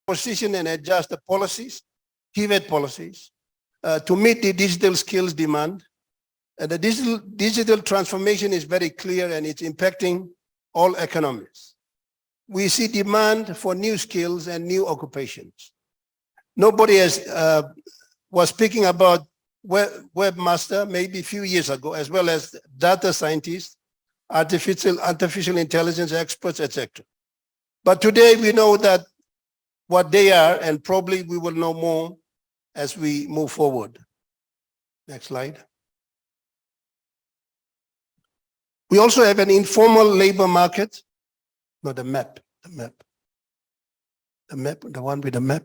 position and adjust the policies, TVET policies, to meet the digital skills demand. The digital transformation is very clear and it's impacting all economies. We see demand for new skills and new occupations. Nobody was speaking about webmaster maybe a few years ago, as well as data scientists, artificial intelligence experts, etc. But today we know that what they are, and probably we will know more as we move forward. Next slide. We also have an informal labor market. No, the map, the one with the map.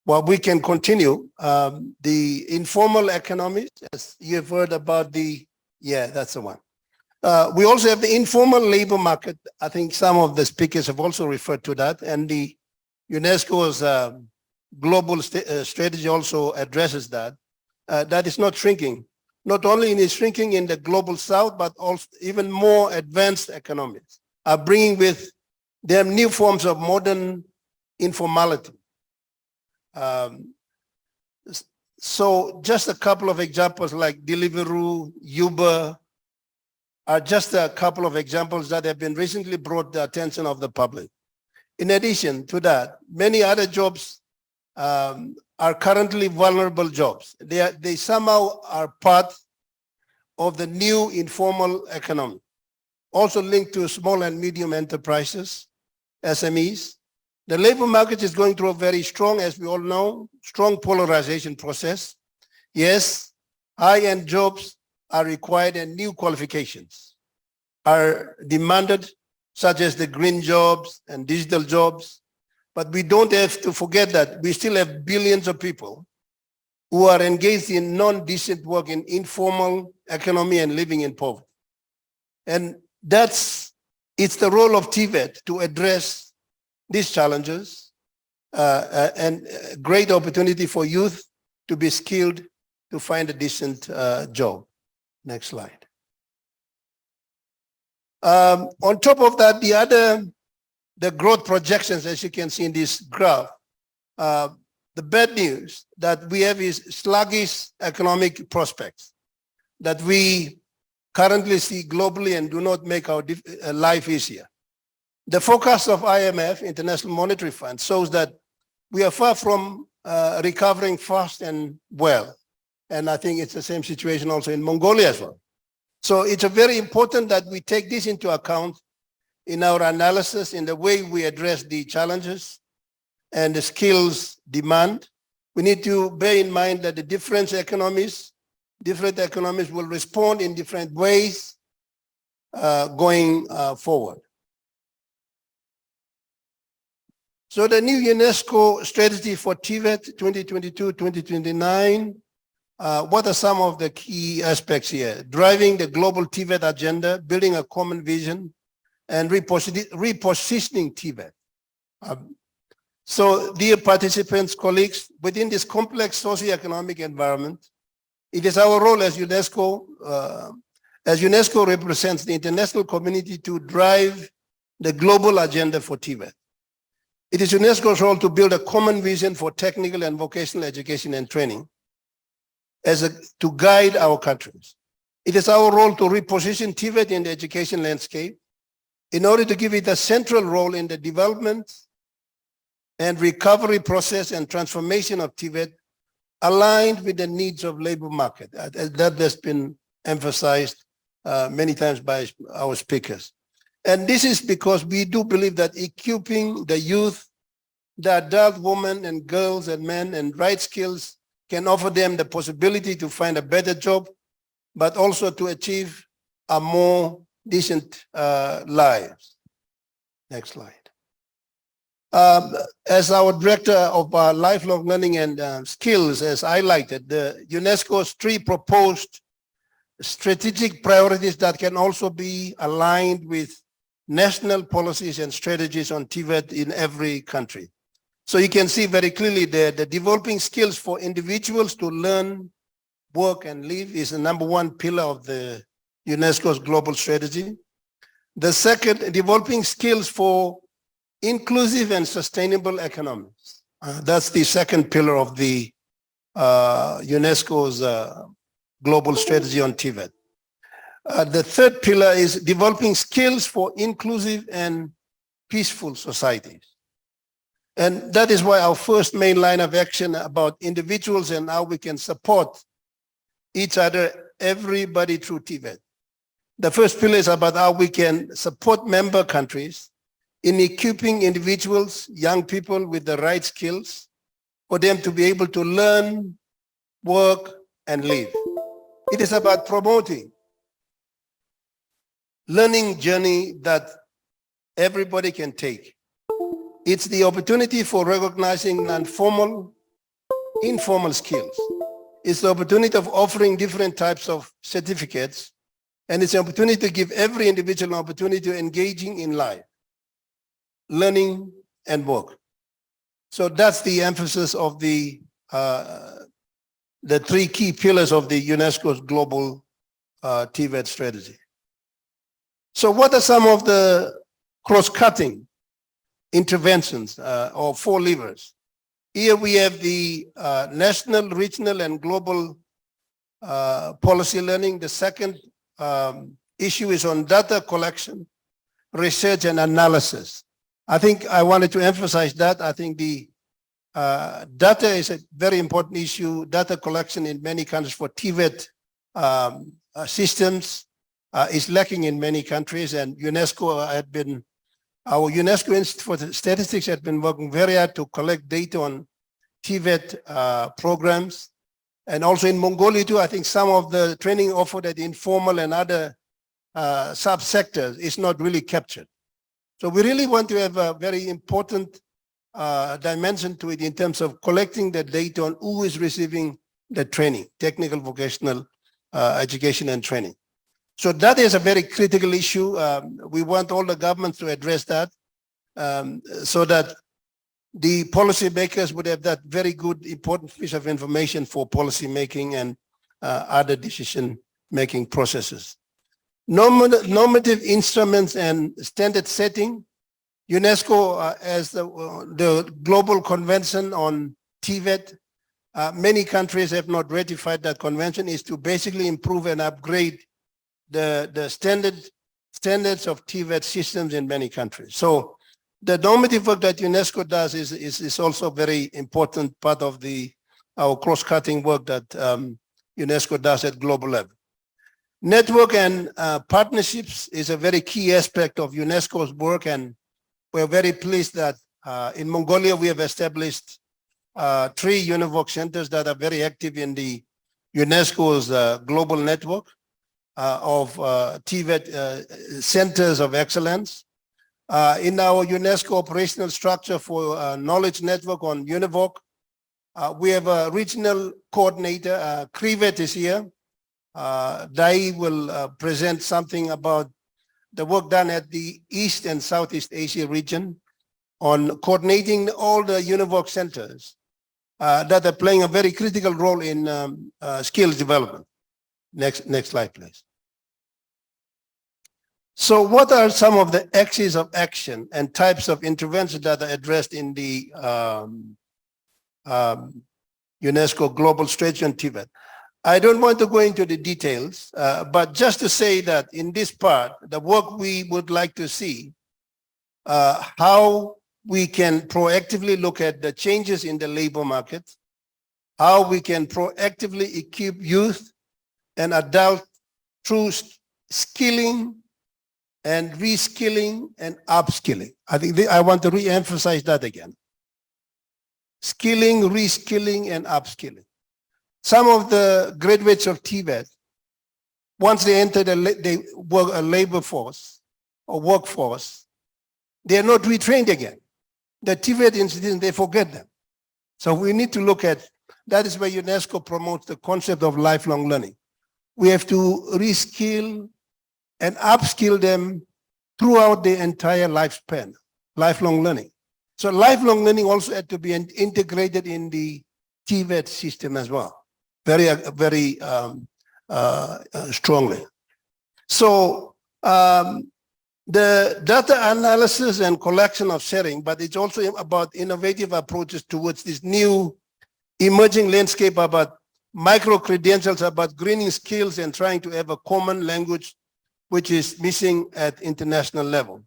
Well, we can continue. The informal economies, as you have heard about that's the one. We also have the informal labor market. I think some of the speakers have also referred to that, and the UNESCO's global strategy also addresses that. That is not shrinking. Not only is shrinking in the global south, but also even more advanced economies are bringing with them new forms of modern informality. So just a couple of examples like Deliveroo, Uber, are just a couple of examples that have been recently brought to the attention of the public. In addition to that, many other jobs are currently vulnerable jobs. They somehow are part of the new informal economy, also linked to small and medium enterprises, SMEs. The labor market is going through a very strong, as we all know, strong polarization process. Yes, high-end jobs are required and new qualifications are demanded, such as the green jobs and digital jobs. But we don't have to forget that we still have billions of people who are engaged in non-decent work in informal economy and living in poverty. And it's the role of TVET to address these challenges and a great opportunity for youth to be skilled to find a decent job. Next slide. On top of that, the growth projections, as you can see in this graph, the bad news that we have is sluggish economic prospects that we currently see globally and do not make our life easier. The forecast of IMF, International Monetary Fund, shows that we are far from recovering fast and well. And I think it's the same situation also in Mongolia as well. So it's very important that we take this into account in our analysis, in the way we address the challenges and the skills demand. We need to bear in mind that the different economies will respond in different ways going forward. So the new UNESCO strategy for TVET 2022-2029, what are some of the key aspects here? Driving the global TVET agenda, building a common vision, and repositioning TVET. So dear participants, colleagues, within this complex socio-economic environment, it is our role as UNESCO represents the international community to drive the global agenda for TVET. It is UNESCO's role to build a common vision for technical and vocational education and training to guide our countries. It is our role to reposition TVET in the education landscape in order to give it a central role in the development and recovery process and transformation of TVET aligned with the needs of labor market. That has been emphasized many times by our speakers. And this is because we do believe that equipping the youth, the adult women and girls and men and right skills can offer them the possibility to find a better job, but also to achieve a more decent lives. Next slide. As our director of lifelong learning and skills has highlighted, the UNESCO's 3 proposed strategic priorities that can also be aligned with national policies and strategies on TVET in every country. So you can see very clearly the developing skills for individuals to learn, work, and live is the #1 pillar of the UNESCO's global strategy. The second, developing skills for inclusive and sustainable economics. That's the second pillar of the UNESCO's global strategy on TVET. The third pillar is developing skills for inclusive and peaceful societies. And that is why our first main line of action about individuals and how we can support each other, everybody through TVET. The first pillar is about how we can support member countries in equipping individuals, young people with the right skills for them to be able to learn, work, and live. It is about promoting learning journey that everybody can take. It's the opportunity for recognizing non-formal, informal skills. It's the opportunity of offering different types of certificates, and it's an opportunity to give every individual an opportunity to engaging in life, learning and work. So that's the emphasis of the three key pillars of the UNESCO's global TVET strategy. So what are some of the cross-cutting interventions or four levers? Here we have the national, regional, and global policy learning. The second issue is on data collection, research, and analysis. I think I wanted to emphasize that. I think the data is a very important issue. Data collection in many countries for TVET systems is lacking in many countries, and UNESCO had been, our UNESCO Institute for Statistics had been working very hard to collect data on TVET programs. And also in Mongolia too, I think some of the training offered at informal and other subsectors is not really captured. So we really want to have a very important dimension to it in terms of collecting the data on who is receiving the training, technical vocational education and training. So that is a very critical issue. We want all the governments to address that so that the policymakers would have that very good, important piece of information for policy making and other decision-making processes. Normative instruments and standard setting. UNESCO as the global convention on TVET. Many countries have not ratified that convention. Is to basically improve and upgrade the standards of TVET systems in many countries. So the normative work that UNESCO does is also very important part of our cross-cutting work that UNESCO does at global level. Network and partnerships is a very key aspect of UNESCO's work, and we're very pleased that in Mongolia we have established 3 UNEVOK centers that are very active in the UNESCO's global network of TVET centers of excellence. In our UNESCO operational structure for knowledge network on UNEVOK, we have a regional coordinator. Krivet is here. Dai will present something about the work done at the East and Southeast Asia region on coordinating all the UNEVOK centers that are playing a very critical role in skills development. Next slide, please. So what are some of the axes of action and types of interventions that are addressed in the UNESCO Global Strategy on TVET? I don't want to go into the details, but just to say that in this part, the work we would like to see how we can proactively look at the changes in the labor market, how we can proactively equip youth and adults through skilling and reskilling and upskilling. I think I want to re-emphasize that again. Skilling, reskilling, and upskilling. Some of the graduates of TVET, once they enter a labor force or workforce, they are not retrained again. The TVET institutions, they forget them. So we need to look at, that is where UNESCO promotes the concept of lifelong learning. We have to reskill and upskill them throughout the entire lifespan, lifelong learning. So lifelong learning also had to be integrated in the TVET system as well, very strongly. So The data analysis and collection of sharing, but it's also about innovative approaches towards this new emerging landscape about micro-credentials, about greening skills and trying to have a common language which is missing at international level.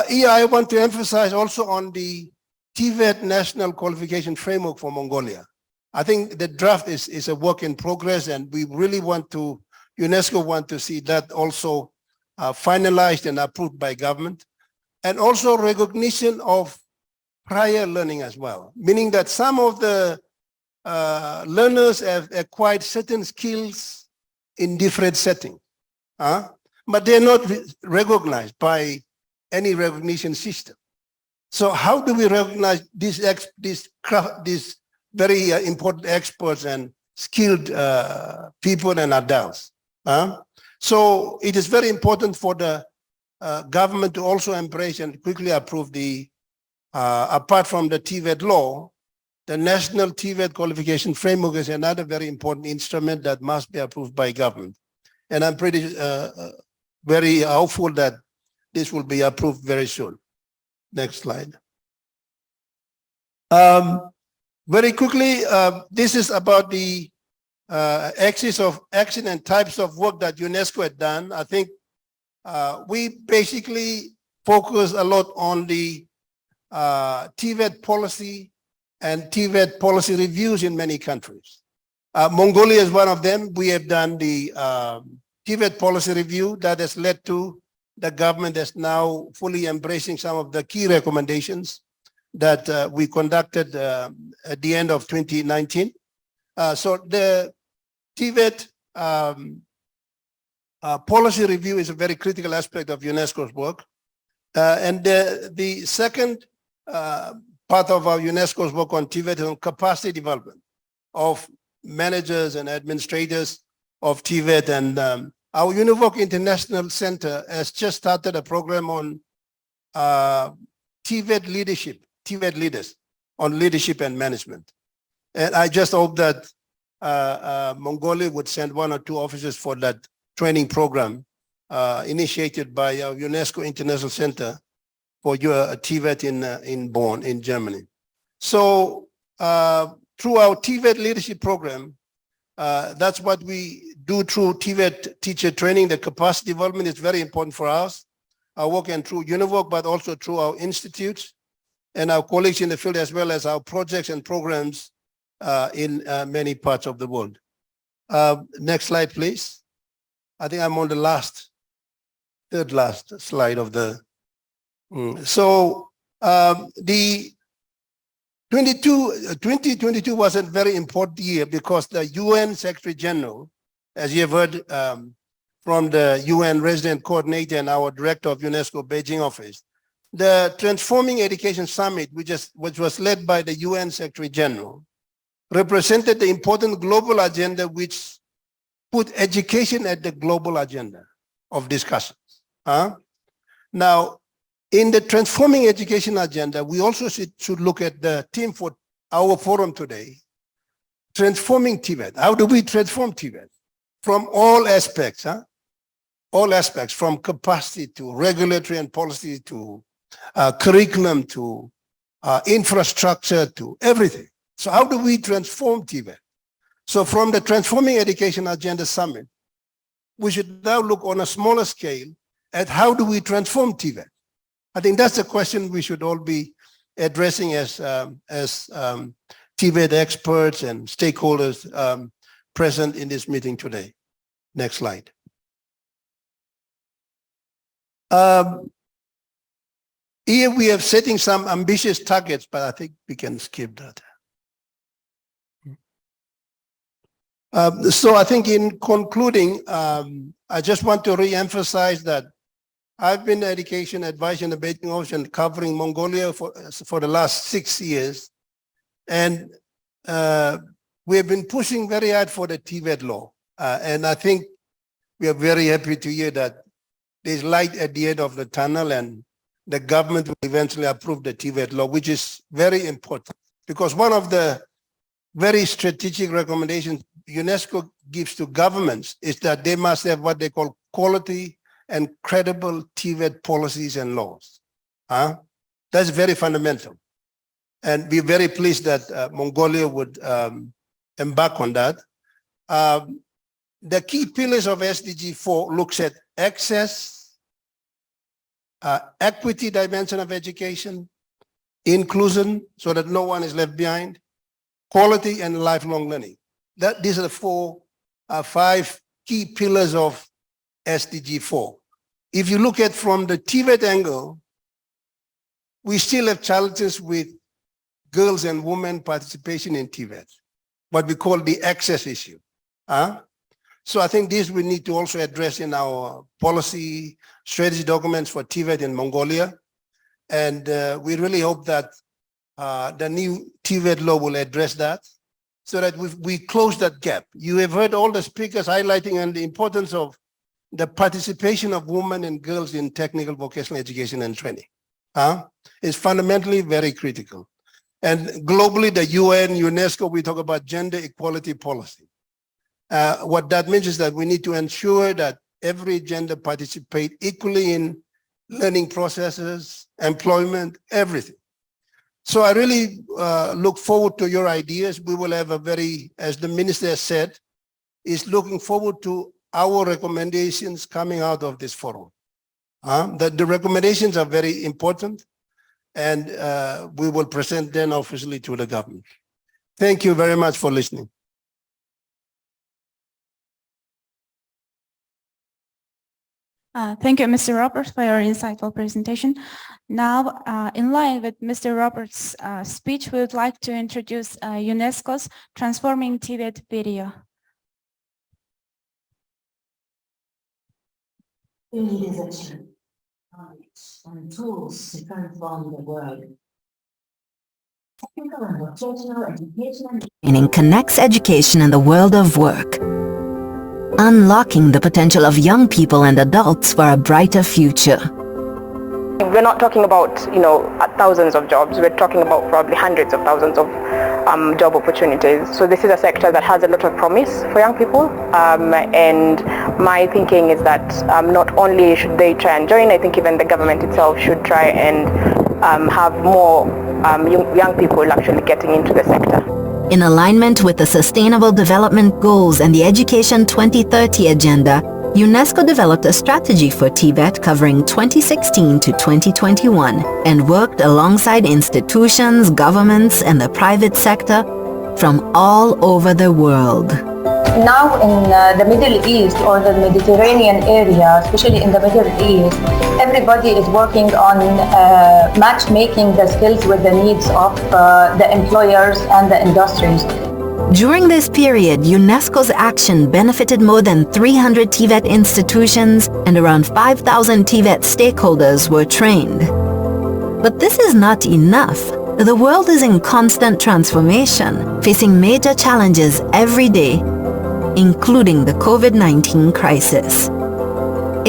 Here I want to emphasize also on the TVET National Qualification Framework for Mongolia. I think the draft is a work in progress, and we really want to, UNESCO want to see that also finalized and approved by government, and also recognition of prior learning as well, meaning that some of the learners have acquired certain skills in different settings, but they're not recognized by any recognition system. So how do we recognize these very important experts and skilled people and adults? So it is very important for the government to also embrace and quickly approve the, apart from the TVET law, the National TVET Qualification Framework is another very important instrument that must be approved by government. And I'm pretty very hopeful that this will be approved very soon. Next slide. Very quickly, this is about the axis of action and types of work that UNESCO had done. I think we basically focus a lot on the TVET policy and TVET policy reviews in many countries. Mongolia is one of them. We have done the TVET policy review that has led to the government is now fully embracing some of the key recommendations that we conducted at the end of 2019. So the TVET policy review is a very critical aspect of UNESCO's work. And the second part of our UNESCO's work on TVET is on capacity development of managers and administrators of TVET. And our UNEVOK International Center has just started a program on TVET leadership, TVET leaders, on leadership and management. And I just hope that Mongolia would send 1 or 2 officers for that training program initiated by our UNESCO International Center for your TVET in Bonn, in Germany. So through our TVET leadership program, that's what we do through TVET teacher training. The capacity development is very important for us. Our work and through UNEVOK, but also through our institutes and our colleagues in the field, as well as our projects and programs in many parts of the world. Next slide, please. I think I'm on the third last slide of the. So the 2022 was a very important year because the UN Secretary General, as you have heard from the UN Resident Coordinator and our Director of UNESCO Beijing office, the Transforming Education Summit, which was led by the UN Secretary General, represented the important global agenda which put education at the global agenda of discussions. Now, in the Transforming Education agenda, we also should look at the theme for our forum today, transforming TVET. How do we transform TVET? From all aspects, all aspects, from capacity to regulatory and policy to curriculum to infrastructure to everything. So how do we transform TVET? So from the Transforming Education Agenda Summit, we should now look on a smaller scale at how do we transform TVET? I think that's the question we should all be addressing as TVET experts and stakeholders present in this meeting today. Next slide. Here we are setting some ambitious targets, but I think we can skip that. So I think in concluding, I just want to re-emphasize that I've been education advisor in the Beijing Ocean covering Mongolia for the last 6 years. And we have been pushing very hard for the TVET law. And I think we are very happy to hear that there's light at the end of the tunnel and the government will eventually approve the TVET law, which is very important. Because one of the very strategic recommendations UNESCO gives to governments is that they must have what they call quality and credible TVET policies and laws. That's very fundamental. And we're very pleased that Mongolia would embark on that. The key pillars of SDG 4 looks at access, equity dimension of education, inclusion so that no one is left behind, quality and lifelong learning. These are the five key pillars of SDG 4. If you look at from the TVET angle, we still have challenges with girls and women participation in TVET, what we call the access issue. So I think this we need to also address in our policy strategy documents for TVET in Mongolia. And we really hope that the new TVET law will address that so that we close that gap. You have heard all the speakers highlighting on the importance of the participation of women and girls in technical vocational education and training. Is fundamentally very critical. And globally, the UN, UNESCO, we talk about gender equality policy. What that means is that we need to ensure that every gender participate equally in learning processes, employment, everything. So I really look forward to your ideas. We will have a very, as the minister said, is looking forward to our recommendations coming out of this forum. The recommendations are very important, and we will present them officially to the government. Thank you very much for listening. Thank you, Mr. Roberts, for your insightful presentation. Now, in line with Mr. Roberts' speech, we would like to introduce UNESCO's Transforming TVET video. And tools to transform the world. Technical and vocational education training connects education and the world of work, unlocking the potential of young people and adults for a brighter future. We're not talking about, thousands of jobs. We're talking about probably hundreds of thousands of job opportunities. So this is a sector that has a lot of promise for young people. And my thinking is that not only should they try and join, I think even the government itself should try and have more young people actually getting into the sector. In alignment with the Sustainable Development Goals and the Education 2030 Agenda, UNESCO developed a strategy for TVET covering 2016 to 2021 and worked alongside institutions, governments, and the private sector from all over the world. Now in the Middle East or the Mediterranean area, especially in the Middle East, everybody is working on matchmaking the skills with the needs of the employers and the industries. During this period, UNESCO's action benefited more than 300 TVET institutions and around 5,000 TVET stakeholders were trained. But this is not enough. The world is in constant transformation, facing major challenges every day, including the COVID-19 crisis.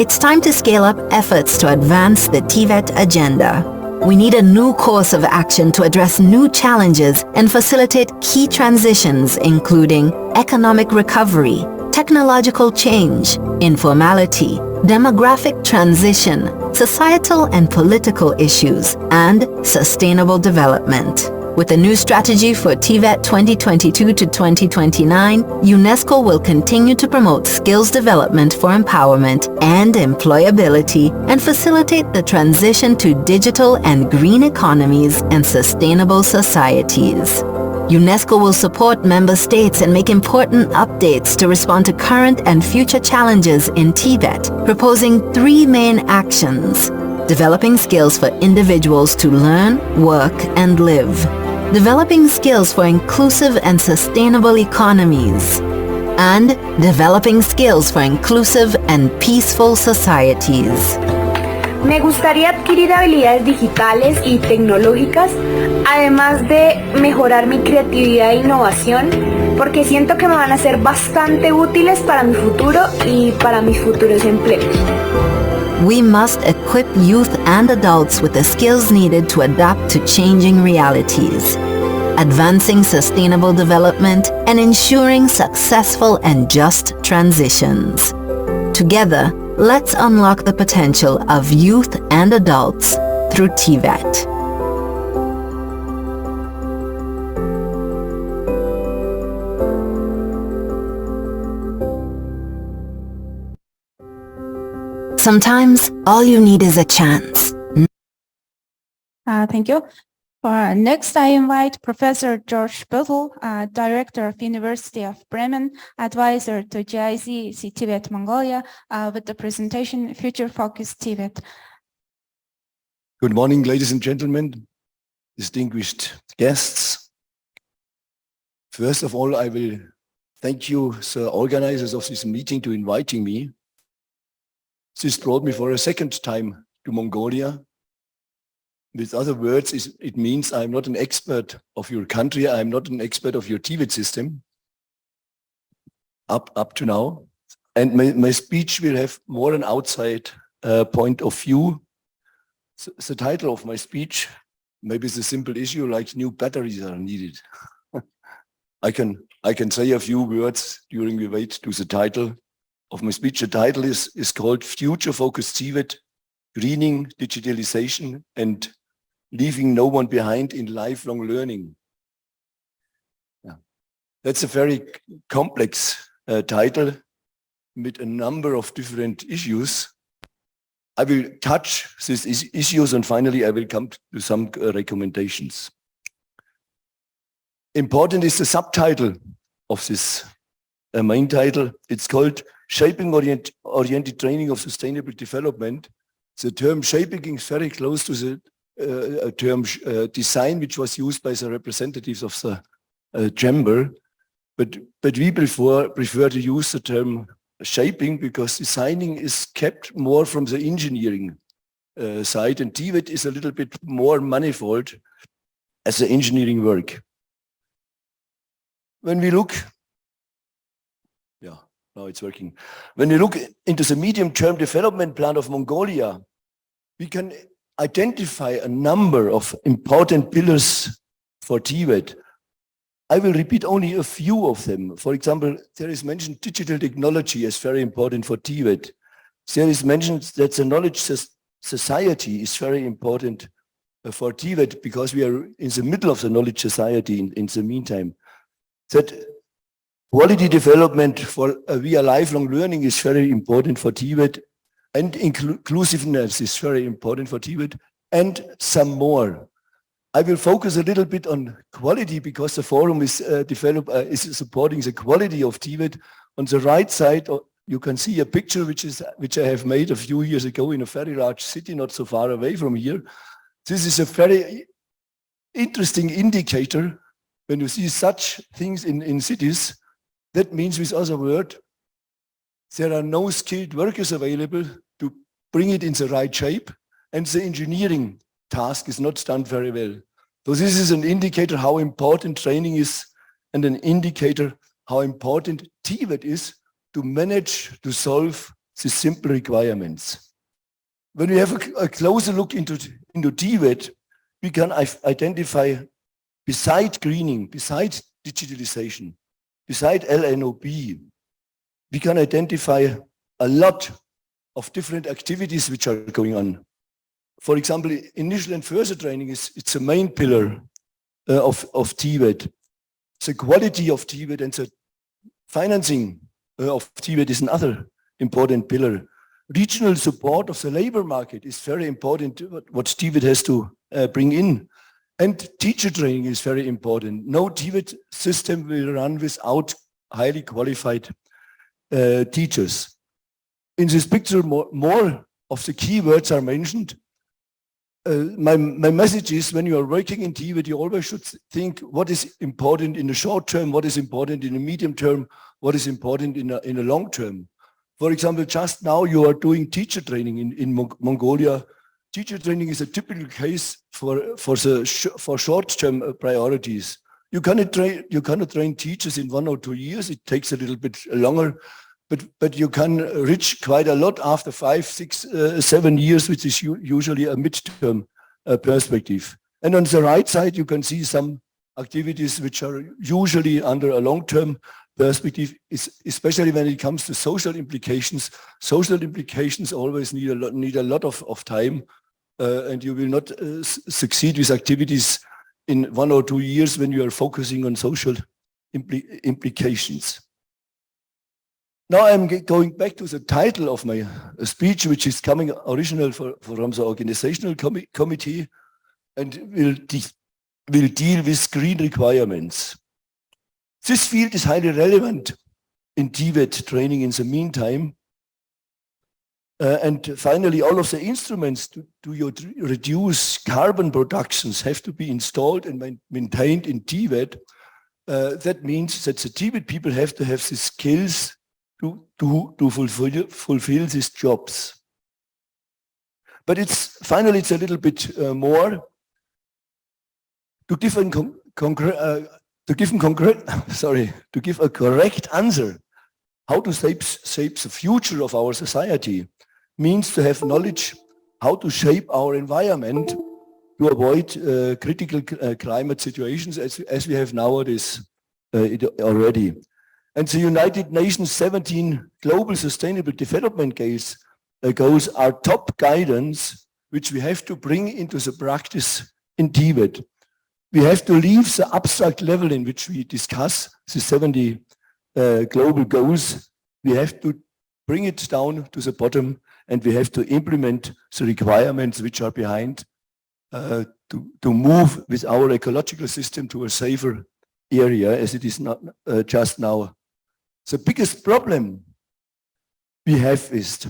It's time to scale up efforts to advance the TVET agenda. We need a new course of action to address new challenges and facilitate key transitions, including economic recovery, technological change, informality, demographic transition, societal and political issues, and sustainable development. With a new strategy for TVET 2022 to 2029, UNESCO will continue to promote skills development for empowerment and employability and facilitate the transition to digital and green economies and sustainable societies. UNESCO will support member states and make important updates to respond to current and future challenges in TVET, proposing 3 main actions: developing skills for individuals to learn, work, and live; developing skills for inclusive and sustainable economies; and developing skills for inclusive and peaceful societies. Me gustaría adquirir habilidades digitales y tecnológicas, además de mejorar mi creatividad e innovación, porque siento que me van a ser bastante útiles para mi futuro y para mis futuros empleos. We must equip youth and adults with the skills needed to adapt to changing realities, advancing sustainable development and ensuring successful and just transitions. Together, Let's unlock the potential of youth and adults through TVET. Sometimes all you need is a chance. Thank you. Next, I invite Professor George Buttle, Director of University of Bremen, advisor to GIZ TVET Mongolia, with the presentation Future Focus TVET. Good morning, ladies and gentlemen, distinguished guests. First of all, I will thank you, the organizers of this meeting, to inviting me. This brought me for a second time to Mongolia. With other words, it means I'm not an expert of your country. I'm not an expert of your TVET system up to now. And my speech will have more an outside point of view. The title of my speech, maybe it's a simple issue like new batteries are needed. I can say a few words during the wait to the title of my speech. The title is called Future Focus TVET, Greening, Digitalization, and Leaving No One Behind in Lifelong Learning. Yeah. That's a very complex title with a number of different issues. I will touch these issues and finally I will come to some recommendations. Important is the subtitle of this main title. It's called Shaping Oriented Training of Sustainable Development. The term shaping is very close to the term design, which was used by the representatives of the chamber, but we prefer to use the term shaping because designing is kept more from the engineering side, and TVET is a little bit more manifold as the engineering work. When we look, now it's working. When we look into the medium-term development plan of Mongolia, we can identify a number of important pillars for TVET. I will repeat only a few of them. For example, there is mentioned digital technology as very important for TVET. There is mentioned that the knowledge society is very important for TVET because we are in the middle of the knowledge society in the meantime. That quality development for via lifelong learning is very important for TVET, and inclusiveness is very important for TVET, and some more. I will focus a little bit on quality because the forum is supporting the quality of TVET. On the right side, you can see a picture which I have made a few years ago in a very large city, not so far away from here. This is a very interesting indicator. When you see such things in cities, that means, with other words, there are no skilled workers available to bring it in the right shape, and the engineering task is not done very well. So this is an indicator how important training is, and an indicator how important TVET is to manage to solve the simple requirements. When we have a closer look into TVET, we can identify, beside greening, beside digitalization, beside LNOB, we can identify a lot of different activities which are going on. For example, initial and further training it's a main pillar of TVET. The quality of TVET and the financing of TVET is another important pillar. Regional support of the labor market is very important, what TVET has to bring in. And teacher training is very important. No TVET system will run without highly qualified teachers. In this picture, more of the keywords are mentioned. My message is, when you are working in TVET, you always should think what is important in the short term, what is important in the medium term, what is important in the long term. For example, just now you are doing teacher training in Mongolia. Teacher training is a typical case for short-term priorities. You cannot train teachers in 1 or 2 years. It takes a little bit longer, but you can reach quite a lot after 5, 6, 7 years, which is usually a mid-term perspective. And on the right side, you can see some activities which are usually under a long-term perspective, is especially when it comes to social implications. Social implications always need a lot of time, and you will not succeed with activities in 1 or 2 years when you are focusing on social implications. Now I'm going back to the title of my speech, which is coming original from the organizational committee, and will deal with green requirements. This field is highly relevant in TVET training in the meantime. And finally, all of the instruments to reduce carbon productions have to be installed and maintained in TVET. That means that the TVET people have to have the skills to fulfill these jobs. But it's a little bit more. To give a correct answer, how to shape the future of our society means to have knowledge how to shape our environment to avoid critical climate situations as we have nowadays already. And the United Nations 17 Global Sustainable Development Goals are top guidance, which we have to bring into the practice in TVET. We have to leave the abstract level in which we discuss the 70 global goals. We have to bring it down to the bottom, and we have to implement the requirements which are behind to move with our ecological system to a safer area as it is not just now. The biggest problem we have is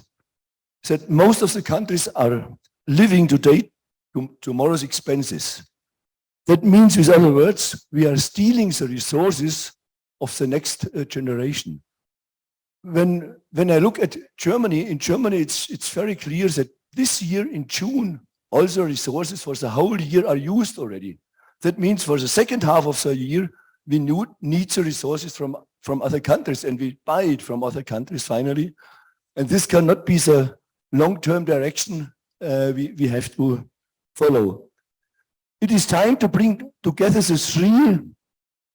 that most of the countries are living today to tomorrow's expenses. That means, with other words, we are stealing the resources of the next generation. When I look at Germany, in Germany it's very clear that this year in June, all the resources for the whole year are used already. That means for the second half of the year, we need the resources from other countries, and we buy it from other countries finally. And this cannot be the long-term direction we have to follow. It is time to bring together the three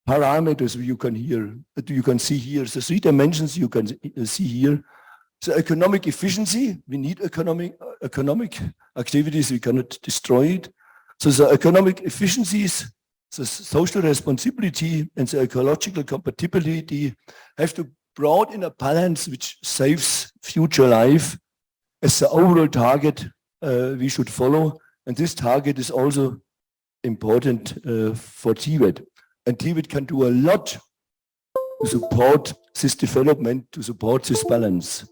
parameters you can see here, the three dimensions you can see here. The economic efficiency, we need economic activities, we cannot destroy it. So the economic efficiencies, the social responsibility, and the ecological compatibility have to be brought in a balance which saves future life as the overall target we should follow. And this target is also important for TVET. And TVET can do a lot to support this development, to support this balance.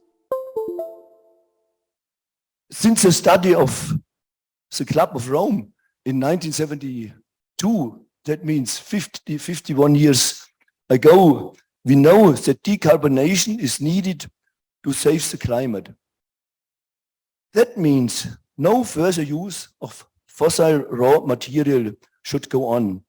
Since the study of the Club of Rome in 1972, that means 51 years ago, we know that decarbonation is needed to save the climate. That means no further use of fossil raw material should go on.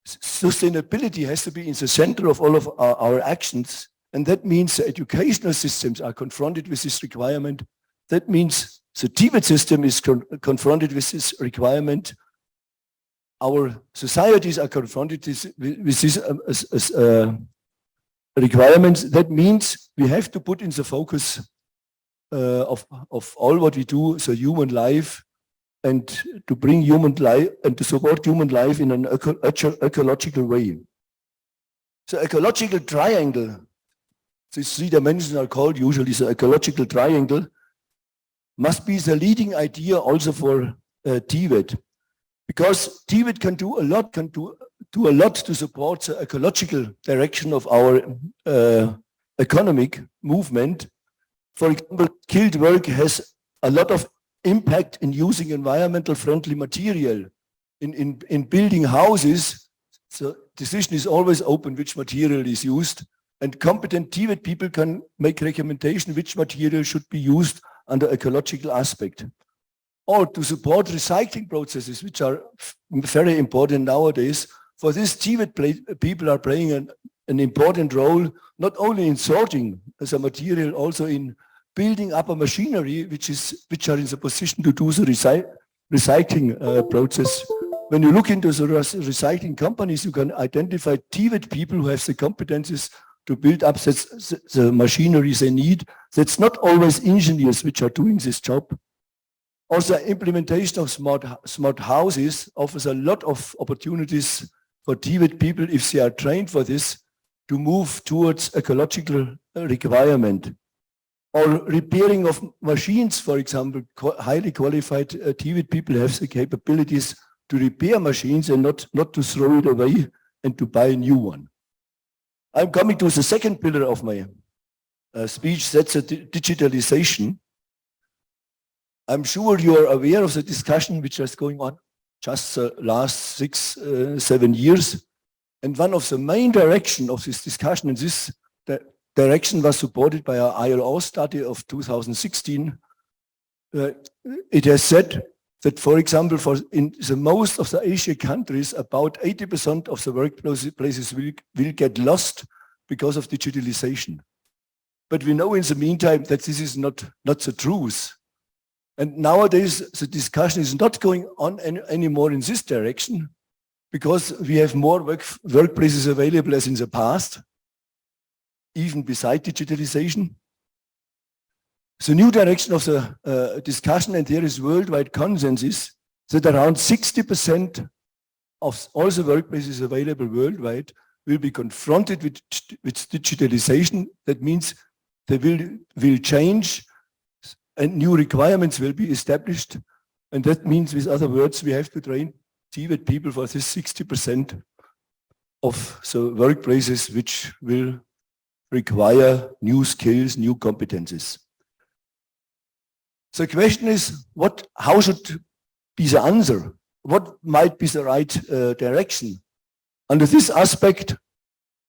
Sustainability has to be in the center of all of our actions, and that means the educational systems are confronted with this requirement. That means the TVET system is confronted with this requirement. Our societies are confronted with these requirements. That means we have to put in the focus of all what we do, the human life, and to bring human life and to support human life in an ecological way. The ecological triangle, these three dimensions are called usually the ecological triangle, must be the leading idea also for TVET, because TVET can do a lot, to support the ecological direction of our economic movement. For example, skilled work has a lot of impact in using environmental friendly material. In building houses, the decision is always open which material is used, and competent TVET people can make recommendation which material should be used under ecological aspect. Or to support recycling processes, which are very important nowadays. For this, TVET people are playing an important role, not only in sorting the material, also in building up a machinery which are in the position to do the recycling process. When you look into the recycling companies, you can identify TVET people who have the competencies to build up the machinery they need. That's not always engineers which are doing this job. Also, implementation of smart houses offers a lot of opportunities for TVET people, if they are trained for this, to move towards ecological requirement. Or repairing of machines, for example, highly qualified TVET people have the capabilities to repair machines and not to throw it away and to buy a new one. I'm coming to the second pillar of my speech, that's the digitalization. I'm sure you are aware of the discussion which is going on just the last 6-7 years. And one of the main directions of this discussion, and this direction was supported by our ILO study of 2016. It has said that, for example, in the most of the Asian countries, about 80% of the workplaces will get lost because of digitalization. But we know in the meantime that this is not the truth. And nowadays, the discussion is not going on anymore in this direction, because we have more workplaces available as in the past, even beside digitalization. The new direction of the discussion, and there is worldwide consensus, that around 60% of all the workplaces available worldwide will be confronted with digitalization. That means they will change and new requirements will be established. And that means, with other words, we have to train TVET people for this 60% of the workplaces which will require new skills, new competencies. The question is, how should be the answer? What might be the right direction? Under this aspect,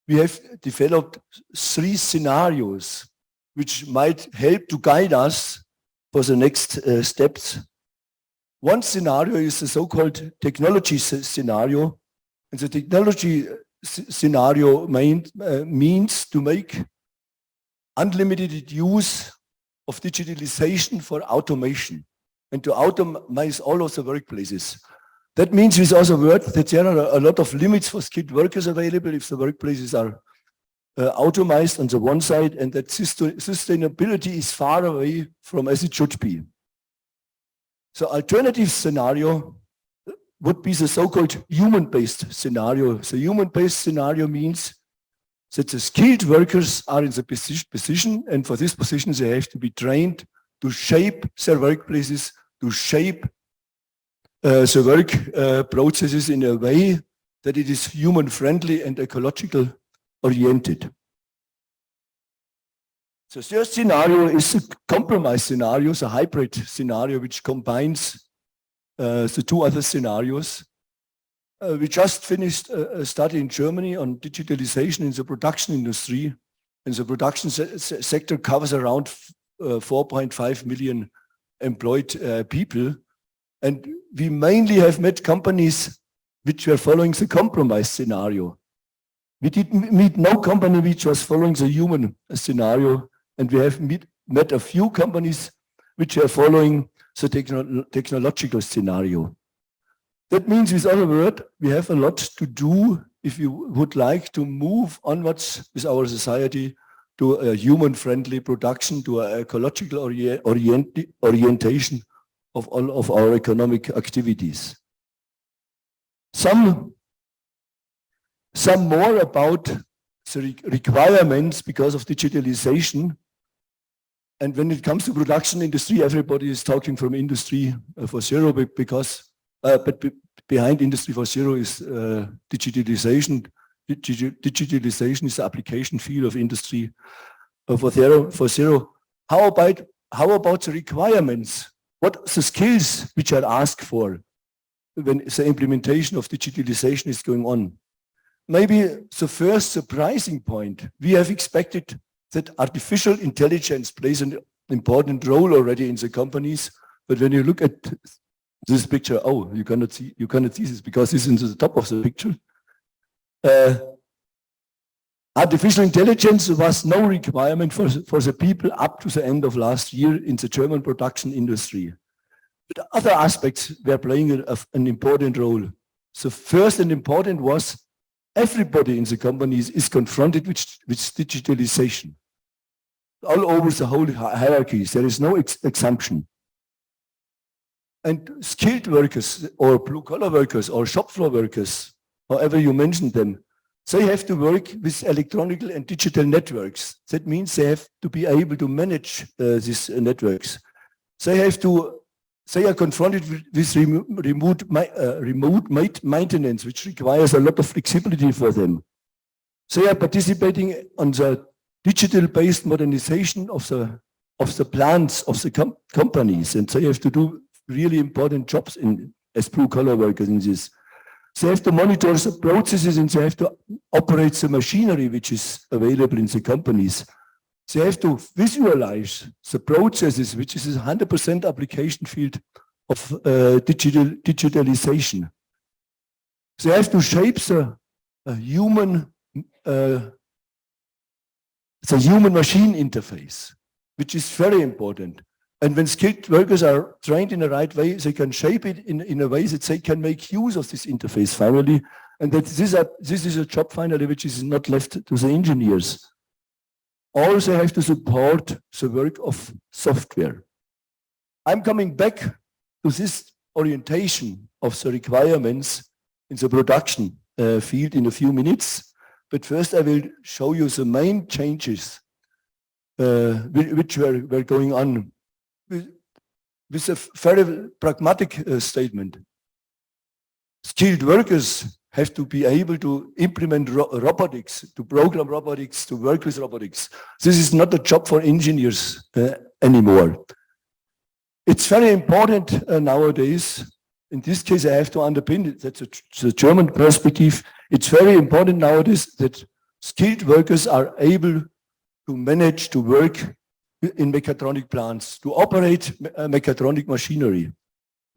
we have developed 3 scenarios which might help to guide us for the next steps. One scenario is the so-called technology scenario. And the technology scenario means to make unlimited use of digitalization for automation and to automate all of the workplaces. That means, with other words, that there are a lot of limits for skilled workers available if the workplaces are automized on the one side, and that sustainability is far away from as it should be. The alternative scenario would be the so-called human-based scenario. The human-based scenario means that the skilled workers are in the position, and for this position they have to be trained to shape their workplaces, to shape the work processes in a way that it is human-friendly and ecological oriented. The third scenario is a compromise scenario, the hybrid scenario, which combines the 2 other scenarios. We just finished a study in Germany on digitalization in the production industry, and the production sector covers around 4.5 million employed people. And we mainly have met companies which were following the compromise scenario. We did meet no company which was following the human scenario, and we have met a few companies which are following the technological scenario. That means, with other words, we have a lot to do if you would like to move onwards with our society to a human-friendly production, to an ecological orientation of all of our economic activities. Some more about the requirements because of digitalization. And when it comes to production industry, everybody is talking from Industry 4.0 because but behind Industry 4.0 is digitalization. Digitalization is the application field of Industry 4.0. How about the requirements? What are the skills which are asked for when the implementation of digitalization is going on? Maybe the first surprising point, we have expected that artificial intelligence plays an important role already in the companies, but when you look at this picture, oh, you cannot see this because this is in the top of the picture. Artificial intelligence was no requirement for the people up to the end of last year in the German production industry. But other aspects were playing an important role. So first and important was everybody in the companies is confronted with digitalization. All over the whole hierarchies, there is no exemption. And skilled workers or blue-collar workers or shop floor workers, however you mention them, they have to work with electronic and digital networks. That means they have to be able to manage these networks. They are confronted with remote maintenance, which requires a lot of flexibility for them. They are participating on the digital-based modernization of the plants of the companies, and they have to do really important jobs as blue-collar workers in this. They have to monitor the processes and they have to operate the machinery which is available in the companies. They have to visualize the processes, which is a 100% application field of digitalization. They have to shape the human-machine interface, which is very important. And when skilled workers are trained in the right way, they can shape it in a way that they can make use of this interface finally. And that this is a job finally which is not left to the engineers. Also have to support the work of software. I'm coming back to this orientation of the requirements in the production field in a few minutes. But first I will show you the main changes which were going on with a very pragmatic statement. Skilled workers have to be able to implement robotics, to program robotics, to work with robotics. This is not a job for engineers anymore. It's very important nowadays. In this case, I have to underpin it. That's the German perspective. It's very important nowadays that skilled workers are able to manage to work in mechatronic plants, to operate mechatronic machinery.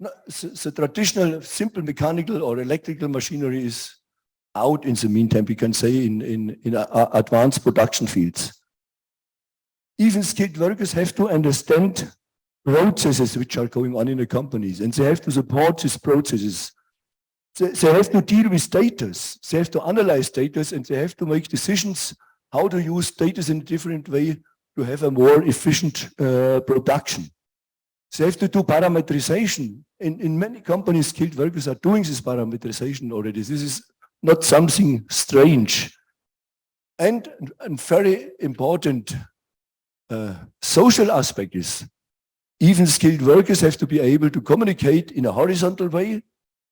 The traditional simple mechanical or electrical machinery is out in the meantime, we can say, in advanced production fields. Even skilled workers have to understand processes which are going on in the companies, and they have to support these processes. They have to deal with data, they have to analyze data, and they have to make decisions how to use data in a different way to have a more efficient production. They have to do parameterization. In many companies, skilled workers are doing this parameterization already. This is not something strange. And very important social aspect is even skilled workers have to be able to communicate in a horizontal way.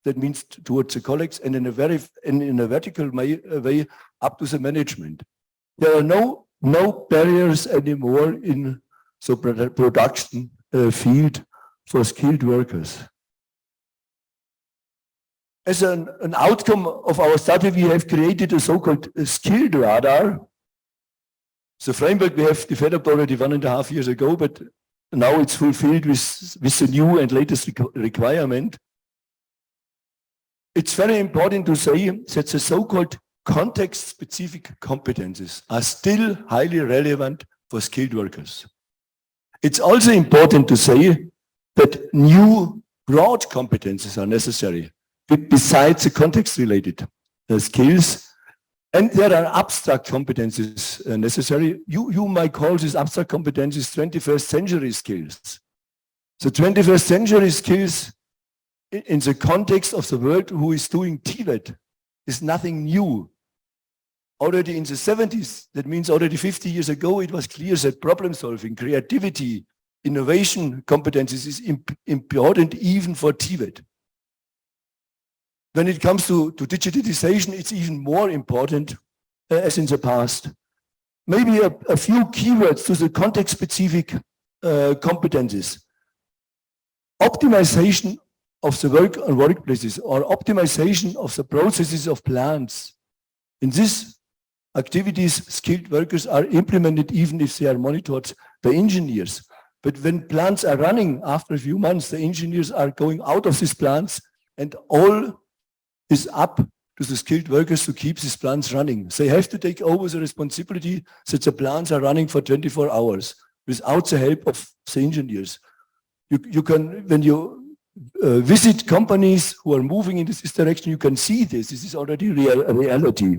That means towards the colleagues, and in a vertical way up to the management. There are no barriers anymore in the production field for skilled workers. As an outcome of our study, we have created a so-called skilled radar. The framework we have developed already 1.5 years ago, but now it's fulfilled with the new and latest requirement. It's very important to say that the so-called context-specific competences are still highly relevant for skilled workers. It's also important to say that new broad competences are necessary besides the context-related skills. And there are abstract competences necessary. You might call these abstract competences 21st century skills. The 21st century skills in the context of the world who is doing TVET is nothing new. Already in the 70s, that means already 50 years ago, it was clear that problem solving, creativity, innovation competences is important even for TVET. When it comes to digitalization, it's even more important as in the past. Maybe a few keywords to the context-specific competences. Optimization of the work on workplaces or optimization of the processes of plants. In these activities, skilled workers are implemented even if they are monitored by engineers. But when plants are running after a few months, the engineers are going out of these plants and all is up to the skilled workers to keep these plants running. They have to take over the responsibility that the plants are running for 24 hours without the help of the engineers. You can, when you visit companies who are moving in this direction, you can see this. This is already a reality.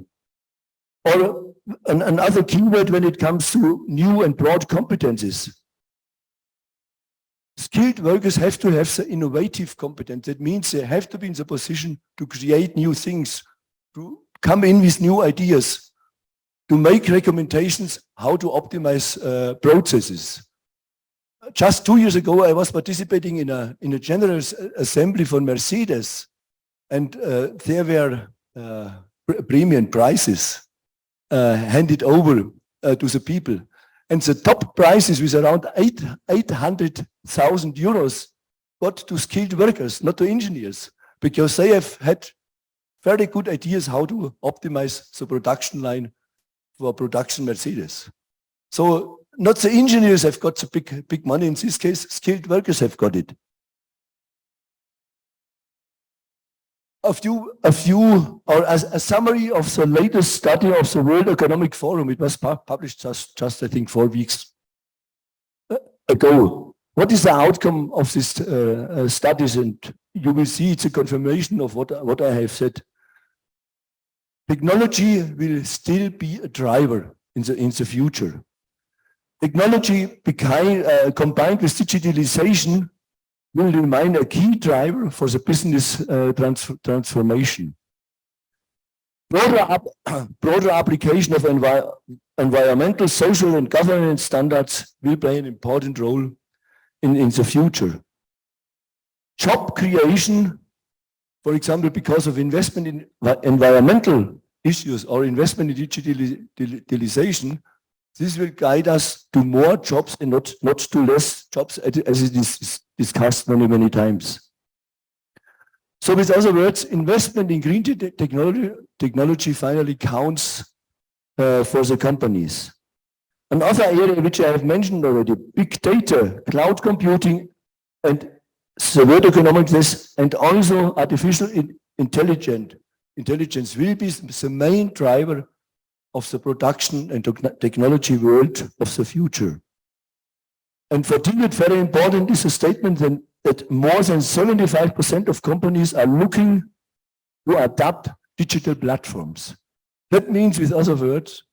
Or another keyword when it comes to new and broad competencies. Skilled workers have to have the innovative competence. That means they have to be in the position to create new things, to come in with new ideas, to make recommendations how to optimize processes. Just 2 years ago, I was participating in a general assembly for Mercedes, and there were premium prizes handed over to the people. And the top prizes with around 800,000 euros got to skilled workers, not to engineers, because they have had very good ideas how to optimize the production line for production Mercedes. So not the engineers have got the big money in this case, skilled workers have got it. A summary of the latest study of the World Economic Forum. It was published just I think 4 weeks ago. What is the outcome of these studies? And you will see it's a confirmation of what I have said. Technology will still be a driver in the future. Technology combined with digitalization will remain a key driver for the business transformation. Broader application of environmental, social, and governance standards will play an important role in the future. Job creation, for example, because of investment in environmental issues or investment in digitalization, this will guide us to more jobs and not to less jobs, as it is discussed many times. So with other words, investment in green technology finally counts for the companies. Another area which I have mentioned already, big data, cloud computing, and the world economics, and also artificial intelligence will be the main driver of the production and technology world of the future. And for TVET, very important is a statement that more than 75% of companies are looking to adapt digital platforms. That means, with other words,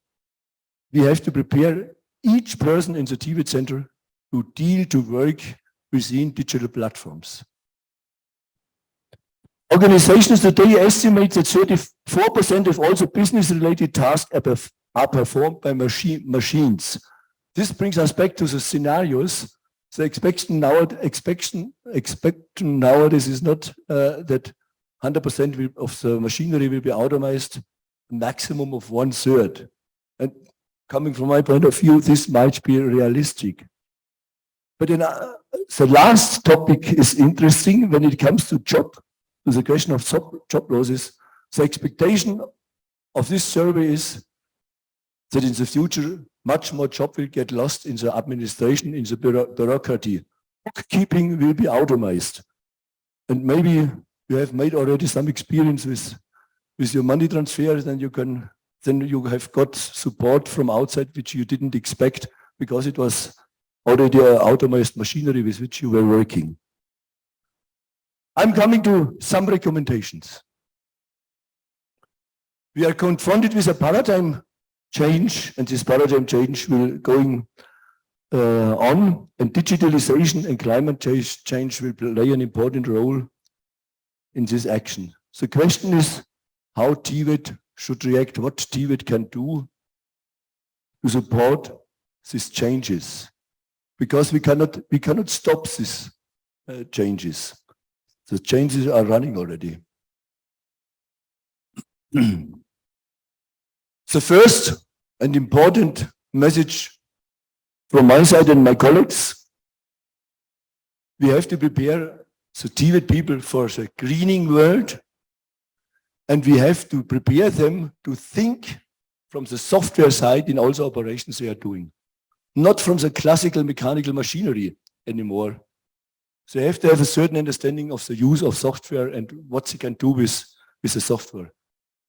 we have to prepare each person in the TVET center to work within digital platforms. Organizations today estimate that 34% of all the business-related tasks are performed by machines. This brings us back to the scenarios. The expectation nowadays is not that 100% of the machinery will be automated, a maximum of 1/3. And coming from my point of view, this might be realistic. But the last topic is interesting when it comes to the question of job losses. The expectation of this survey is that in the future, much more job will get lost in the administration, in the bureaucracy. Bookkeeping will be automated. And maybe you have made already some experience with your money transfers, and then you have got support from outside which you didn't expect because it was already an automated machinery with which you were working. I'm coming to some recommendations. We are confronted with a paradigm change, and this paradigm change will going on, and digitalization and climate change will play an important role in this action. The question is how TVET should react, what TVET can do to support these changes, because we cannot stop these changes. The changes are running already. The first and important message from my side and my colleagues, we have to prepare the TVET people for the greening world, and we have to prepare them to think from the software side in all the operations they are doing, not from the classical mechanical machinery anymore. They have to have a certain understanding of the use of software and what they can do with the software.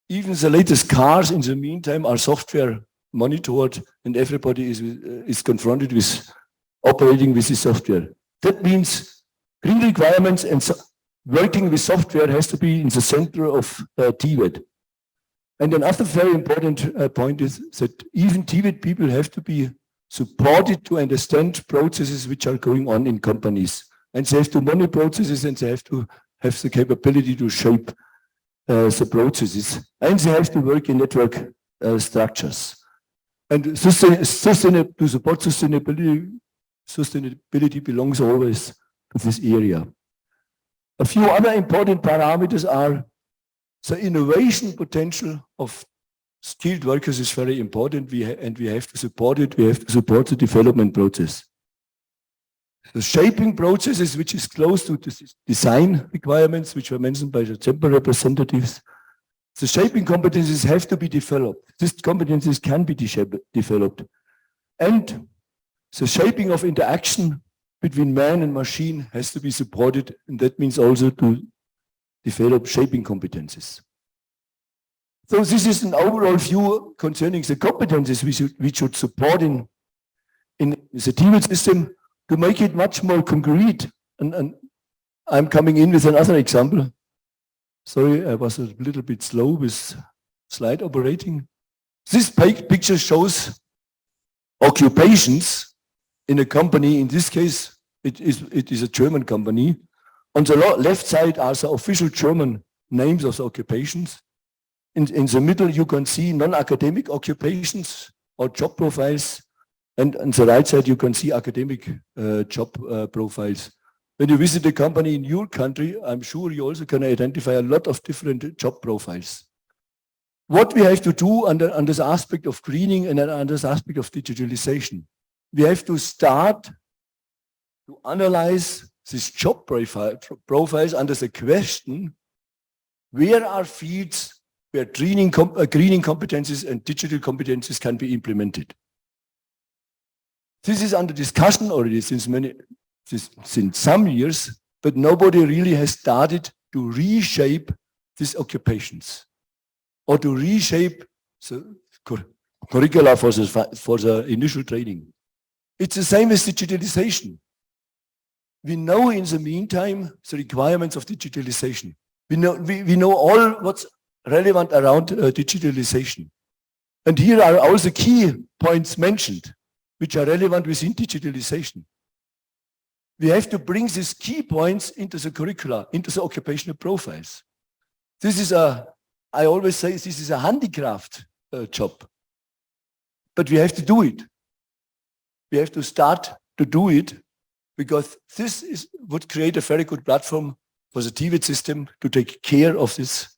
Even the latest cars in the meantime are software monitored, and everybody is confronted with operating with the software. That means green requirements working with software has to be in the center of TVET. And another very important point is that even TVET people have to be supported to understand processes which are going on in companies. And they have to monitor processes, and they have to have the capability to shape the processes. And they have to work in network structures. And to support sustainability belongs always to this area. A few other important parameters are the innovation potential of skilled workers is very important, and we have to support it. We have to support the development process. The shaping processes, which is close to the design requirements, which were mentioned by the chamber representatives, the shaping competencies have to be developed. These competencies can be developed. And the shaping of interaction between man and machine has to be supported, and that means also to develop shaping competencies. So this is an overall view concerning the competencies we should support in the TVET system to make it much more concrete. And I'm coming in with another example. Sorry, I was a little bit slow with slide operating. This picture shows occupations in a company. In this case, it is a German company. On the left side are the official German names of the occupations. In the middle, you can see non-academic occupations or job profiles. And on the right side, you can see academic job profiles. When you visit a company in your country, I'm sure you also can identify a lot of different job profiles. What we have to do under the aspect of greening and under the aspect of digitalization, we have to start to analyze these job profiles under the question, where are fields where greening competencies and digital competencies can be implemented. This is under discussion already since some years, but nobody really has started to reshape these occupations or to reshape the curricula for the initial training. It's the same as digitalization. We know in the meantime the requirements of digitalization. We know all what's relevant around digitalization. And here are also key points mentioned which are relevant within digitalization. We have to bring these key points into the curricula, into the occupational profiles. This is I always say this is a handicraft job. But we have to do it. We have to start to do it because this would create a very good platform for the TVET system to take care of this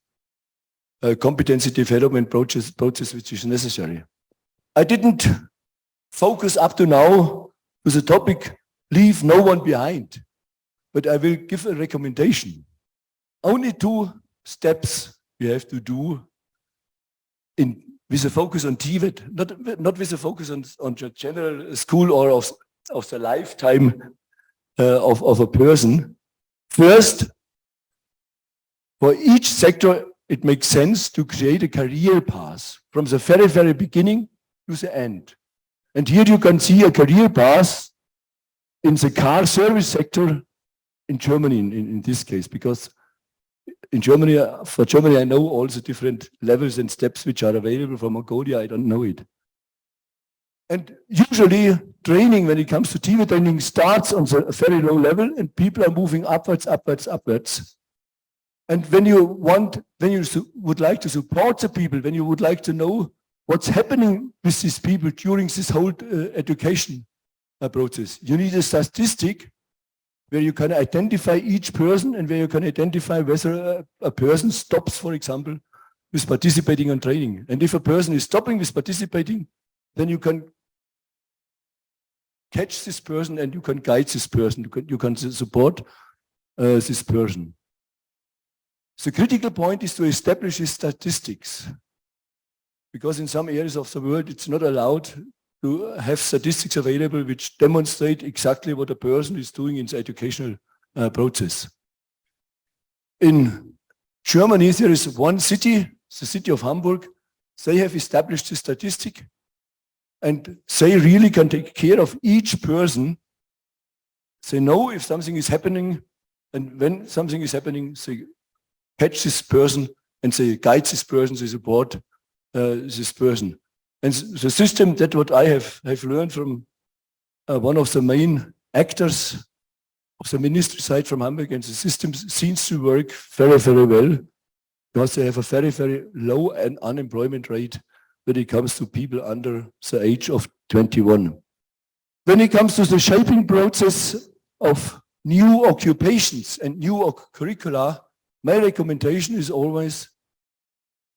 competency development process which is necessary. I didn't focus up to now to the topic, leave no one behind, but I will give a recommendation. Only 2 steps we have to do with a focus on TVET, not with a focus on the general school or of the lifetime of a person. First, for each sector, it makes sense to create a career path from the very, very beginning to the end. And here you can see a career path in the car service sector in Germany, in this case, because in Germany, for Germany, I know all the different levels and steps which are available. For Mongolia, I don't know it. And usually training, when it comes to TVET training, starts on the very low level and people are moving upwards. And when you would like to support the people, when you would like to know what's happening with these people during this whole education process, you need a statistic where you can identify each person and where you can identify whether a person stops, for example, with participating on training. And if a person is stopping with participating, then you can catch this person and you can guide this person, you can support this person. The critical point is to establish these statistics, because in some areas of the world it's not allowed to have statistics available which demonstrate exactly what a person is doing in the educational process. In Germany, there is one city, the city of Hamburg. They have established a statistic and they really can take care of each person. They know if something is happening And when something is happening, they catch this person and they guide this person, they support this person. And the system, that what I have learned from one of the main actors of the ministry side from Hamburg, and the system seems to work very, very well, because they have a very, very low unemployment rate when it comes to people under the age of 21. When it comes to the shaping process of new occupations and new curricula, my recommendation is always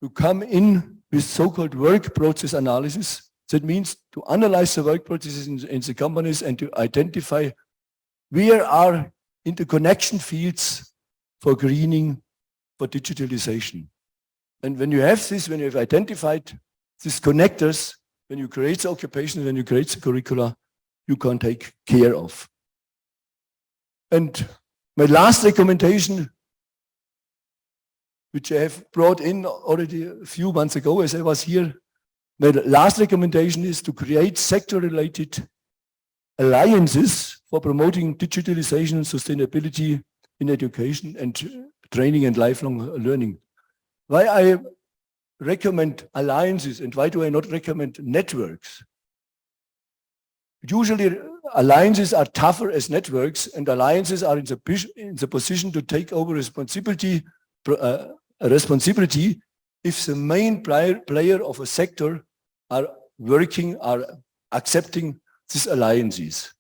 to come in with so-called work process analysis. That means to analyze the work processes in the companies and to identify where are interconnection fields for greening, for digitalization. And when you have this, when you have identified these connectors, when you create the occupation, when you create the curricula, you can take care of. And my last recommendation, which I have brought in already a few months ago as I was here, my last recommendation is to create sector-related alliances for promoting digitalization and sustainability in education and training and lifelong learning. Why I recommend alliances and why do I not recommend networks? Usually alliances are tougher as networks, and alliances are in the position to take over responsibility if the main player of a sector are working, are accepting these alliances.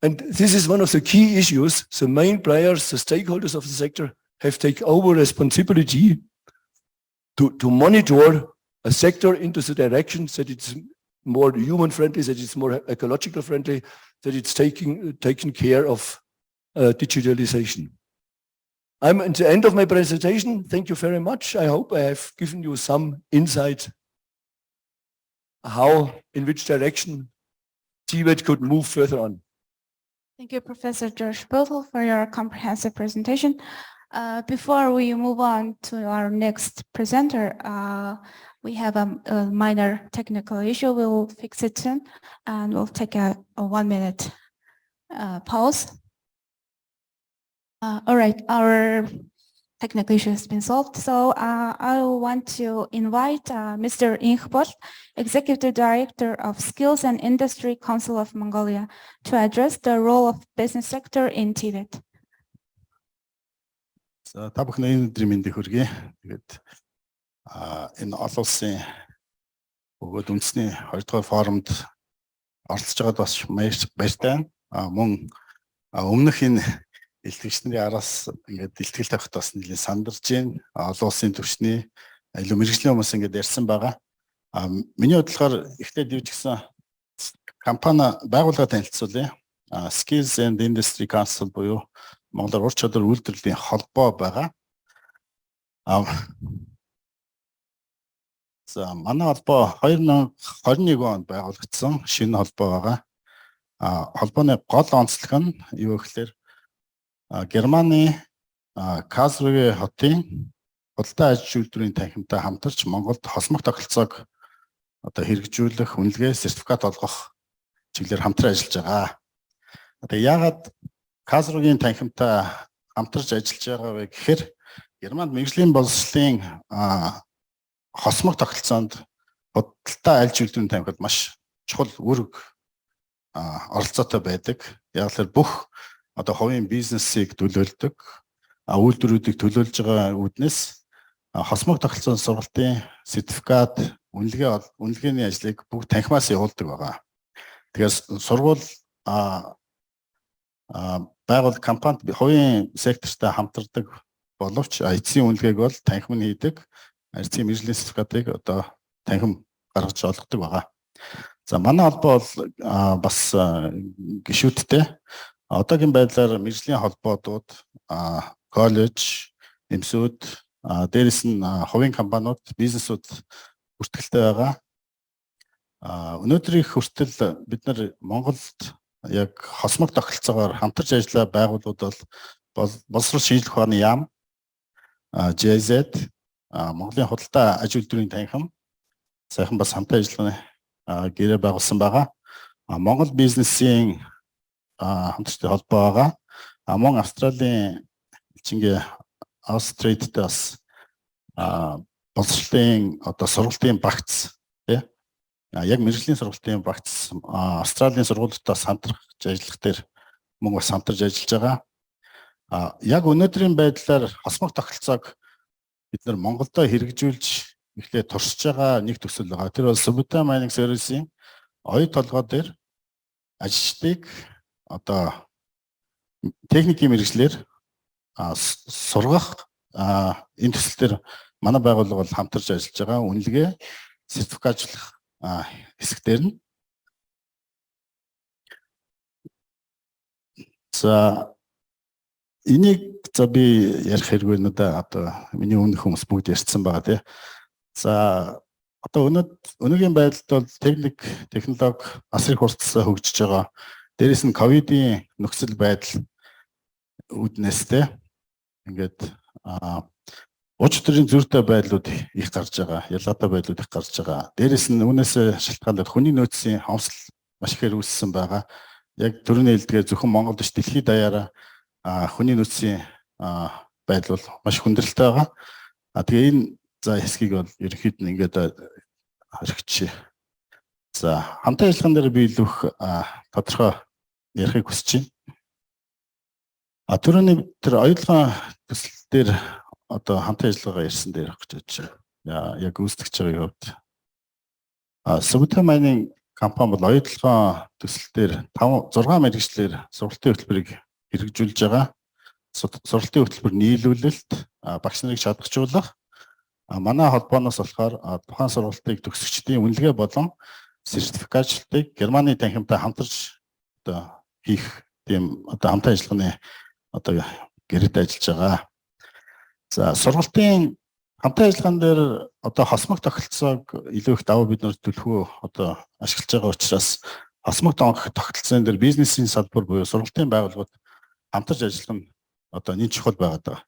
And this is one of the key issues. The main players, the stakeholders of the sector, have taken over responsibility to monitor a sector into the direction that it's more human friendly, that it's more ecological friendly, that it's taking care of digitalization. I'm at the end of my presentation. Thank you very much. I hope I have given you some insight in which direction TVET could move further on. Thank you, Professor George Bethel, for your comprehensive presentation. Before we move on to our next presenter, we have a minor technical issue. We will fix it soon, and we'll take a 1 minute pause. All right, our technical issue has been solved. So I want to invite Mr. Ingbolt, Executive Director of Skills and Industry Council of Mongolia, to address the role of business sector in TVET. За та бүхэн өдрийн мэндийг хүргэе. Тэгээд энэ олон улсын бөгөөд үндэсний 2 дугаар форумд оролцож байгаад бас баяртай. Мөн өмнөх энэ илтгэгчдийн араас ингээд илтгэл тавихт бас нэлийн сандарж байна. Олон улсын түвшний илүү мэргэжлийн хүмүүс ингээд ярьсан байгаа. Миний бодлохоор ихтэй дивж гисэн компани байгууллага танилцуулъя. Skills and Industry Council буюу Монголоор ур чадвар үйлдвэрлэлийн холбоо байгаа. За манай холбоо 2021 онд байгуулагдсан шинэ холбоо байгаа. Холбооны гол онцлог нь юу гэхээр Германы Карлсруhe хотын худалдаа аж үйлдвэрийн танхимтай хамтарч Монголд хосмох тогтолцоог хэрэгжүүлэх, үнэлгээ, сертификат олгох чиглэлээр хамтран ажиллаж байгаа. Одоо яагаад Карлсруhe-ийн танхимтай хамтарч ажиллаж байгаа вэ гэхээр Германд мэргэжлийн боловсролын хосмох тогтолцоонд худалдаа аж үйлдвэрийн танхимд маш чухал үүрэг оролцоотой байдаг. Яг л бүх одоо хувийн бизнесийг төлөөлдөг, үйлдвэрүүдийг төлөөлж байгаа үүднээс хосмог тогтолцооны сургалтын сертификат, үнэлгээний ажлыг бүгд танхимаас явуулдаг байгаа. Тэгэхээр сургууль байгууллага компанид хувийн сектортой хамтардаг боловч эцсийн үнэлгээг бол танхим нь хийдэг. Эцсийн мэргэжлийн сертификатыг одоо танхим гаргаж олгодог байгаа. За манай холбоо бол бас гишүүдтэй. Одоогийн байдлаар мэргэжлийн холбоодууд, коллеж, эмсүүд, дээрэс нь хувийн компаниуд, бизнесүүд бүртгэлтэй байгаа. Өнөөдрийн хүртэл бид нар Монголд яг хосмог тогтолцоогоор хамтарч ажиллаа байгууллагууд бол боловсрол шинжлэх ухааны яам, JZ, Монголын худалдаа аж үйлдвэрийн танхим, сайхан бас хамтан ажиллагааны гэрээ байгуулсан байгаа. Монгол бизнесийн хамтарчтай холбоо байгаа. мөн Австралийн элчингийн Австралидтэй бас боловсролын одоо сургалтын багтсан тий. Яг мэргэжлийн сургалтын багтсан Австралийн сургуулиудаас хамтрах ажиллах дээр мөн бас хамтарч ажиллаж байгаа. Яг өнөөдрийн байдлаар хосмог тогтолцоог бид нар Монголдо хэрэгжүүлж эхлээд туршиж байгаа нэг төсөл байгаа. Тэр бол Subota Mining Service-ийн оюу толгой дээр ажилчдыг одоо техникийн мэргэжлэр сургах энэ төсөл дээр манай байгууллага бол хамтарч ажиллаж байгаа. Үнэлгээ сертификатлах хэсэг дээр нь. За энийг би ярих хэрэггүй нэ одоо миний өмнөх хүмүүс бүгд ярьсан байгаа тий. За одоо өнөөгийн байдалд бол технологи асар их хурцсаа хөгжиж байгаа. Дээрээс нь ковидын нөхцөл байдал үүднээс тий ингээд уж төрийн зүйртэй байдлууд их гарч байгаа. Ялгаатай байдлууд их гарч байгаа. Дээрээс нь үүнээс шалтгаалаад хүний нөөцийн хомсол маш ихээр үүссэн байгаа. Яг төрөний хэлдгээр зөвхөн Монголд биш дэлхийд даяараа хүний нөөцийн байдал бол маш хүндрэлтэй байгаа. Тэгээ энэ хэсгийг бол ерөнхийд нь ингээд харигчээ. За хамтын ажиллагаан дээр би илүү их тодорхой ярихыг хүсэж байна. Төрөний тэр оюутлын төсөл дээр одоо хамтын ажиллагаа ярьсан дээр явах гэж байна. Яг үүсгэж байгаа хувьд Subota Mining компани бол оюутлын төсөл дээр 6 мэргэжлэр сургалтын хөтөлбөрийг хэрэгжүүлж байгаа. Сургалтын хөтөлбөр нийлүүлэлт, багш нарыг чадваржуулах, манай холбооноос болохоор тухайн сургалтыг төгсөгчдийн үнэлгээ болон сертификатлалтыг Германы танхимтай хамтарч одоо хийх тийм одоо хамтын ажиллагааны одоо гэрээтэй ажиллаж байгаа. За сургалтын хамтын ажиллагаан дээр одоо хосмог тогтолцоог илүү их давуу бид нар төлөвлөгөө одоо ашиглаж байгаа учраас хосмог тогтолцоон дээр бизнесийн салбар буюу сургалтын байгууллагууд хамтарч ажиллах нь одоо нэг чухал байгаад байгаа.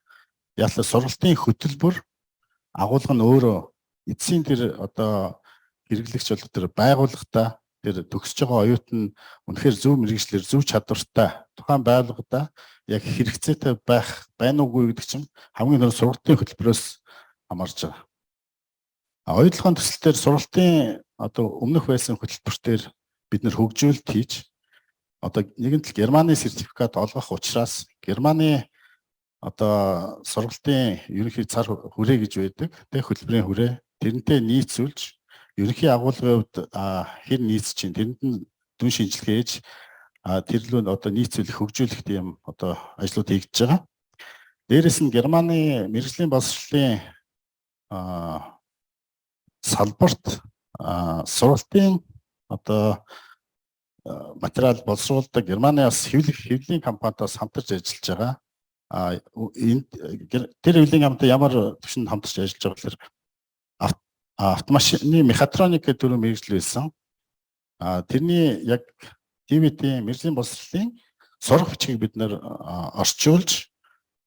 Яг л сургалтын хөтөлбөр агуулга нь өөрөө эцсийн тэр одоо хэрэглэгч бол тэр байгууллагата тэр төгсөж байгаа оюут нь үнэхээр зөв мэргэжлэр зөв чадвартай тухайн байгууллагата яг хэрэгцээтэй байх байна уугүй гэдэг чинь хамгийн түрүү сургалтын хөтөлбөрөөс хамаарч байгаа. Оюутлын төсөл дээр сургалтын одоо өмнөх байсан хөтөлбөртөөр бид нэр хөгжүүлэлт хийж одоо нэгэн тал Германы сертификат олгох учраас Германы одоо сургалтын ерөнхий цар хүрээ гэж байдаг. Тэг хөтөлбөрийн хүрээ тэрнтэй нийцүүлж ерөнхий агуулгын хувьд хэр нийцж чинь тэрэнд нь дүн шинжилгээ хийж тэрлүүнд одоо нийцүүлэх хөгжүүлэх тийм одоо ажлууд хийгдэж байгаа. Дээрээс нь Германы мэргэжлийн боловсролын салбарт сургалтын одоо материал боловсруулдаг Германы бас хэвлэлийн компаниудаас хамтарч ажиллаж байгаа. Тэр хэвлэлийн компани ямар түвшинд хамтарч ажиллаж байгаа гэхээр автомашины мехатроник гэх төрлийн мэргэжил байсан. Тэрний яг ТВ-ийн мэргэжлийн боловсролын сурах бичгийг бид нэр орчуулж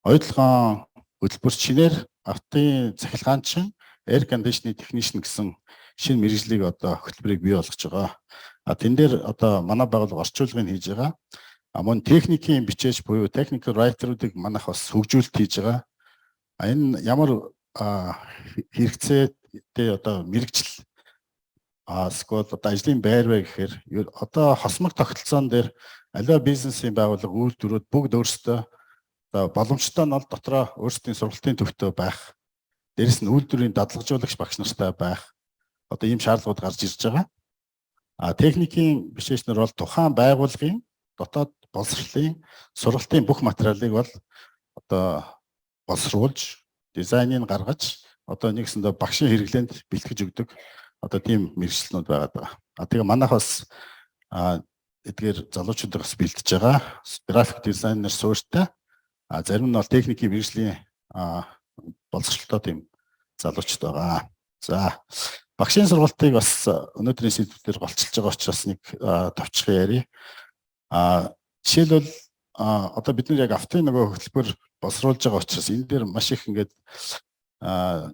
оюутлын хөтөлбөрт шинээр автын цахилгаанчин air conditioning technician гэсэн шинэ мэргэжлийг одоо хөтөлбөрийг бий болгож байгаа. Тэн дээр одоо манай байгууллага орчуулгыг хийж байгаа. Мөн техникийн бичээж буюу technical writer-уудыг манайх бас хөгжүүлэлт хийж байгаа. Энэ ямар хэрэгцээтэй одоо мэргэжил эсвэл одоо ажлын байр вэ гэхээр одоо хосмог тогтолцоон дээр аливаа бизнесийн байгууллага үйлдвэрүүд бүгд өөрсдөө боломжтой нь бол дотроо өөрсдийн сургалтын төвтэй байх. Дээрэс нь үйлдвэрийн дадлагжуулагч багш нартай байх. Одоо ийм шаардлагууд гарч ирж байгаа. Техникийн бичээч нар бол тухайн байгууллагын дотоод боловсролын сургалтын бүх материалыг бол одоо боловсруулж, дизайныг гаргаж, одоо нэгсэндээ багшийн хэрэглээнд бэлтгэж өгдөг одоо тийм мэргэжлүүд байгаа. Тэгээ манайх бас эдгээр залуучуудыг бас бэлдэж байгаа. График дизайнер суурьтай. Зарим нь бол техникийн мэргэжлийн боловсролтой тийм залуучууд байгаа. За багшийн сургалтыг бас өнөөдрийн сэдвээр голчилж байгаа учраас нэг товчхон ярий. Жишээлбэл одоо бид нар яг автын нөгөө хөтөлбөр боловсруулж байгаа учраас энэ дээр маш их ингээд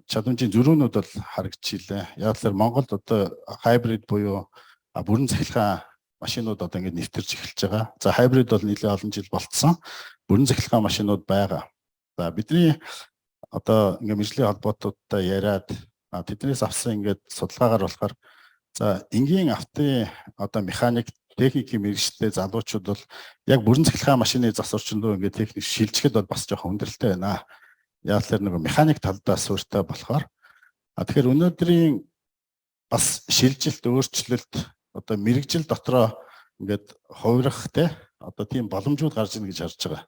чадамжийн зөрүүнүүд бол харагдчихлээ. Яг л Монголд одоо хайбрид буюу бүрэн цахилгаан машинууд одоо ингээд нэвтэрч эхэлж байгаа. За хайбрид бол нэлээд олон жил болцсон. бүрэн цахилгаан машинууд байгаа. За бидний одоо ингээ мэргэжлийн холбоотуудтай яриад тэднээс авсан ингээд судалгаагаар болохоор за энгийн автын одоо механик техникийн мэргэжтэй залуучууд бол яг бүрэн цахилгаан машины зас орчин руу ингээд техник шилжихэд бол бас жоохон хүндрэлтэй байна. Яг л нэг механик талдаа суурьтай болохоор тэгэхээр өнөөдрийн бас шилжилт өөрчлөлт одоо мэргэжил дотроо ингээд хувирах те одоо тийм боломжууд гарч ийн гэж харж байгаа.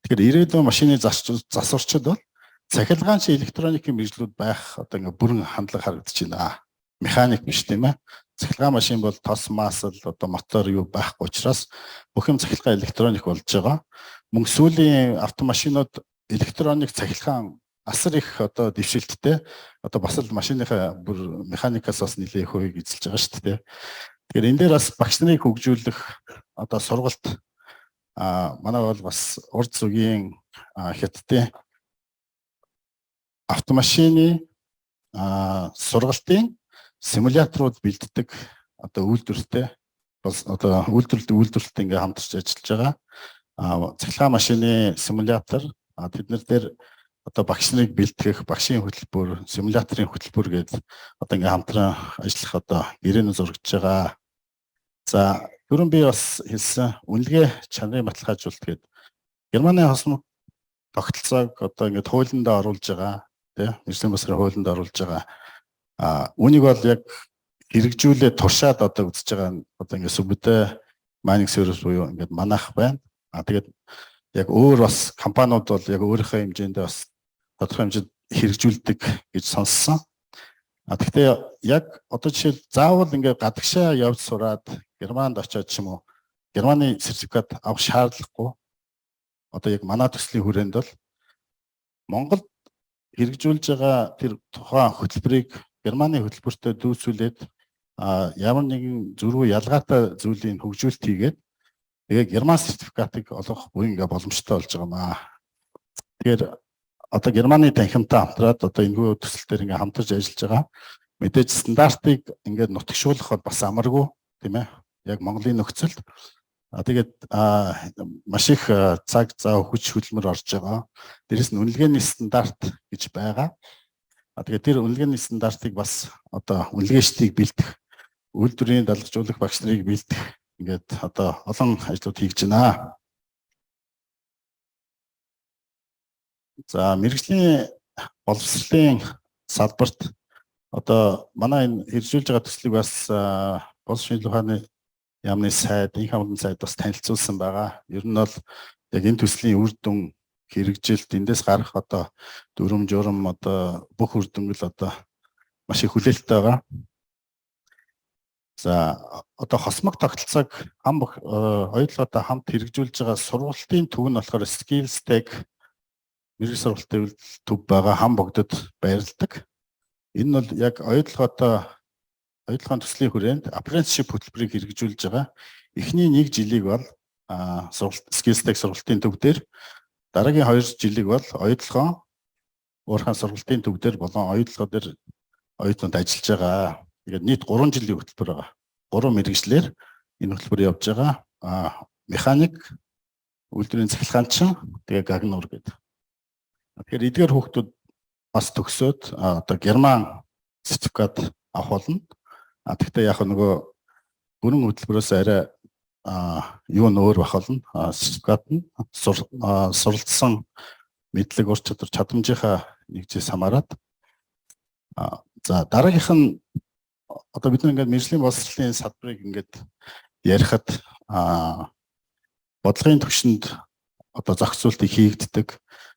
Тэгэхээр ирээдүйн машины зас орчид бол цахилгаанч электроникийн мэргэжлүүд байх одоо ингээд бүрэн хандлага харагдаж байна. Механик биш тийм ээ. Цахилгаан машин бол тос масл одоо мотор юу байхгүй учраас бүх юм цахилгаан электроник болж байгаа. Мөн сүүлийн автомашинууд электроник цахилгаан асар их одоо дэвшилттэй одоо бас л машиныхаа бүр механикаас бас нэлээд хувийг эзэлж байгаа шүү дээ. Тэгэхээр энэ дээр бас багш нарыг хөгжүүлэх одоо сургалт манай бол бас урд зүгийн хятадын автомашины сургалтын симуляторууд бэлддэг одоо үйлдвэртэй бас одоо үйлдвэрлэлтэй ингээм хамтарч ажиллаж байгаа. Цахилгаан машины симулятор тэднэр дээр одоо багш нарыг бэлтгэх багшийн хөтөлбөр, симуляторын хөтөлбөр гэдэг одоо ингээм хамтран ажиллах одоо гэрээний зурагж байгаа. За түрүүн би бас хэлсэн үнэлгээ чанарын баталгаажуулалт гэдэг Германы хосмог тогтолцоог одоо ингээд хуулинд оруулж байгаа тийм мэргэжлийн басрын хуулинд оруулж байгаа. Үүнийг бол яг хэрэгжүүлээ туршаад одоо үзэж байгаа одоо ингээд сүбдэ майнинг сервис буюу ингээд манайх байна. Тэгээд яг өөр бас компаниуд бол яг өөрийнхөө хэмжээндээ бас тодорхой хэмжээнд хэрэгжүүлдэг гэж сонссон. Гэхдээ яг одоо жишээл заавал ингээд гадагшаа явж сураад Германд очиод ч юм уу Германы сертификат авах шаардлагагүй. Одоо яг манай төслийн хүрээнд бол Монголд хэрэгжүүлж байгаа тэр тухайн хөтөлбөрийг Германы хөтөлбөртөө дүүцүүлээд ямар нэгэн зөрүү ялгаатай зүйлийн хөгжүүлэлт хийгээд тэгээ Герман сертификатыг олох бүрэн ингээ боломжтой болж байгаа маа. Тэгэхээр одоо Германы танхимтай хамтраад одоо энэхүү төсөл дээр ингээ хамтарч ажиллаж байгаа. Мэдээж стандартыг ингээ нутагшуулах бол бас амаргүй тийм ээ. Яг Монголын нөхцөлд тэгээд маш их цаг зав хүч хөдөлмөр орж байгаа. Дээрээс нь үнэлгээний стандарт гэж байгаа. Тэгээд тэр үнэлгээний стандартыг бас одоо үнэлгээчдийг бэлдэх, үйлдвэрийн далгажуулах багш нарыг бэлдэх ингээд одоо олон ажлууд хийж байна. За мэргэжлийн боловсролын салбарт одоо манай энэ хэрэгжүүлж байгаа төслийг бас боловсролын ухааны яамны сайд, их хамтын сайд бас танилцуулсан байгаа. Ер нь бол яг энэ төслийн үр дүн хэрэгжилт эндээс гарах одоо дүрм журам одоо бүх үр дүнгэл одоо маш их хүлээлттэй байгаа. За одоо хосмог тогтолцоог хоёулаатай хамт хэрэгжүүлж байгаа сургалтын төв нь болохоор skills tag мэргэжлийн сургалтын төв байгаа хам богдод байрладаг. Энэ нь бол яг оюутлогын төслийн хүрээнд apprenticeship хөтөлбөрийг хэрэгжүүлж байгаа. Эхний 1 жилиг бол skills tag сургалтын төв дээр, дараагийн 2 жилиг бол оюутлогын уурхайн сургалтын төв дээр болон оюутлогоо дээр оюутнууд ажиллаж байгаа. Тэгээд нийт 3 жилийн хөтөлбөр байгаа. 3 мэргэжлэр энэ хөтөлбөр явж байгаа. Механик, үйлдвэрийн цахилгаанчин, тэгээ гагнуур гэдэг. Тэгэхээр эдгээр хүүхдүүд бас төгсөөд одоо Герман сертификат авах болно. Тэгвэл яг нөгөө бүрэн хөтөлбөрөөс арай юу нь өөр байх болно. Сертификат нь суралцсан мэдлэг ур чадвар чадамжийнхаа нэгжээс хамаарат. За дараагийнх нь одоо бид нэг мэргэжлийн боловсролын салбарыг ингээд ярихад бодлогын түвшинд одоо зохицуултыг хийгддэг.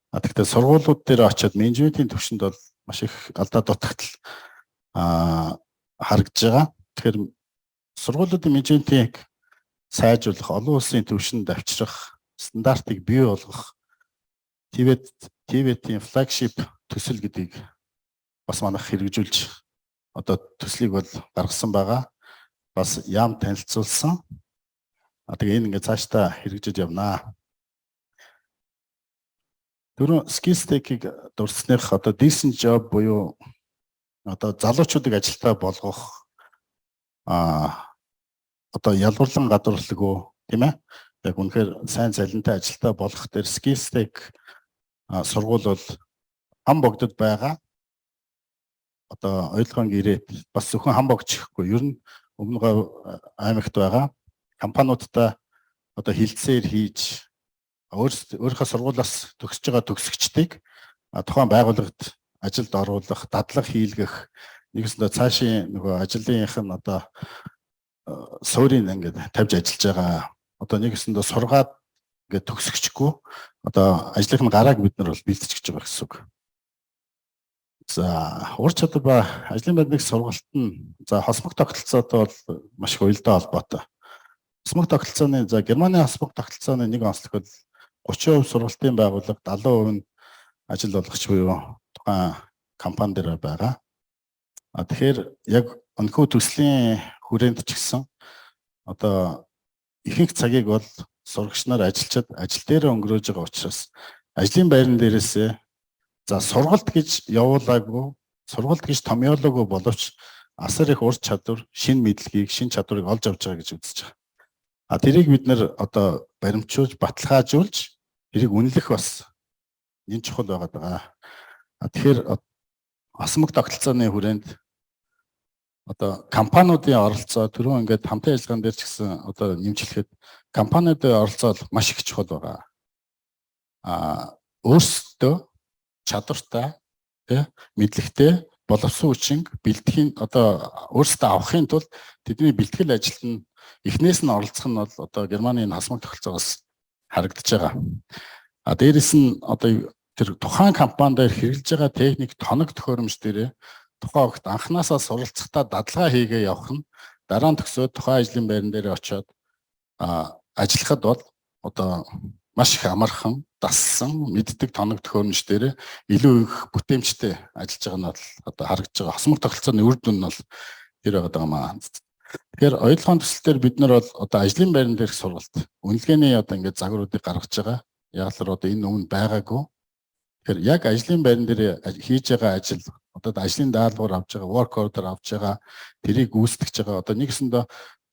Тэгвэл сургуулиуд дээр очиод менежментийн түвшинд бол маш их алдаа дутагдал харагдж байгаа. Тэгэхээр сургуулиудын менежментийг сайжруулах, олон улсын түвшинд авчрах, стандартыг бий болгох ТВЭТ-ийн флагшип төсөл гэдгийг бас манайх хэрэгжүүлж одоо төслийг бол гаргасан байгаа. Бас яам танилцуулсан. Тэгээ энэ ингээд цаашдаа хэрэгжиж явнаа. Түрүү skills tag-ыг дурдсных одоо decent job буюу одоо залуучуудыг ажилтаа болгох одоо ялгуурлан гадуурлаг уу тийм ээ яг үнэхээр сайн цалинтай ажилтаа болох дээр skillstek сургууль бол хам богдод байгаа. Одоо ойлгоон ирээд бас зөвхөн хам богдчихгүй. Ер нь өмнөгөө аймагт байгаа компаниудтай одоо хилцээр хийж өөрийнхөө сургуулиас төгсөж байгаа төгсөгчдийг тухайн байгууллагад ажилд оруулах, дадлага хийлгэх, нэгсэндээ цаашийн нөгөө ажлынх нь одоо суурийг ингээд тавьж ажиллаж байгаа. Одоо нэгсэндээ сургаад ингээд төгсөгчгүй одоо ажлынх нь гарааг бид нар бол бэлтгэж байгаа гэсэн үг. За ур чадвар ба ажлын байдлыг сургалт нь за хосмог тогтолцоотой бол маш их уялдаа холбоотой. Хосмог тогтолцооны за Германы хосмог тогтолцооны нэг онцлог бол 30% сургалтын байгууллага 70% нь ажил олгогч буюу тухайн компани дээр байгаа. Тэгэхээр яг өнөхөө төслийн хүрээнд ч гэсэн одоо ихэнх цагийг бол сурагч нар ажилчид ажил дээр өнгөрөөж байгаа учраас ажлын байран дээрээсээ за сургалт гэж явуулаагүй, сургалт гэж томьёолоогүй боловч асар их ур чадвар, шин мэдлэгийг, шин чадварыг олж авч байгаа гэж үзэж байгаа. Тэрийг бид нэр одоо баримтжуулж, баталгаажуулж, тэрийг үнэлэх бас энэ чухал байгаа. Тэгэхээр хосмог тогтолцооны хүрээнд одоо компаниудын оролцоо түрүүн ингээд хамтын ажиллагаан дээр ч гэсэн одоо нэмжлэхэд компаниудын оролцоо маш их чухал байгаа. Өөрсдөө чадвартай, мэдлэгтэй, боловсон хүчин бэлтгэхийн одоо өөрсдөө авахын тулд тэдний бэлтгэл ажилд нь эхнээс нь оролцох нь бол одоо Германы энэ хосмог тогтолцоогоос харагдаж байгаа. Дээрээс нь одоо тэр тухайн компани дээр хэрэгжилж байгаа техник тоног төхөөрөмж дээр тухайн огт анханасаа суралцахтаа дадлага хийгээ явах нь дараа нь төгсөөд тухайн ажлын байран дээр очиод ажиллахад бол одоо маш их амархан, дассан, мэддэг тоног төхөөрөмж дээр илүү их бүтээмжтэй ажиллаж байгаа нь бол одоо харагдж байгаа. Хосмог тогтолцооны үр дүн нь бол тэр байгаа маа. Тэгэхээр ойлгоон төсөл дээр бид нар бол одоо ажлын байран дээрх сургалт, үнэлгээний одоо ингээд загваруудыг гаргаж байгаа. Яг л одоо энэ өмнө байгаагүй. Тэгэхээр яг ажлын байран дээр хийж байгаа ажил, одоо ажлын даалгавар авч байгаа, work order авч байгаа, тэрийг гүйцэтгэж байгаа. Одоо нэгсэндээ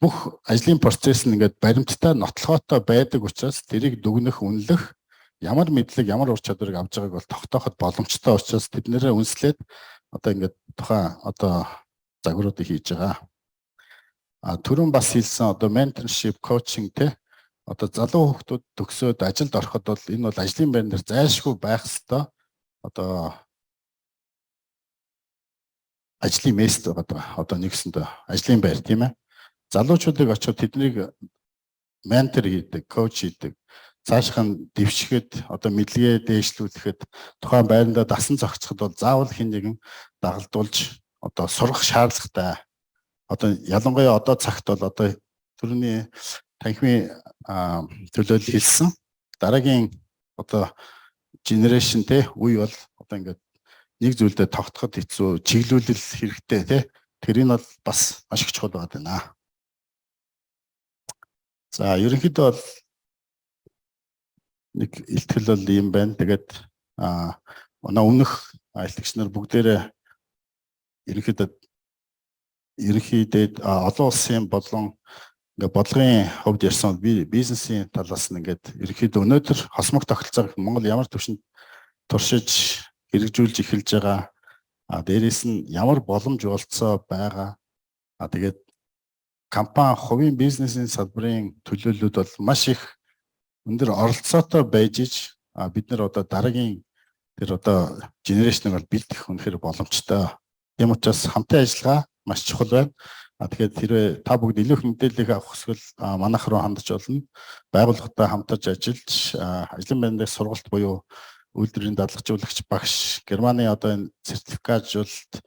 бүх ажлын процесс нь ингээд баримттай нотлохоотой байдаг учраас тэрийг дүгнэх, үнэлэх, ямар мэдлэг, ямар ур чадварыг авч байгааг бол тогтооход боломжтой учраас тэднэрээ үнслээд одоо ингээд тухайн одоо загваруудыг хийж байгаа. Түрүүн бас хэлсэн одоо mentorship, coaching те одоо залуу хүмүүс төгсөөд ажилд ороход бол энэ бол ажлын байран дээр зайлшгүй байх ёстой. Одоо ажлын мест байгаа. Одоо нэгсэндээ ажлын байр тийм ээ. Залуучуудыг очиод тэднийг ментор хийдэг, коуч хийдэг. Цаашх нь дэвшгэд одоо мэдлэгээ дээшлүүлэхэд тухайн байрандаа дасан зохицоход бол заавал хэн нэгэн дагалдуулж одоо сурах шаардлагатай. Одоо ялангуяа одоо цагт бол одоо түрүүний танхимын төлөөлөл хэлсэн дараагийн одоо генерашн те үе бол одоо ингээд нэг зүйлдээ тогтоход хэцүү, чиглүүлэл хэрэгтэй те. Тэрийг бол бас маш их чухал байна. За ерөнхийдөө бол нэг илтгэл бол юм байна. Тэгээд өмнөх илтгэгч нар бүгдээрээ ерөнхийдөө олон улсын болон ингээ бодлогын хувьд ярьсан бизнесийн талаас нь ингээд ерөнхийдөө өнөөдөр хосмог тогтолцоог Монгол ямар төвшөнд туршиж хэрэгжүүлж эхэлж байгаа. Дээрээс нь ямар боломж олцоо байгаа. Тэгээд компани хувийн бизнесийн салбарын төлөөллүүд бол маш их өндөр оролцоотой байж иж бид нар одоо дараагийн тэр одоо генерашныг бол бэлтгэх үнэхээр боломжтой. Тийм учраас хамтын ажиллагаа маш чухал байна. Тэгэхээр хэрвээ та бүгд илүү их мэдээллийг авах эсвэл манайх руу хандж болно. Байгууллагатай хамтарч ажиллаж ажлын байрны сургалт буюу үйлдвэрийн дадлгажуулагч багш Германы одоо энэ сертификатжуулалт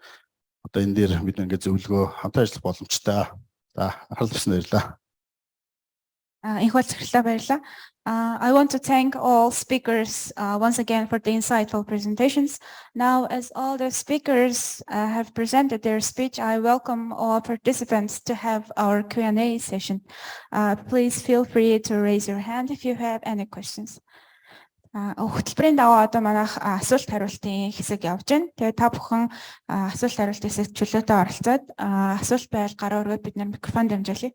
одоо энэ дээр бид ингээд зөвлөгөө хамтан ажиллах боломжтой. За анхаарал тавьсан баярлалаа. Их баярлалаа баярлалаа. I want to thank all speakers once again for the insightful presentations. Now, as all the speakers have presented their speech, I welcome all participants to have our Q&A session. Please feel free to raise your hand if you have any questions. Хөтөлбөрийн дагуу одоо манайх асуулт хариултын хэсэг явж байна. Тэгээ та бүхэн асуулт хариулт хэсэгт чөлөөтэй оролцоод асуулт байвал гараа өргөөд бид нар микрофон дамжуулъя.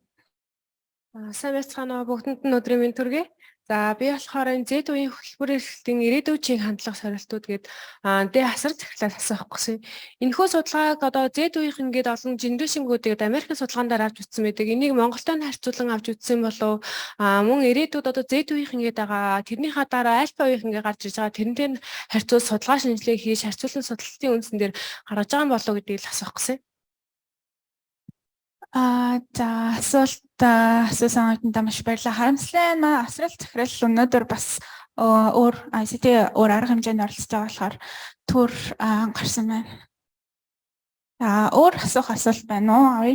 Сайн байцгаана уу бүгдэнд нь өдрийн мэнд төргий. За би болохоор энэ Z үеийн хөтөлбөрийн ирээдүйдийн хандлах сорилтууд гээд дэ хасар захирлаад асуух гэсэн. Энэхүү судалгааг одоо Z үеийнх ингээд олон генерашнгуудыг Америкийн судалгаан дээр авч үзсэн байдаг. Энийг Монголтой харьцуулан авч үзсэн болов мөн ирээдүйд одоо Z үеийнх ингээд байгаа тэрнийхээ дараа альфа үеийнх ингээд гарч ирж байгаа тэрнтэй харьцуул судалгаа шинжилгээ хийж харьцуулан судалтын үндсэн дээр гаргаж байгаа болов гэдгийг л асуух гэсэн. За асуусан хамтдаа маш баярлалаа. Харамслан асрал захирал өнөөдөр бас өөр ICT өөр арга хэмжээнд оролцож байгаа болохоор төр гарсан байна. За өөр асуух асуулт байна уу?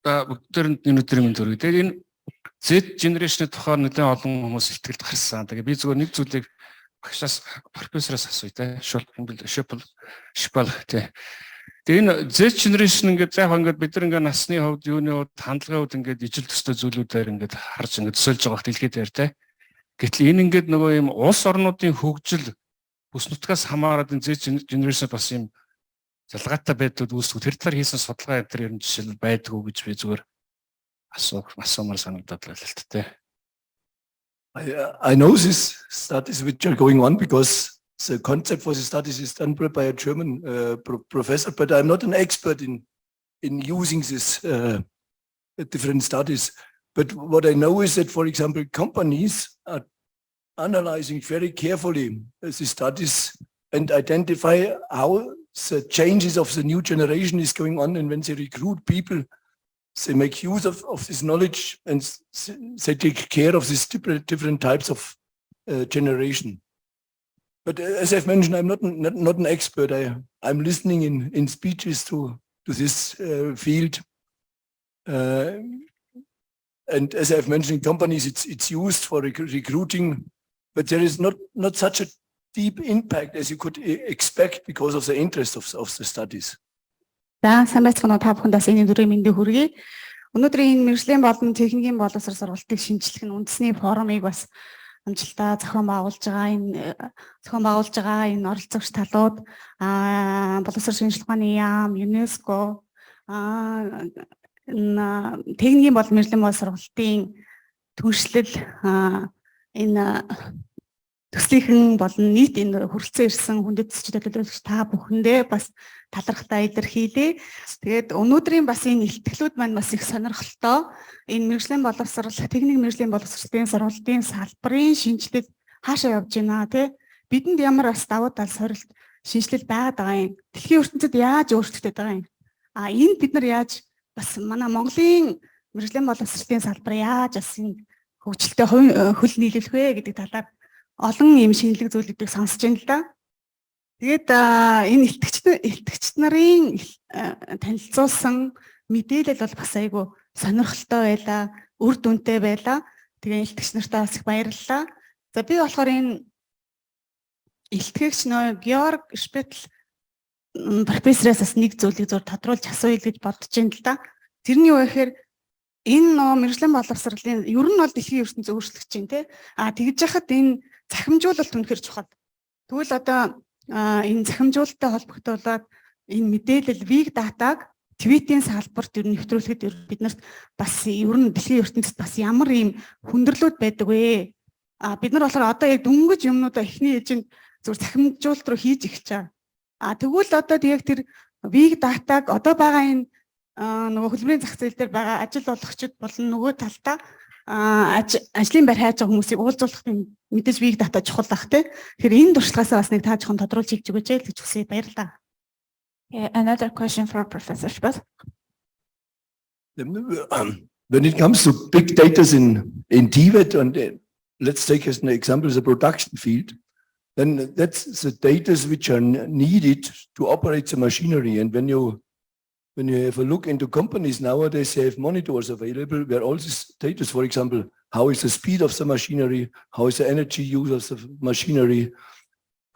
Авъя. Бүгдээр энэ өдрийн мэнд төргий. Тэгээд энэ Z generation-ийн тухай нэлээд олон хүмүүс илтгэлд гарсан. Тэгээд би зөвхөн нэг зүйлийг багшаас профессороос асууя те. Шипал те. Тэгээ энэ Z generation ингээд яг ингээд бид нар ингээд насны хувьд юуны хувьд хандлагын хувьд ингээд ижил төстэй зүйлүүдээр ингээд харж ингээд төсөөлж байгаа хэрэг дэлхийд дээр те. Гэтэл энэ ингээд нөгөө юм улс орнуудын хөгжил бүс нутгаас хамаарат энэ Z generation бас юм залгаатай байдлууд үүсгүү. Тэр талаар хийсэн судалгаа энэ төр ер нь жишээл байдгүй гэж би зүгээр асуумаар санагдаад байлаа л те. I know this studies which are going on because the concept for the studies is done by a German professor, but I'm not an expert in using this different studies. But what I know is that, for example, companies are analyzing very carefully the studies and identify how the changes of the new generation is going on, and when they recruit people, they make use of this knowledge and they take care of these different types of generation. But as I've mentioned, I'm not an expert. I'm listening in speeches to this field, and as I've mentioned, in companies it's used for recruiting, but there is not such a deep impact as you could expect because of the interest of the studies. За сайн байцгаана уу та бүхэндээ энэ өдрийн мэндийг хүргэе. Өнөөдрийн энэ мэргэжлийн болон техникийн боловсрол сургалтыг шинэчлэх нь үндэсний форумыг бас амжилтаа зохион байгуулж байгаа энэ оролцогч талууд боловсрол шинжилгээ ухааны яам, ЮНЕСКО, техникийн болон мэргэжлийн боловсролын түншлэл энэ төслийнхэн болон нийт энэ хүрэлцэн ирсэн хүндэт төсчид төлөөлөгч та бүхэндээ бас талархтаа илэрхийлье. Тэгээд өнөөдрийн бас энэ илтгэлүүд маань бас их сонирхолтой. Энэ мэргэжлийн боловсрол, техник мэргэжлийн боловсролын сургалтын салбарын шинжилэл хаашаа явж байна тий? Бидэнд ямар бас давуу тал сорилт шинжилэл байгаад байгаа юм. Дэлхийн ертөнцид яаж өөрчлөгдөж байгаа юм? Энд бид нар яаж бас манай Монголын мэргэжлийн боловсролын салбар яаж бас энэ хөгжилтэй хөл нийлүүлэх вэ гэдэг талаар олон юм шинэлэг зүйлүүдийг сонсож байна л да. Тэгээд энэ илтгэгч нарын танилцуулсан мэдээлэл бол бас айгүй сонирхолтой байлаа, үр дүнтэй байлаа. Тэгээ илтгэгч нартаа бас их баярлалаа. За би болохоор энэ илтгэгч нөө Георг Шпетл профессороос бас нэг зүйлийг зур тодруулж асууя гэж бодож байна л да. Тэрний юу гэхээр энэ нөө мэргэжлийн боловсролын ер нь бол дэлхийн ертөнцийн өөрчлөгч чинь тий. Тэгж яхад энэ цахимжуулалт үнэхээр чухал. Тэгвэл одоо энэ цахимжуулалттай холбогдуулаад энэ мэдээлэл big data-г твитийн салбарт ер нь нэвтрүүлэхэд биднэрт бас ер нь дэлхийн ертөнцид бас ямар ийм хүндрэлүүд байдаг вэ? Бид нар болохоор одоо яг дөнгөж юмнуудаа эхний ээжинд зүгээр цахимжуулалт руу хийж эхэлж байгаа. Тэгвэл одоо яг тэр big data-г одоо байгаа энэ нөгөө хөтөлбөрийн зах зээл дээр байгаа ажил олгогчид болон нөгөө талдаа ажлын байр хайж байгаа хүмүүсийг уулзуулах юм мэдээж big data чухал бах тий. Тэгэхээр энэ туршлагаасаа бас нэг та жоохон тодруулж хэлж өгөөч л гэж хүсье. Баярлалаа. Another question for Professor Speth. When it comes to big data in TVET, and let's take as an example the production field, then that's the data which are needed to operate the machinery. And when you have a look into companies nowadays, they have monitors available where all this data, for example, how is the speed of the machinery, how is the energy use of the machinery,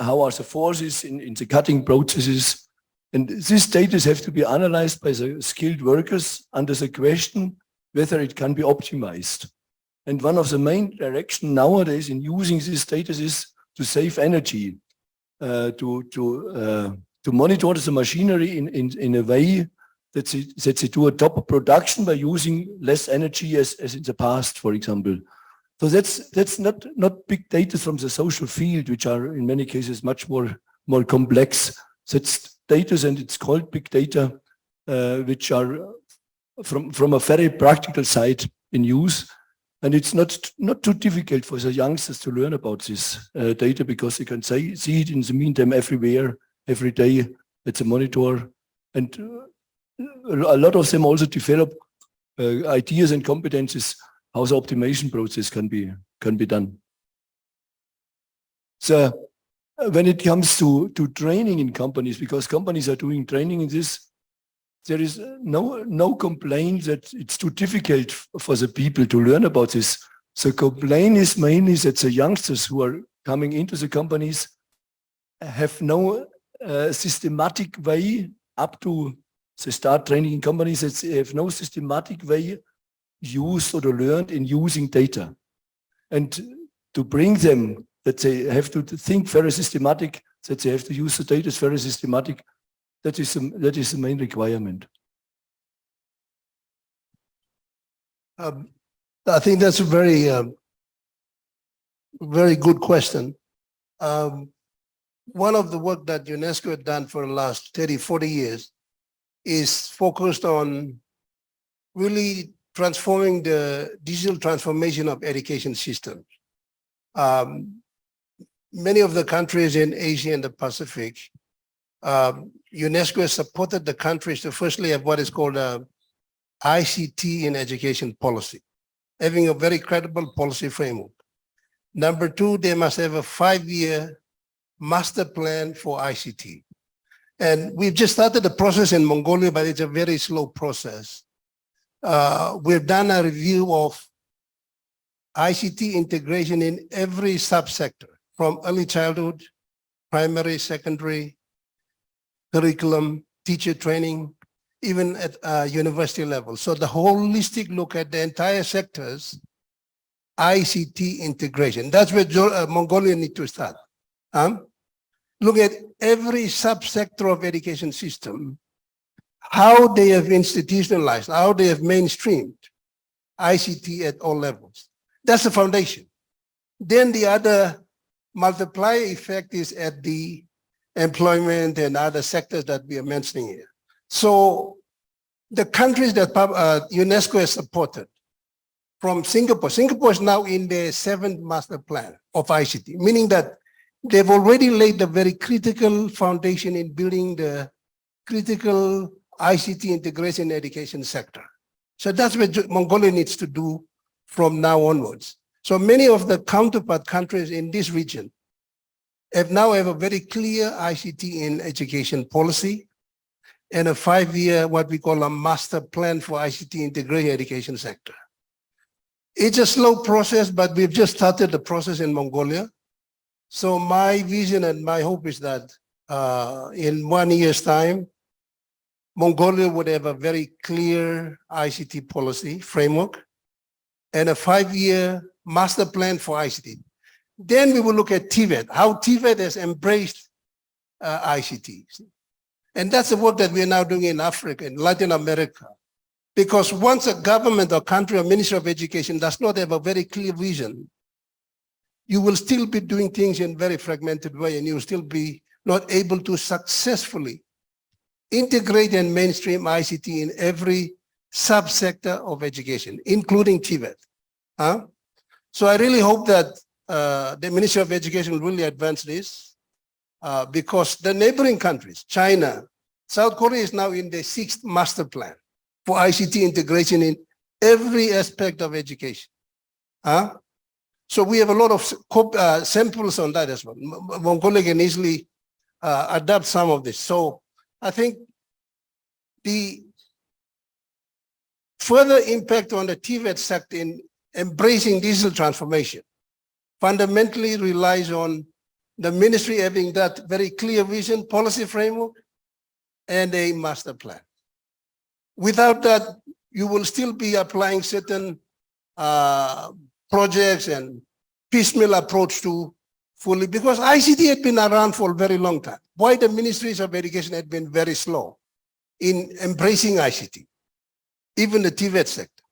how are the forces in the cutting processes. And these data have to be analyzed by the skilled workers under the question whether it can be optimized. And one of the main directions nowadays in using these data is to save energy, to monitor the machinery in a way that they do a top production by using less energy as in the past, for example. So that's not big data from the social field, which are in many cases much more complex. That's data, and it's called big data, which are from a very practical side in use. And it's not too difficult for the youngsters to learn about this data, because they can see it in the meantime everywhere, every day at the monitor. And a lot of them also develop ideas and competencies how the optimization process can be done. So when it comes to training in companies, because companies are doing training in this, there is no complaint that it's too difficult for the people to learn about this. The complaint is mainly that the youngsters who are coming into the companies have no systematic way up to the start training in companies, that they have no systematic way used or learned in using data. And to bring them, that they have to think very systematic, that they have to use the data very systematic, that is the main requirement. I think that's a very, very good question. One of the work that UNESCO had done for the last 30, 40 years is focused on really transforming the digital transformation of education systems. Many of the countries in Asia and the Pacific, UNESCO has supported the countries to firstly have what is called a ICT in education policy, having a very credible policy framework. Number two, they must have a 5-year master plan for ICT. And we've just started the process in Mongolia, but it's a very slow process. We've done a review of ICT integration in every subsector, from early childhood, primary, secondary, curriculum, teacher training, even at university level. So the holistic look at the entire sectors, ICT integration. That's where Mongolia needs to start. Look at every subsector of education system, how they have institutionalized, how they have mainstreamed ICT at all levels. That's the foundation. Then the other multiplier effect is at the employment and other sectors that we are mentioning here. So the countries that UNESCO has supported, from Singapore is now in their 7th master plan of ICT, meaning that they've already laid the very critical foundation in building the critical ICT integration education sector. So that's what Mongolia needs to do from now onwards. So many of the counterpart countries in this region have a very clear ICT in education policy and a 5-year, what we call a master plan for ICT integrated education sector. It's a slow process, but we've just started the process in Mongolia. So my vision and my hope is that in 1 year's time, Mongolia would have a very clear ICT policy framework and a 5-year master plan for ICT. Then we will look at TVET, how TVET has embraced ICT. And that's the work that we are now doing in Africa, in Latin America. Because once a government or country or Ministry of Education does not have a very clear vision, you will still be doing things in a very fragmented way, and you will still be not able to successfully integrate and mainstream ICT in every subsector of education, including TVET. So I really hope that the Ministry of Education will really advance this because the neighboring countries, China, South Korea is now in the 6th master plan for ICT integration in every aspect of education. So we have a lot of samples on that as well. Mongolia can easily adapt some of this. So I think the further impact on the TVET sector in embracing digital transformation fundamentally relies on the ministry having that very clear vision, policy framework, and a master plan. Without that, you will still be applying certain projects and piecemeal approach to fully, because ICT had been around for a very long time. Why the ministries of education had been very slow in embracing ICT, even the TVET sector?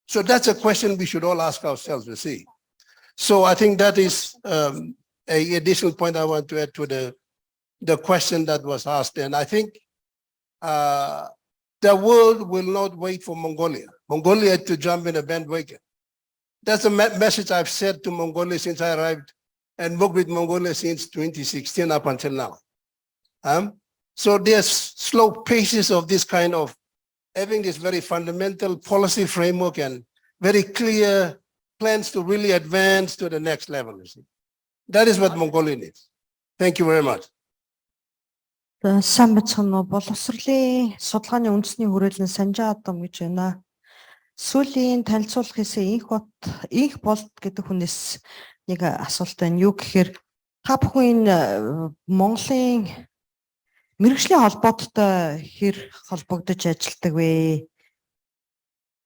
So that's a question we should all ask ourselves, you see. So I think that is an additional point I want to add to the question that was asked. And I think the world will not wait for Mongolia. Mongolia had to jump in a bandwagon. That's a message I've said to Mongolia since I arrived and worked with Mongolia since 2016 up until now. So there's slow paces of this kind of having this very fundamental policy framework and very clear plans to really advance to the next level. You see. That is what Mongolia needs. Thank you very much. Сайн бацхан боловсролын судалгааны үндэсний хүрээлэн Санжаа Адам гэж байна. Сүүлийн танилцуулах хэсэг инх болт гэдэг хүнээс нэг асуулт байна. Юу гэхээр та бүхэн Монголын мэргэжлийн холбооттой хэр холбогдож ажилладаг вэ?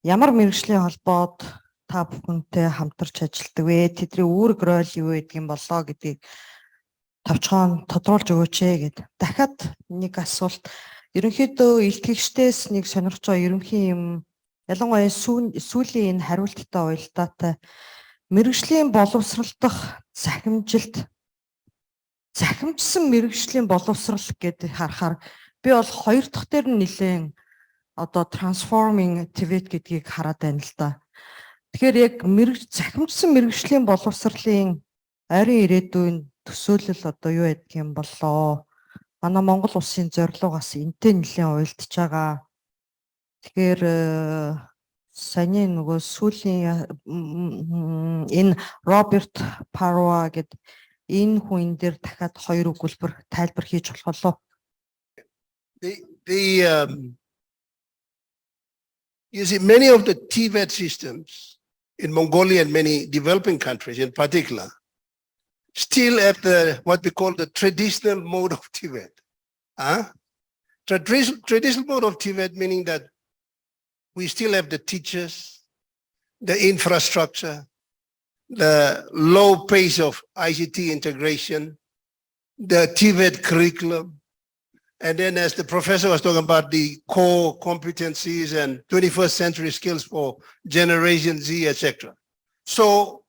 Ямар мэргэжлийн холбоод та бүхэнтэй хамтарч ажилладаг вэ? Тэдний үүрэг роль юу гэдэг юм болоо гэдгийг тавчхан тодруулж өгөөч гэд. Дахиад нэг асуулт. Ерөнхийдөө илтгэгчдээс нэг сонирхож байгаа ерөнхий юм ялангуяа сүүлийн энэ хариулттай уялдаатай мэргэжлийн боловсролдох захимжилт захимжсан мэргэжлийн боловсрол гэдэг харахаар би бол хоёр дахь дээр нь нэлээд одоо transforming TVET гэдгийг хараад байна л да. Тэгэхээр яг захимжсан мэргэжлийн боловсролын ойрын ирээдүйн төсөөлөл одоо юу байдаг юм болоо. Манай Монгол улсын зорилгоос энтэй нэлээд уялдж байгаа. Тэгэхээр саяны нөгөө сүүлийн энэ Роберт Парва гэдэг энэ хүн дээр дахиад хоёр өгүүлбэр тайлбар хийж болох уу? You see, many of the TVET systems in Mongolia and many developing countries in particular still have what we call the traditional mode of TVET. Traditional mode of TVET meaning that we still have the teachers, the infrastructure, the low pace of ICT integration, the TVET curriculum, and then as the professor was talking about the core competencies and 21st century skills for Generation Z, etc. So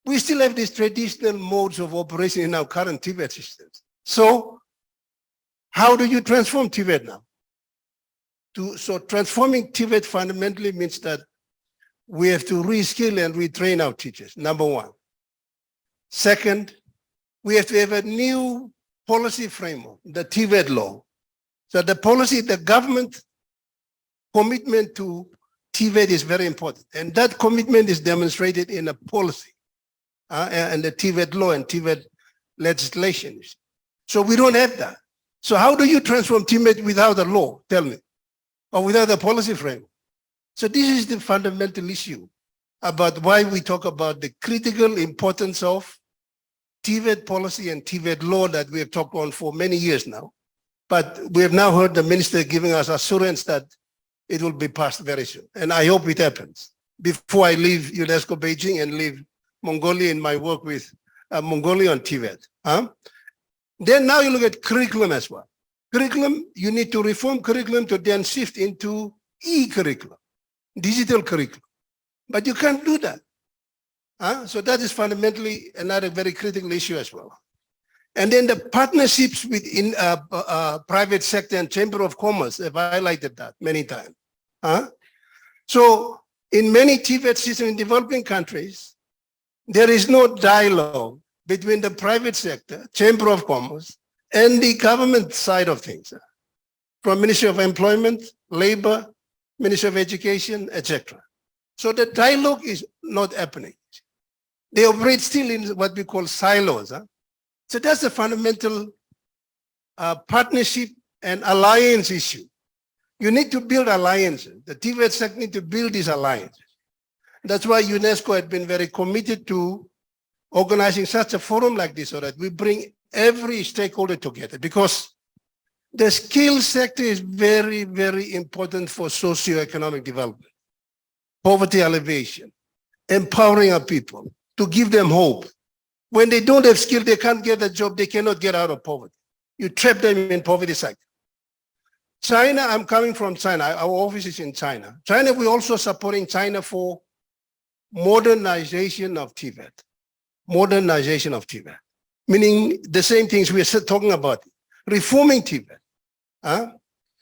we still have these traditional modes of operation in our current TVET systems. So how do you transform TVET now? So transforming TVET fundamentally means that we have to reskill and retrain our teachers, number one. Second, we have to have a new policy framework, the TVET law. So the policy, the government commitment to TVET is very important. And that commitment is demonstrated in a policy and the TVET law and TVET legislation. So we don't have that. So how do you transform TVET without a law? Tell me. Or without a policy framework? So this is the fundamental issue about why we talk about the critical importance of TVET policy and TVET law that we have talked on for many years now. But we have now heard the minister giving us assurance that it will be passed very soon. And I hope it happens before I leave UNESCO Beijing and leave Mongolia in my work with Mongolia on TVET. Then now you look at curriculum as well. Curriculum, you need to reform curriculum to then shift into e-curriculum, digital curriculum. But you can't do that. So that is fundamentally another very critical issue as well. And then the partnerships within private sector and Chamber of Commerce have highlighted that many times. So in many TVET systems in developing countries, there is no dialogue between the private sector, Chamber of Commerce, and the government side of things, from Ministry of Employment, Labor, Ministry of Education, etc. So the dialogue is not happening. They operate still in what we call silos. So that's a fundamental partnership and alliance issue. You need to build alliances. The TVET sector need to build these alliances. That's why UNESCO had been very committed to organizing such a forum like this so that we bring every stakeholder together, because the skills sector is very, very important for socio-economic development, poverty alleviation, empowering our people, to give them hope. When they don't have skill, they can't get a job, they cannot get out of poverty. You trap them in poverty cycle. China, I'm coming from China. Our office is in China. China, we're also supporting China for modernization of Tibet. Modernization of Tibet. Meaning the same things we're talking about. Reforming Tibet.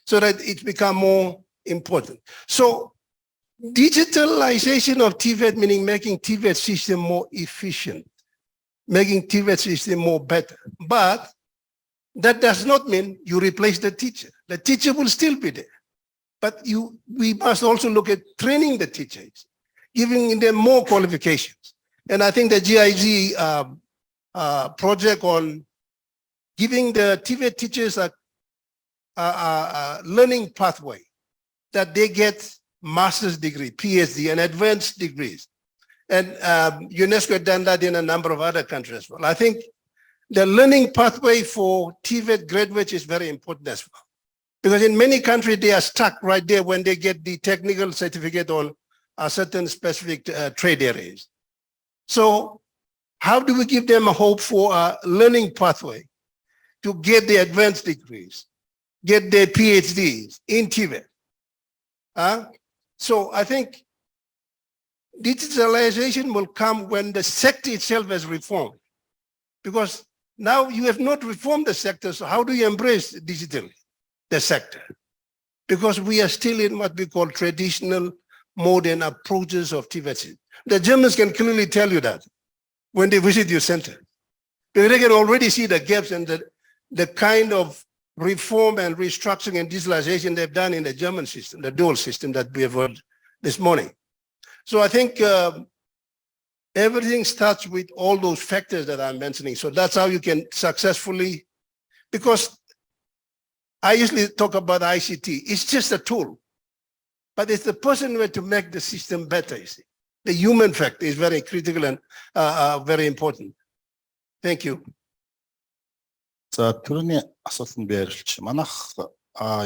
So that it become more important. So digitalization of Tibet, meaning making Tibet system more efficient, making Tibet system more better. But that does not mean you replace the teacher. The teacher will still be there. But we must also look at training the teachers, giving them more qualifications. And I think the GIZ project on giving the Tibet teachers a learning pathway, that they get master's degree, PhD, and advanced degrees. And UNESCO had done that in a number of other countries as well. I think the learning pathway for Tibet graduates is very important as well. Because in many countries, they are stuck right there when they get the technical certificate on a certain specific trade areas. So how do we give them a hope for a learning pathway to get the advanced degrees, get their PhDs in Tibet? So I think digitalization will come when the sector itself has reformed. Because now you have not reformed the sector, so how do you embrace digitally the sector? Because we are still in what we call traditional modern approaches of Tibet. The Germans can clearly tell you that when they visit your center. Because they can already see the gaps and the kind of reform and restructuring and digitalization they've done in the German system, the dual system that we have heard this morning. So I think everything starts with all those factors that I'm mentioning. So that's how you can successfully, because I usually talk about ICT. It's just a tool, but it's the person who had to make the system better, you see. The human factor is very critical and very important. Thank you. За түрүүний асуултанд би хариулчих. Манайх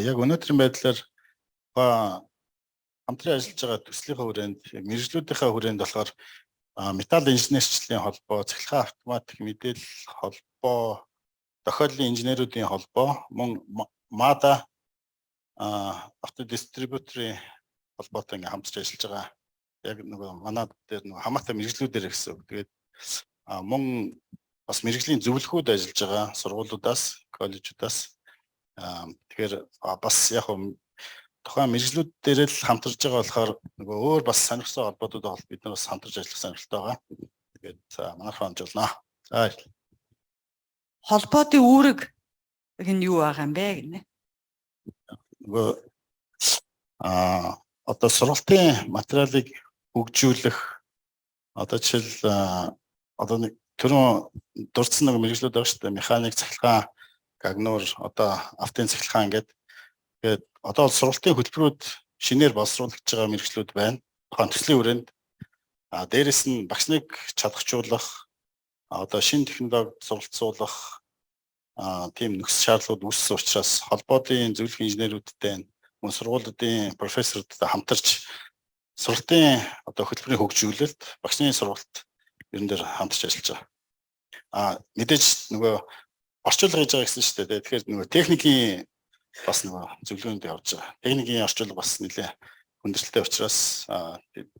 яг өнөөдрийн байдлаар хамтран ажиллаж байгаа төслийнхээ хүрээнд яг мэргэжлүүдийнхээ хүрээнд болохоор металл инженерчлэлийн холбоо, цахилгаан автоматик мэдээлэл холбоо, тохиолдлын инженеруудын холбоо, мөн МАДА автодистрибьюторын холбоотой ингээм хамтарч ажиллаж байгаа. Яг нөгөө манад дээр нөгөө хамаатай мэргэжлүүдээр гэсэн үг. Тэгээд мөн бас мэргэжлийн зөвлөхүүд ажиллаж байгаа сургуулиудаас, коллежуудаас тэгэхээр бас яг тухайн мэргэжлүүд дээр л хамтарж байгаа болохоор нөгөө өөр бас сонирхсан холбоотуудаа бид нар бас хамтарч ажиллах сонирхолтой байгаа. Тэгээд манайхаа хэмжүүлнэ. За холбоотын үүрэг гэн юу байгаа юм бэ гэнэ? Нөгөө одоо сургалтын материалыг хөгжүүлэх одоо жишээл одоо нэг түрүүн дурдсан нэг мэргэжлүүд байгаа шүү дээ. Механик, цахилгаан, гагнуур, одоо автын цахилгаан тэгээд одоо сургалтын хөтөлбөрүүд шинээр боловсруулж байгаа мэргэжлүүд байна. Тухайн төслийн хүрээнд дээрэс нь багшныг чадахжуулах, одоо шинэ технологид суралцуулах тийм нөхцөл шаардлагууд үүссэн учраас холбоотын зөвлөх инженерүүдтэй мөн сургуулиудын профессорудтай хамтарч сургалтын одоо хөтөлбөрийн хөгжүүлэлт, багшны сургалт ерөн дээр хамтарч ажиллаж байгаа. Мэдээж нөгөө орчуулга хийж байгаа гэсэн шүү дээ. Тэгэхээр нөгөө техникийн бас нөгөө зөвлөгөөнд явж байгаа. Техникийн орчуулга бас нэлээ хүндрэлтэй учраас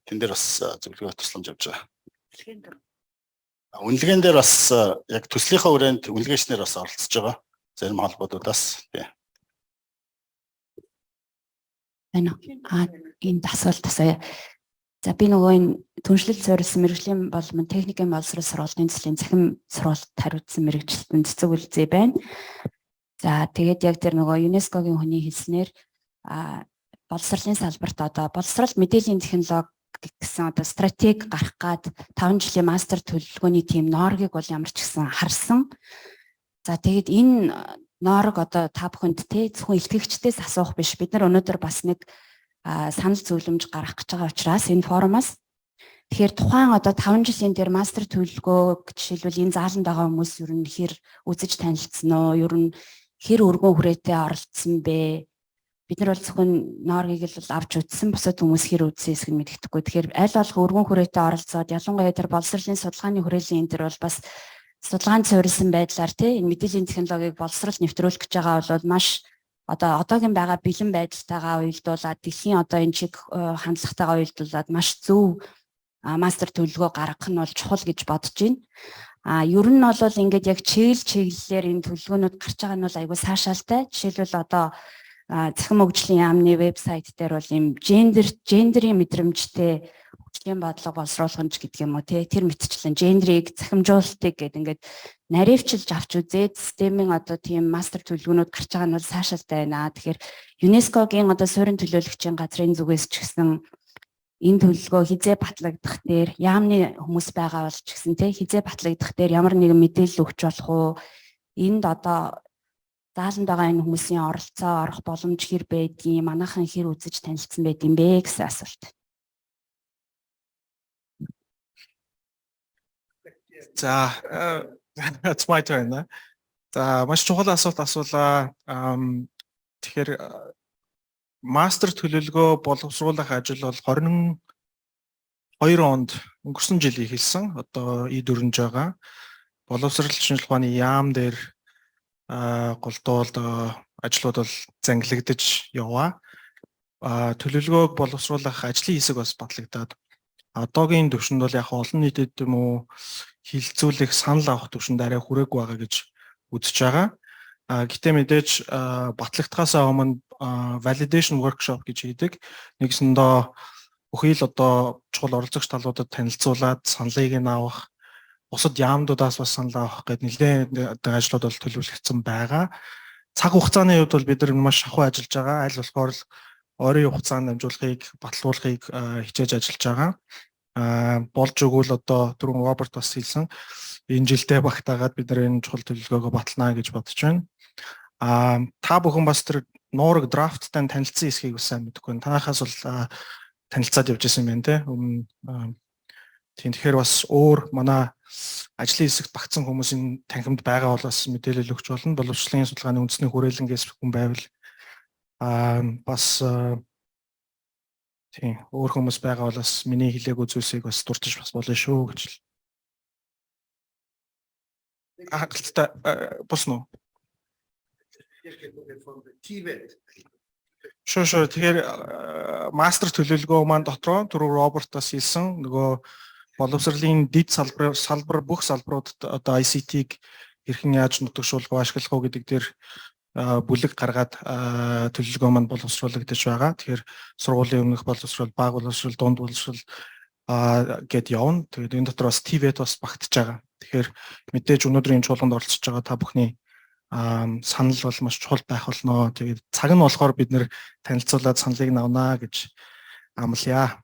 тэн дээр бас зөвлөгөө тусламж явж байгаа. Үнэлгээнд дээр бас яг төслийнхаа хүрээнд үнэлгээчнэр бас оролцож байгаа. Зарим холбоотуудаас тий. Энэ асуулт асууя. За би нөгөө энэ түншлэл суурилсан мэргэжлийн болон техникийн боловсрол сургалтын төслийн захим сургалт хариуцсан мэргэжилтэнд цэцэг үлзээ байна. За тэгээд яг тэр нөгөө ЮНЕСКО-гийн хүний хэлснээр боловсролын салбарт одоо боловсрол мэдээллийн технологи гэсэн одоо стратеги гарах гад 5 жилийн мастер төлөвлөгөөний тим нооргийг бол ямар ч гэсэн харсан. За тэгээд энэ ноорог одоо та бүхэнд зөвхөн илтгэгчдээс асуух биш. Бид нар өнөөдөр бас нэг санал зөвлөмж гаргах гэж байгаа учраас энэ форумаас тэгэхээр тухайн одоо 5 жилийн дээр мастер төлөвлөгөө жишээлбэл энэ зааланд байгаа хүмүүс ер нь хэр үзэж танилцсан уу? Ер нь хэр өргөн хүрээтэй оролцсон бэ? Бид нар бол зөвхөн нооргийг л авч үзсэн, бусад хүмүүс хэр үзсэн эсэг нь мэддэхгүй. Тэгэхээр аль болох өргөн хүрээтэй оролцоод ялангуяа тэр боловсролын судалгааны хүрээлэн энэ төр бол бас судалгаанд суурилсан байдлаар энэ мэдээллийн технологиг боловсролд нэвтрүүлэх гэж байгаа бол маш одоогийн байгаа бэлэн байдалтайгаа уялдуулаад дэлхийн одоо энэ чиг хандлагатайгаа уялдуулаад маш зөв мастер төлөвлөгөө гаргах нь бол чухал гэж бодож байна. Ер нь бол ингээд яг чиглэлээр энэ төлөвлөгөөнүүд гарч байгаа нь бол айгүй сайшаалтай. Жишээлбэл одоо цахим хөгжлийн яамны вебсайт дээр бол юм гендерийн мэдрэмжтэй хөгжлийн бодлого боловсруулагч гэдэг юм уу тэр мэтчлэн гендрийг цахимжуулалтыг гэдэг ингээд наривчилж авч үзээд системийн одоо тийм мастер төлөвлөгөөнүүд гарч байгаа нь бол сайшаалтай байна. Тэгэхээр ЮНЕСКО-гийн одоо суурин төлөөлөгчийн газрын зүгээс ч гэсэн энэ төлөвлөгөө хизээ батлагдах дээр яамны хүмүүс байгаа бол ч гэсэн хизээ батлагдах дээр ямар нэгэн мэдээлэл өгч болох уу? Энд одоо зааланд байгаа энэ хүмүүсийн оролцоо орох боломж хэр байдгийг, манайхан хэр үзэж танилцсан байдгийг бэ гэсэн асуулт. За, it's my turn. За, маш чухал асуулт асуулаа. Тэгэхээр мастер төлөвлөгөө боловсруулах ажил бол 22 онд өнгөрсөн жил эхэлсэн. Одоо дөрөнж байгаа. Боловсрол шинжилгээ ухааны яам дээр голдуулд ажлууд бол зангилагдаж яваа. Төлөвлөгөөг боловсруулах ажлын хэсэг бас батлагдаад одоогийн төвшөнд бол яг олон нийтэд юм уу хилцүүлэх санал авах төвшөнд арай хүрээгүй байгаа гэж үзэж байгаа. Гэтэ мэдээж батлагдахаас өмнө validation workshop гэж хийдэг. Нэгсэндээ бүхий л одоо чухал оролцогч талуудад танилцуулаад саналыг нь авах, бусад яамдуудаас бас санал авах гэдэг нэлээд ажлууд бол төлөвлөгдсөн байгаа. Цаг хугацааны хувьд бол бид нар маш шахуу ажиллаж байгаа. Аль болохоор л ойрын хугацаанд амжуулахыг, батлуулахыг хичээж ажиллаж байгаа. Болж өгвөл одоо түрүүн Роберт бас хэлсэн энэ жилдээ багтаагаад бид нар энэ чухал төлөвлөгөөгөө батлана гэж бодож байна. Та бүхэн бас тэр нуураг драфттай танилцсан хэсгийг бас сайн мэдэхгүй. Танахаас бол танилцаад явж байсан юм байна тийм. Тэгэхээр бас өөр манай ажлын хэсэгт багтсан хүмүүсийн танхимд байгаа бол бас мэдээлэл өгч болно. Боловсролын судалгааны үндэсний хүрээлэнгээс хүн байвал бас тийм өөр хүмүүс байгаа бол бас миний хэлээгүй зүйлсийг бас дуртаж бас болно шүү гэж. Хангалттай босно. Шоо тэгэхээр мастер төлөвлөгөө маань дотроо түрүү Роберт бас хэлсэн нөгөө боловсролын дэд салбар бүх салбаруудад одоо ICT-г хэрхэн яаж нутагшуулах, ашиглах уу гэдэг дээр бүлэг гаргаад төлөвлөгөө маань боловсруулагдаж байгаа. Тэгэхээр сургуулийн өмнөх боловсрол, бага боловсрол, дунд боловсрол гэд явна. Тэгээд энэ дотор бас TVET бас багтж байгаа. Тэгэхээр мэдээж өнөөдрийн чуулганд оролцож байгаа та бүхний санал бол маш чухал байх болно. Тэгээд цаг нь болохоор бид нэр танилцуулаад саналыг авнаа гэж амлая.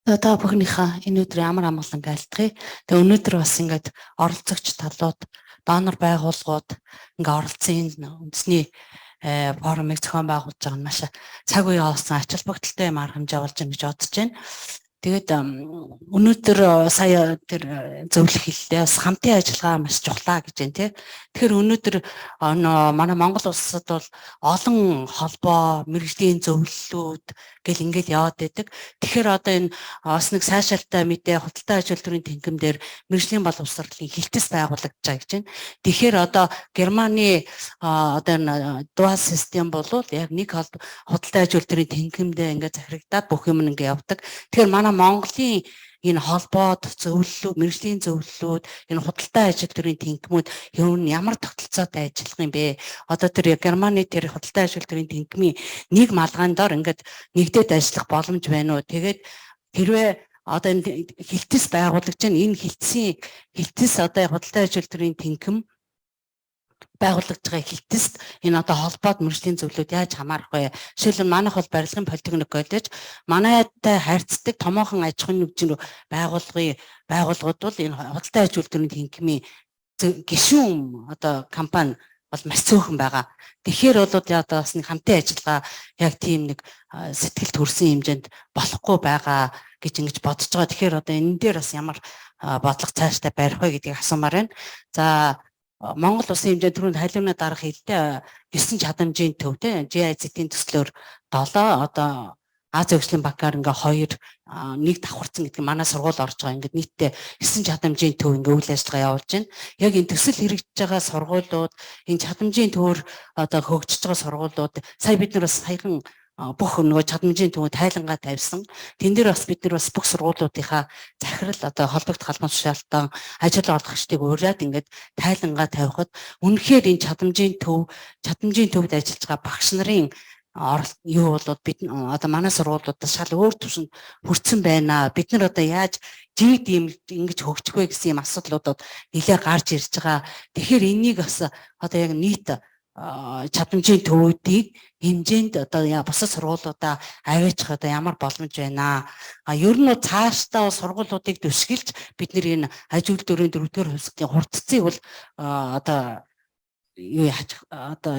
Та бүхнийхээ энэ өдрийн амар амгалан айлтгая. Тэгээ өнөөдөр бас ингээд оролцогч талууд, донор байгууллагууд ингээд оролцсон үндэсний форумыг зохион байгуулж байгаа нь маш цаг үе олсон ач холбогдолтой юм арга хэмжээ болж байна гэж бодож байна. Тэгээд өнөөдөр сая тэр зөвлөх хэллээ бас хамтын ажиллагаа маш чухлаа гэж байна тий. Тэгэхээр өнөөдөр манай Монгол улсад бол олон холбоо, мэргэжлийн зөвлөлүүд гэл ингээд яваад байдаг. Тэгэхээр одоо энэ бас нэг сайшаалтай мэдээ худалдан аж үйлдвэрийн тэнхимдэр мэргэжлийн боловсролын хилтэс байгуулагдаж байгаа гэж байна. Тэгэхээр одоо Германы одоо энэ дуал систем болвол яг нэг худалдан аж үйлдвэрийн тэнхимдээ ингээд захирагдаад бүх юм ингээд явдаг. Тэгэхээр манай Монголын энэ холбоод зөвлөлүүд, мэргэжлийн зөвлөлүүд, энэ худалдан аж үйлдвэрийн тэнхимүүд ер нь ямар тогтолцоотой ажиллах юм бэ? Одоо тэр Германы тэр худалдан аж үйлдвэрийн тэнхимийн нэг малгайн дор ингээд нэгдээд ажиллах боломж байна уу? Тэгээд хэрвээ одоо энэ хилтэс байгуулагдж байна, энэ хилтэс одоо худалдан аж үйлдвэрийн тэнхим байгуулагдж байгаа хилтэст энэ одоо холбоод мэргэжлийн зөвлөлүүд яаж хамаарах вэ? Жишээлбэл манайх бол барилгын политехник коллеж манайтай харьцдаг томоохон аж ахуйн нэгжийн байгууллагууд бол энэ худалдан аж үйлдвэрийн тэнхимийн гишүүн одоо компани бол маш цөөхөн байгаа. Тэгэхээр бол одоо бас нэг хамтын ажиллагаа яг тийм нэг сэтгэл төрсэн хэмжээнд болохгүй байгаа гэж ингэж бодож байгаа. Тэгэхээр одоо энэ дээр бас ямар бодлого цаашдаа барих вэ гэдгийг асуумаар байна. За Монгол улсын хэмжээнд түрүүнд халиунаа дарах хэлтэй 9 чадамжийн төв те GIZ-ийн төслөөр 7 одоо Аз хөгжлийн багаар ингээ хоёр нэг давхарцсан гэдэг манай сургууль орж байгаа. Ингээд нийтдээ 9 чадамжийн төв ингээ үйл ажиллагаа явуулж байна. Яг энэ төсөл хэрэгжиж байгаа сургуулиуд, энэ чадамжийн төвөр одоо хөгжиж байгаа сургуулиуд сая бид нар бас саяхан бүх нөгөө чадамжийн төвөө тайлангаа тавьсан. Тэн дээр бас бид нар бас бүх сургуулиудынхаа захирал одоо холбогдох халбан тушаалтан ажил олгогчдыг ураад ингээд тайлангаа тавихад үнэхээр энэ чадамжийн төвд ажиллаж байгаа багш нарын юу болоод бид одоо манай сургуулиудаас шал өөр түвшинд хүрсэн байна. Бид нар одоо яаж жигд ингэж хөгжих вэ гэсэн юм асуудлуудад нэлээд гарч ирж байгаа. Тэгэхээр энийг бас одоо яг нийт чадамжийн төвүүдийг хэмжээнд одоо бусад сургуулиудаа аваачих одоо ямар боломж байна. Ер нь цаашдаа сургуулиудыг төсгөлж бид нэр энэ аж үйлдвэрийн 4-р хувьсгалын хурдцыг бол одоо юу яах одоо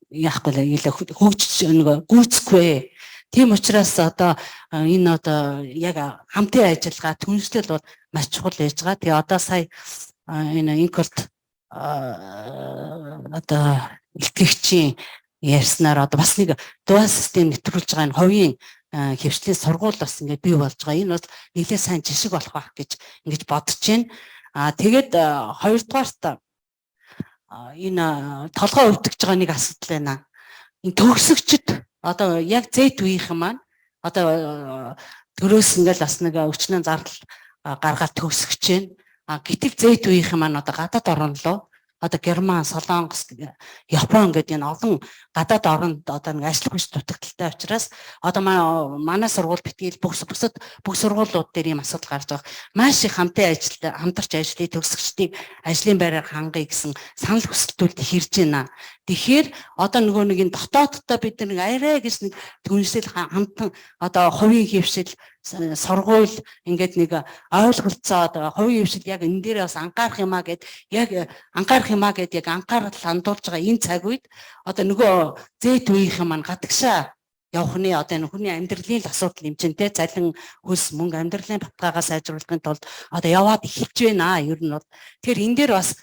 яахгүй хөгжиж нөгөө гүйцэхгүй. Тийм учраас одоо энэ одоо яг хамтын ажиллагаа түншлэл бол маш чухал байж байгаа. Тэгээ одоо сая энэ инколт одоо илтгэгчийн ярьснаар одоо бас нэг дуал систем нэвтрүүлж байгаа энэ хувийн хвшлийн сургууль бас ингээд бий болж байгаа. Энэ бас нэлээд сайн жишг болох байх гэж ингэж бодож байна. Тэгээд хоёрдугаарт энэ толгой өвдөгж байгаа нэг асуудал байна. Энэ төгсөгчд одоо яг зэт үеийнхэн маань одоо төрөөс ингээл бас нэг өчнөө зардал гаргаад төгсөж байна. Гэтэл зэт үеийнхэн маань одоо гадаад орн руу одоо Герман, Солонгос, Япон гэдэг энэ олон гадаад оронд одоо нэг ажил хүч дутагдaltaй учраас одоо манай сургууль битгийл бүх сургуулиуд дээр ийм асуудал гарч байгаа. Маш их хамтарч ажлыг төгсөгчдийг ажлын байраар хангая гэсэн санал хүсэлтүүд hirж байна. Тэгэхээр одоо нөгөө нэг энэ дотооддоо бид нэг арай гэж нэг түншил хамтан одоо хувийн хвшил сургууль ингээд нэг ойлголцоод хувийн хвшил яг энэ дээр бас анхаарах юмаа гэд яг анхаарал хандуулж байгаа энэ цаг үед одоо нөгөө зэт үеийнхэн маань гадагшаа явахны одоо энэ хүний амьдралын асуудал юм чинь те залин хөлс мөнгө амьдралын баталгаагаа сайжруулахын тулд одоо яваад эхэлж байна. Ер нь бол тэгэхээр энэ дээр бас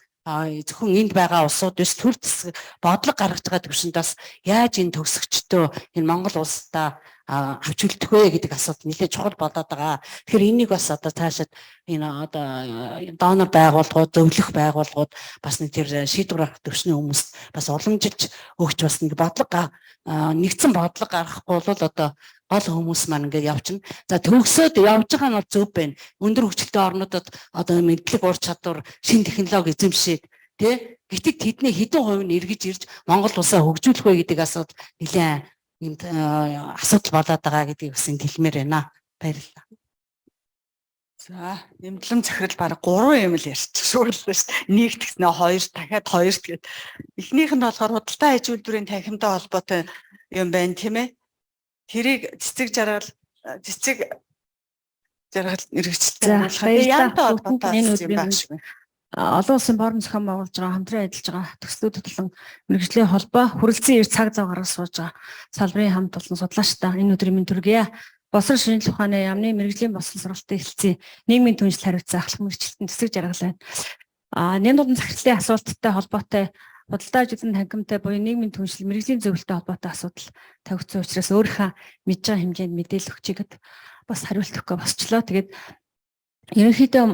зөвхөн энд байгаа улсууд биш төр засаг бодлого гаргаж байгаа төвшөнд бас яаж энэ төгсөгчдөө энэ Монгол улстай авч үлдэх вэ гэдэг асуудал нэлээд чухал болоод байгаа. Тэгэхээр энийг бас одоо цаашид энэ одоо донор байгууллагууд, зөвлөх байгууллагууд бас нэг тэр шийдвэр гаргах төвшний хүмүүст бас уламжилж өгч бас нэг бодлого нэгдсэн бодлого гаргахгүй бол одоо гол хүмүүс маань ингээд явчихна. За төгсөөд явж байгаа нь бол зөв байна. Өндөр хөгжилтэй орнуудад одоо мэдлэг ур чадвар, шин технологи эзэмшээд тий гэтэл тэдний хэдэн хувь нь эргэж ирж Монгол улсаа хөгжүүлэх вэ гэдэг асуудал нэлээд юм асуудал болоод байгаа гэдгийг бас хэлмээр байна. Баярлалаа. За, нэмэлт захирал баг 3 юм л ярьчихсан шүү дээ. Нэг тэгснэ 2 дахиад 2 тэгээд эхнийх нь болохоор худалдаа аж үйлдвэрийн танхимтай холбоотой юм байна тийм ээ. Тэрийг цэцэг жаргал мэргэжлэлтэй янтай холбоотой юм байна шүү. Олон улсын борон зохион байгуулж байгаа хамтран ажиллаж байгаа төслүүд болон мэргэжлийн холбоо хүрэлцэн эрт цаг зав гаргаж сууж байгаа салбарын хамт олон судлаачтай энэ өдрийн мэнд төргийа. Боловсрол шинэчлэх ухааны яамны мэргэжлийн боловсрол сургалтын хэлтсийн нийгмийн түншлэл хариуцсан ахлах мэргэжилтэн төсөв жаргал байна. Нэмд удан захирлын асуулттай холбоотой худалдаа аж үйлдвэрийн танхимтай буюу нийгмийн түншлэл мэргэжлийн зөвлөлтөй холбоотой асуудал тавигдсан учраас өөрийнхөө мэдж байгаа хэмжээнд мэдээлэл өгчихэд бас хариулт өгөхгүй босчлоо. Тэгээд ерөнхийдөө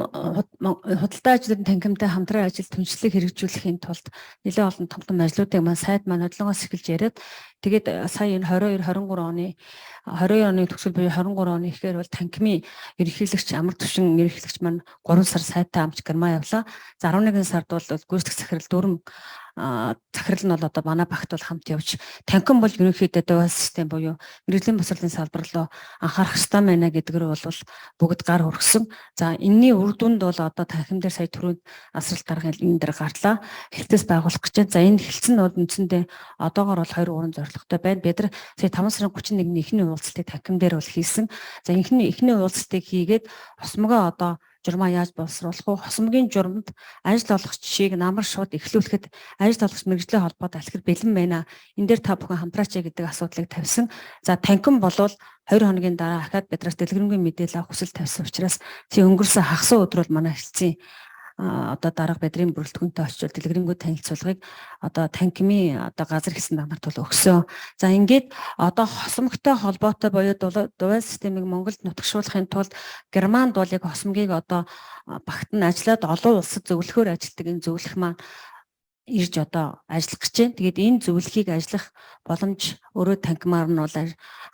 худалдаа аж үйлдвэрийн танхимтай хамтран ажил түншлэлийг хэрэгжүүлэхийн тулд нэлээд олон том ажлуудыг маань сайд маань хөдөлгөөс эхэлж яриад тэгээд сая энэ 22 оны төгсгөл буюу 23 оны ихээр бол танхимын ерөнхийлөгч амар төвшин ерөнхийлөгч маань 3 сар сайтай амж Герман явлаа. За 11 сард бол гүйцэтгэх захирал 4 захирал нь бол одоо манай багт бол хамт явж танхим бол ерөнхийдөө дуал систем буюу мэргэжлийн боловсролын салбар руу анхаарах ёстой байна гэдгээр бол бүгд гар хүргэсэн. За энэний үр дүнд бол одоо танхим дээр сая түрүүнд асралт даргын энэ дээр гарлаа. Хэлтээс байгуулах гэж байна. За энэ хэлтс нь бол үндсэндээ одоогоор бол 2 уран зорилготой байна. Бид нар сая 5 сарын 31-ний эхний уулзалтыг танхим дээр бол хийсэн. За эхний уулзалтыг хийгээд осмогоо одоо журмаа яаж боловсруулах вэ? Хосмогийн журамд ажил олгогч жишээг намар шууд эхлүүлэхэд ажил олгогч мэргэжлийн холбоод алхир бэлэн байна. Энэ дээр та бүхэн хамтраач гэдэг асуудлыг тавьсан. За танхим болвол 2 хоногийн дараа ахаад бидраас дэлгэрэнгүй мэдээлэл авах хүсэл тавьсан учраас өнгөрсөн хагас өдрөөр манай хэлтсийн одоо дараах байдрын бүрэлдэхүүнтэй очиж дэлгэрэнгүй танилцуулгыг одоо танкимын одоо газар хэсэг нарт бол өгсөн. За ингээд одоо хосмогтой холбоотой буюу дуул системийг Монголд нутагшуулахын тулд Германд бол яг хосмгийг одоо багтсан ажиллаад олон улсад зөвлөхөөр ажилтдаг энэ зөвлөх маань ирж одоо ажиллах гэж байна. Тэгээд энэ зөвлөхийг ажиллах боломж өөрөө танкимаар нь бол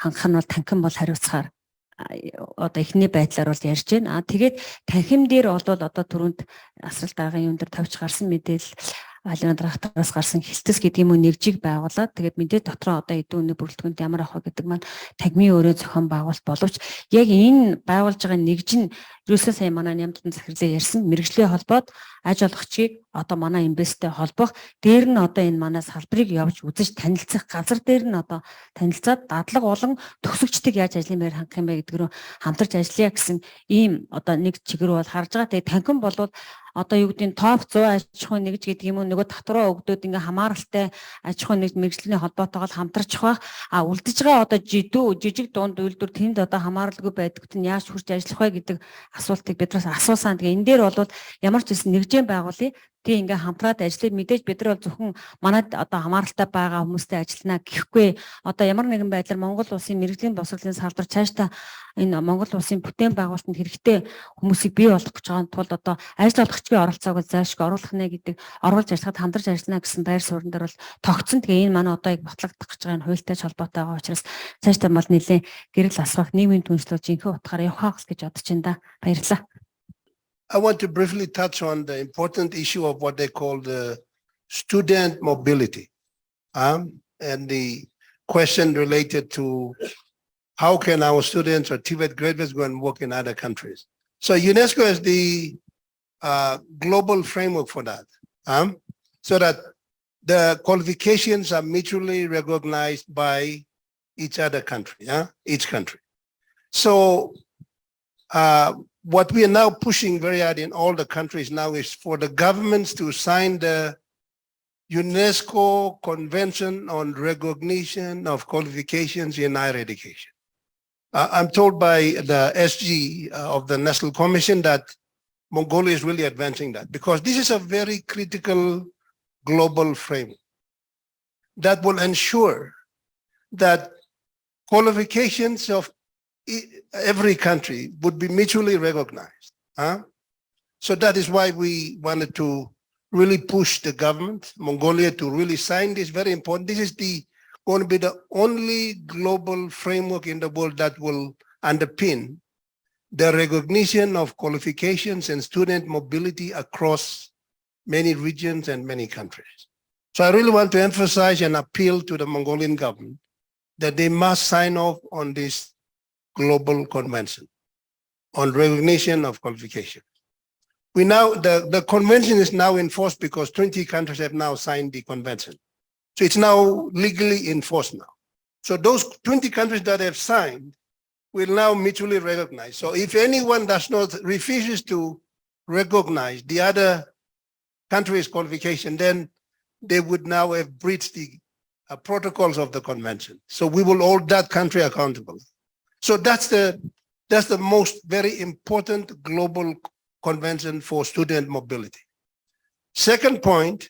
хангах нь бол танким бол хариуцахаар одоо эхний байдлаар бол ярьж байна. Тэгээд танхим дээр бол одоо түрүүнд асрал дараагийн юм дээр тавьж гарсан мэдээлэл алын дараахтаас гарсан хилтэс гэдэг юм уу нэгжийг байгуулад тэгээд мэдээ дотроо одоо эдийн үнэ бүрэлдэхүүнд ямар авах вэ гэдэг маань тагмын өөрөө зохион байгуулалт боловч яг энэ байгуулж байгаа нэгж нь юусэн сая манай нямтан захирлаа ярьсан мэргэжлийн холбоод аж олгогчийг одоо манай МБС-тэй холбох дээр нь одоо энэ манай салбарыг явж үзэж танилцах газар дээр нь одоо танилцаад дадлаг болон төгсөгчдийг яаж ажлын байр хангах юм бэ гэдэг рүү хамтарч ажиллая гэсэн ийм одоо нэг чигээр бол харж байгаа. Тэгээд танхим болвол одоо юу гэдэг нь топ 100 аж ахуйн нэгж гэдэг юм уу нөгөө татвараа өгдөөд ингээ хамааралтай аж ахуйн нэгж мэргэжлийн холбоотойгоо хамтарч байх үлдэж байгаа одоо жижиг дунд үйлдвэр тэнд одоо хамааралгүй байдагт нь яаж хурж ажиллах вэ гэдэг асуултыг бидраас асуусан. Тэгээ энэ дээр бол ямар ч зүйл нэгжээ байгуулъя. Тэгээ ингээ хамтраад ажиллаад мэдээж бид нар бол зөвхөн манад одоо хамааралтай байгаа хүмүүстэй ажиллана гэхгүй одоо ямар нэгэн байдлаар Монгол улсын мэргэжлийн боловсролын салбар цаашдаа энэ Монгол улсын бүтээн байгуулалтанд хэрэгтэй хүмүүсийг бий болгох гэж байгаа тулд одоо ажил олгогчдын оролцоог заашгүй оруулах нэ гэдэг оруулж ажиллахад хамтарч ажиллана гэсэн байр суурин дээр бол тогтсон. Тэгээ энэ манай одоо яг батлагдах гэж байгаа энэ хуультай холбоотой байгаа учраас цаашдаа бол нэлээд гэрэл асрах нийгмийн түншлэл жинхэнэ утгаараа явах гэж бодож байна да. Баярлалаа. I want to briefly touch on the important issue of what they call the student mobility, and the question related to how can our students or TVET graduates go and work in other countries. So UNESCO has the global framework for that, so that the qualifications are mutually recognized by each other country, each country. So what we are now pushing very hard in all the countries now is for the governments to sign the UNESCO Convention on Recognition of Qualifications in Higher Education. I'm told by the SG of the National Commission that Mongolia is really advancing that because this is a very critical global framework that will ensure that qualifications of every country would be mutually recognized. So that is why we wanted to really push the government, Mongolia, to really sign this. Very important. This is going to be the only global framework in the world that will underpin the recognition of qualifications and student mobility across many regions and many countries. So I really want to emphasize and appeal to the Mongolian government that they must sign off on this global convention on recognition of qualifications. We now, the convention is now enforced because 20 countries have now signed the convention. So it's now legally enforced now. So those 20 countries that have signed will now mutually recognize. So if anyone refuses to recognize the other country's qualification, then they would now have breached the protocols of the convention. So we will hold that country accountable. So that's the most very important global convention for student mobility. Second point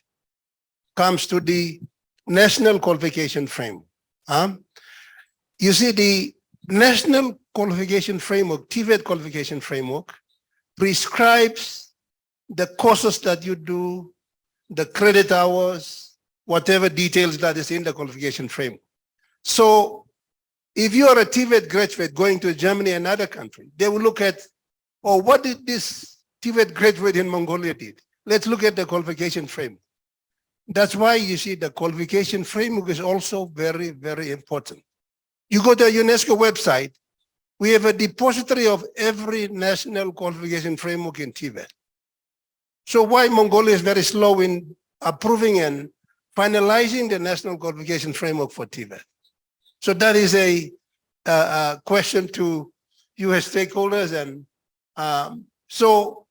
comes to the national qualification framework. You see, the national qualification framework, TVET qualification framework, prescribes the courses that you do, the credit hours, whatever details that is in the qualification framework. So if you are a TVET graduate going to Germany and another country, they will look at, oh, what did this TVET graduate in Mongolia did? Let's look at the qualification framework. That's why you see the qualification framework is also very, very important. You go to a UNESCO website, we have a depository of every national qualification framework in TVET. So why Mongolia is very slow in approving and finalizing the national qualification framework for TVET? So that is a question to US stakeholders, and so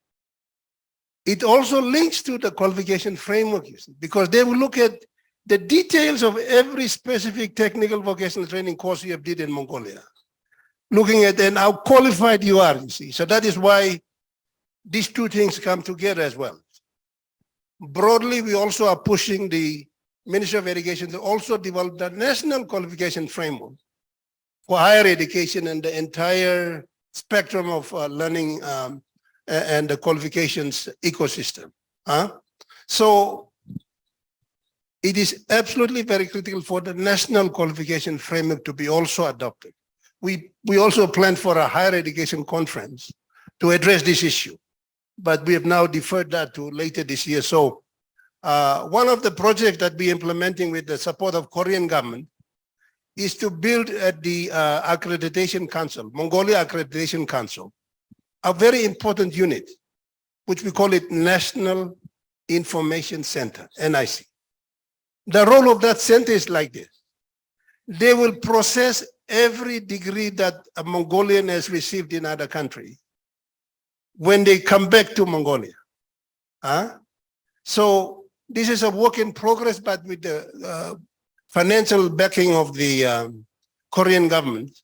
it also links to the qualification framework, you see, because they will look at the details of every specific technical vocational training course you have did in Mongolia, looking at then how qualified you are, you see. So that is why these two things come together as well. Broadly, we also are pushing the Ministry of Education to also develop the national qualification framework for higher education and the entire spectrum of learning and the qualifications ecosystem. So it is absolutely very critical for the national qualification framework to be also adopted. We also planned for a higher education conference to address this issue, but we have now deferred that to later this year. So one of the projects that we're implementing with the support of Korean government is to build at the Accreditation Council, Mongolia Accreditation Council, a very important unit, which we call it National Information Center, NIC. The role of that center is like this. They will process every degree that a Mongolian has received in other country when they come back to Mongolia. So this is a work in progress, but with the financial backing of the Korean government,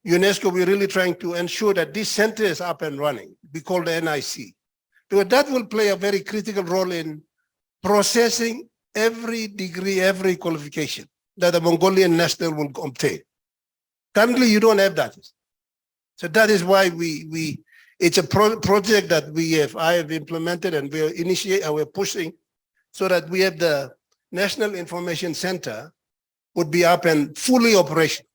UNESCO, we're really trying to ensure that this center is up and running. We call the NIC. Because that will play a very critical role in processing every degree, every qualification that a Mongolian national will obtain. Currently, you don't have that. So that is why it's a project that I have implemented, and we're pushing so that we have the National Information Center would be up and fully operational.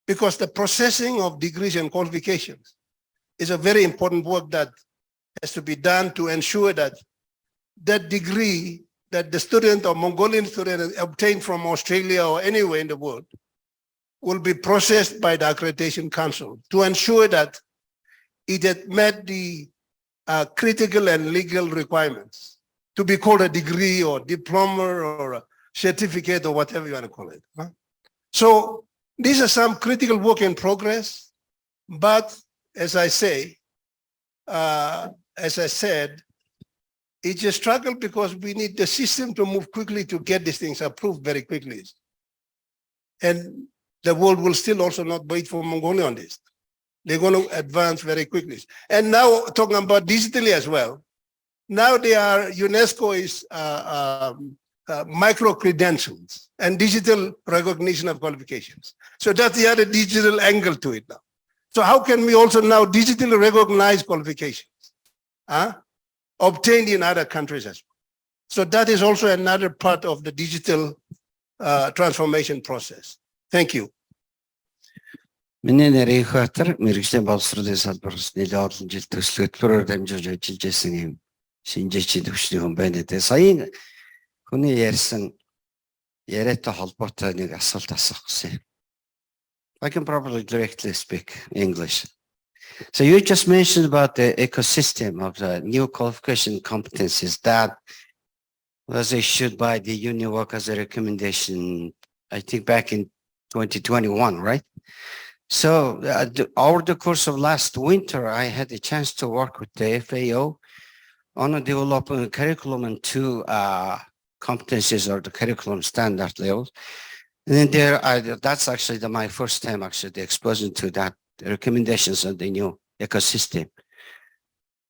Because the processing of degrees and qualifications is a very important work that has to be done to ensure that that degree that the student or Mongolian student obtained from Australia or anywhere in the world will be processed by the Accreditation Council to ensure that it had met the critical and legal requirements to be called a degree or diploma or a certificate or whatever you want to call it. So these are some critical work in progress, but as I said, it's a struggle because we need the system to move quickly to get these things approved very quickly. And the world will still also not wait for Mongolia on this. They're going to advance very quickly. And now talking about digitally as well, now UNESCO is micro-credentials and digital recognition of qualifications. So that's the other digital angle to it now. So how can we also now digitally recognize qualifications obtained in other countries as well? So that is also another part of the digital transformation process. Thank you. Миний нэр Хөтөлбөрийн мэргэжлийн боловсролын салбарт нэлээд олон жил төсөл хөтөлбөрөөр дамжуулж ажиллаж байсан юм шинжээчийн төвчний хүн байна дээ. Саяын хүний ярьсан яриатай холбоотой нэг асуулт асуух гэсэн. I can probably directly speak English. So you just mentioned about the ecosystem of the new qualification competencies that was issued by the UNEVOK as a recommendation, I think back in 2021, right? So over the course of last winter, I had a chance to work with the FAO on developing a curriculum and two competencies or the curriculum standard levels. And then that's actually my first time actually the exposure to that, the recommendations of the new ecosystem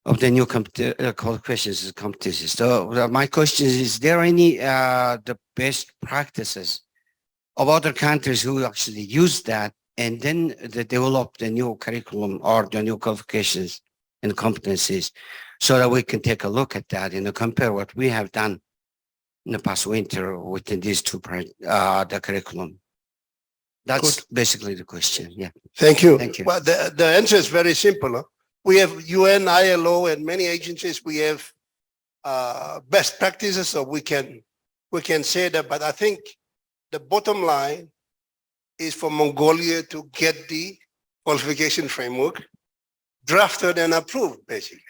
of the new qualifications and competencies. So my question is there any the best practices of other countries who actually use that and then they develop the new curriculum or the new qualifications and competencies so that we can take a look at that and compare what we have done in the past winter within these two the curriculum? That's basically the question. Yeah. Thank you. Thank you. Well, the answer is very simple. We have UN, ILO, and many agencies. We have best practices, so we can say that. But I think the bottom line is for Mongolia to get the qualification framework drafted and approved, basically.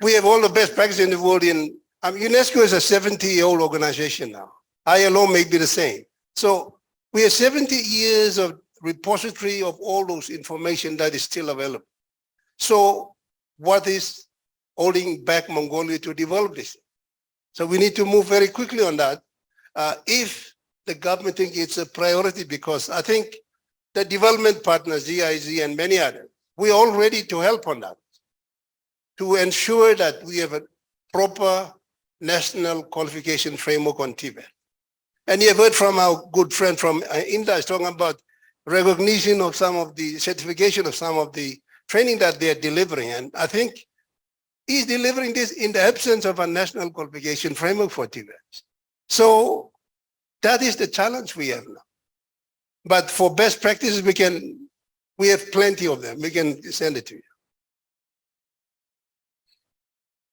We have all the best practices in the world. UNESCO is a 70-year-old organization now. ILO may be the same. So we have 70 years of repository of all those information that is still available. So what is holding back Mongolia to develop this? So we need to move very quickly on that. If the government thinks it's a priority, because I think the development partners, GIZ and many others, we're all ready to help on that. to ensure that we have a proper national qualification framework on TVET. And you have heard from our good friend from India is talking about recognition of some of the certification of some of the training that they are delivering. And I think he's delivering this in the absence of a national qualification framework for TVET. So that is the challenge we have now. But for best practices, we have plenty of them. We can send it to you.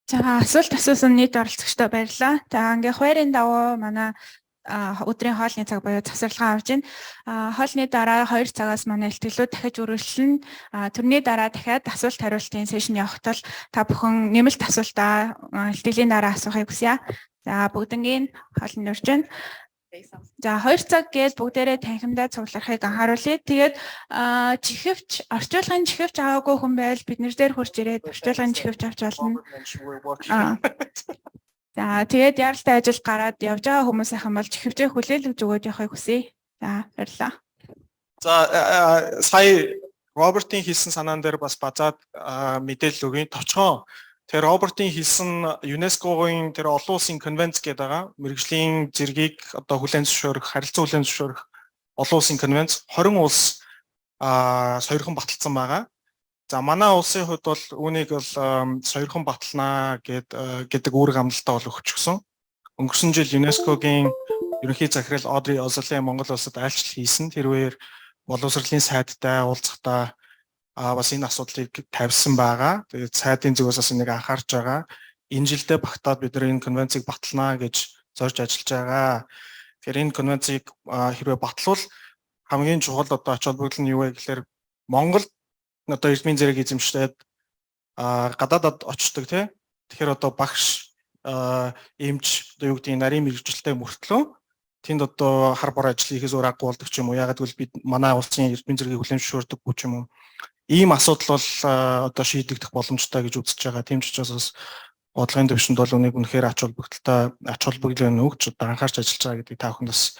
За асуулт асуусан нийт оролцогчдод баярлалаа. За ингээ хоёрын давуу манай өдрийн хоолны цаг буюу завсарлага авж байна. Хоолны дараа 2 цагаас манай илтгэлүүд дахиж үргэлжлэн тэрний дараа дахиад асуулт хариултын сешн явахтал та бүхэн нэмэлт асуултаа илтгэлийн дараа асуухыг хүсье. За бүгднгийн хоолны урьж байна. За 2 цаг гээд бүгдээрээ танхимдаа цугларахыг анхааруулъя. Тэгээд чихвч орчуулгын чихвч аваагүй хүн байл бид нар дээр хурж ирээд орчуулгын чихвч авч болно. За тэгээд яралтай ажил гараад явж байгаа хүмүүс ахын бол чихвчээ хүлээлгэж өгөөд явахыг хүсье. За баярлалаа. За сая Робертийн хэлсэн санаан дээр бас базаад мэдээлэл өгье. Товчхон тэр Робертийн хэлсэн ЮНЕСКО-ийн тэр олон улсын конвенц гэдэг байгаа. Мэргэжлийн зэргийг одоо хүлээн зөвшөөрөх, харилцан хүлээн зөвшөөрөх олон улсын конвенц 20 улс сойрхон баталсан байгаа. За манай улсын хувьд бол үүнийг бол сойрхон баталнаа гэдэг үүрэг амлалтаа бол өгчихсөн. Өнгөрсөн жил ЮНЕСКО-гийн ерөнхий захирал Монгол улсад айлчлал хийсэн. Тэрээр боловсролын сайдтай уулзахдаа бас энэ асуудлыг тавьсан байгаа. Тэгээд сайдын зүгээс бас энийг анхаарч байгаа. Энэ жилдээ багтаад бид нар энэ конвенцийг баталнаа гэж зорж ажиллаж байгаа. Тэгэхээр энэ конвенцийг хэрвээ батлвал хамгийн чухал одоо ач холбогдол нь юу вэ гэхээр Монгол одоо эрдмийн зэрэг эзэмшээд гадаадад очдог тий. Тэгэхээр одоо багш эмч одоо юу гэдэг нарийн мэргэжилтэй мөртлөө тэнд одоо хар бор ажил хийхээс өөр аргагүй болдог ч юм уу. Ягаад гэвэл бид манай улсын эрдмийн зэргийг хүлээн зөвшөөрдөг ч юм уу. Ийм асуудал бол одоо шийдэгдэх боломжтой гэж үзэж байгаа. Тийм ч учраас бодлогын төвшөнд бол үнийг үнэхээр ач холбогдол өгч одоо анхаарч ажиллаж байгаа гэдгийг та бүхэнд бас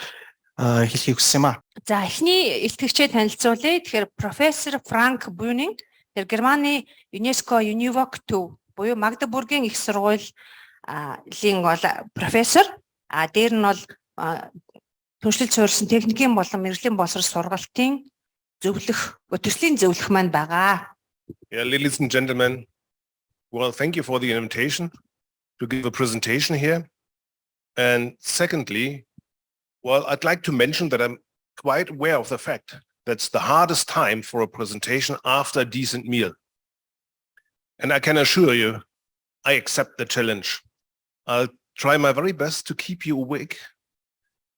хэлхийг хүссэн юм аа. За эхний илтгэгчээ танилцуулъя. Тэгэхээр профессор Франк Бюнинг тэр Германы ЮНЕСКО-ЮНЕВОК төв буюу Магдебургийн их сургуулийн бол профессор. Дээр нь бол туршилт суурьсан техникийн болон мэргэжлийн боловсрол сургалтын төслийн зөвлөх маань байгаа. Yeah, ladies and gentlemen, well, thank you for the invitation to give a presentation here. And secondly, well, I'd like to mention that I'm quite aware of the fact that's the hardest time for a presentation after a decent meal. And I can assure you, I accept the challenge. I'll try my very best to keep you awake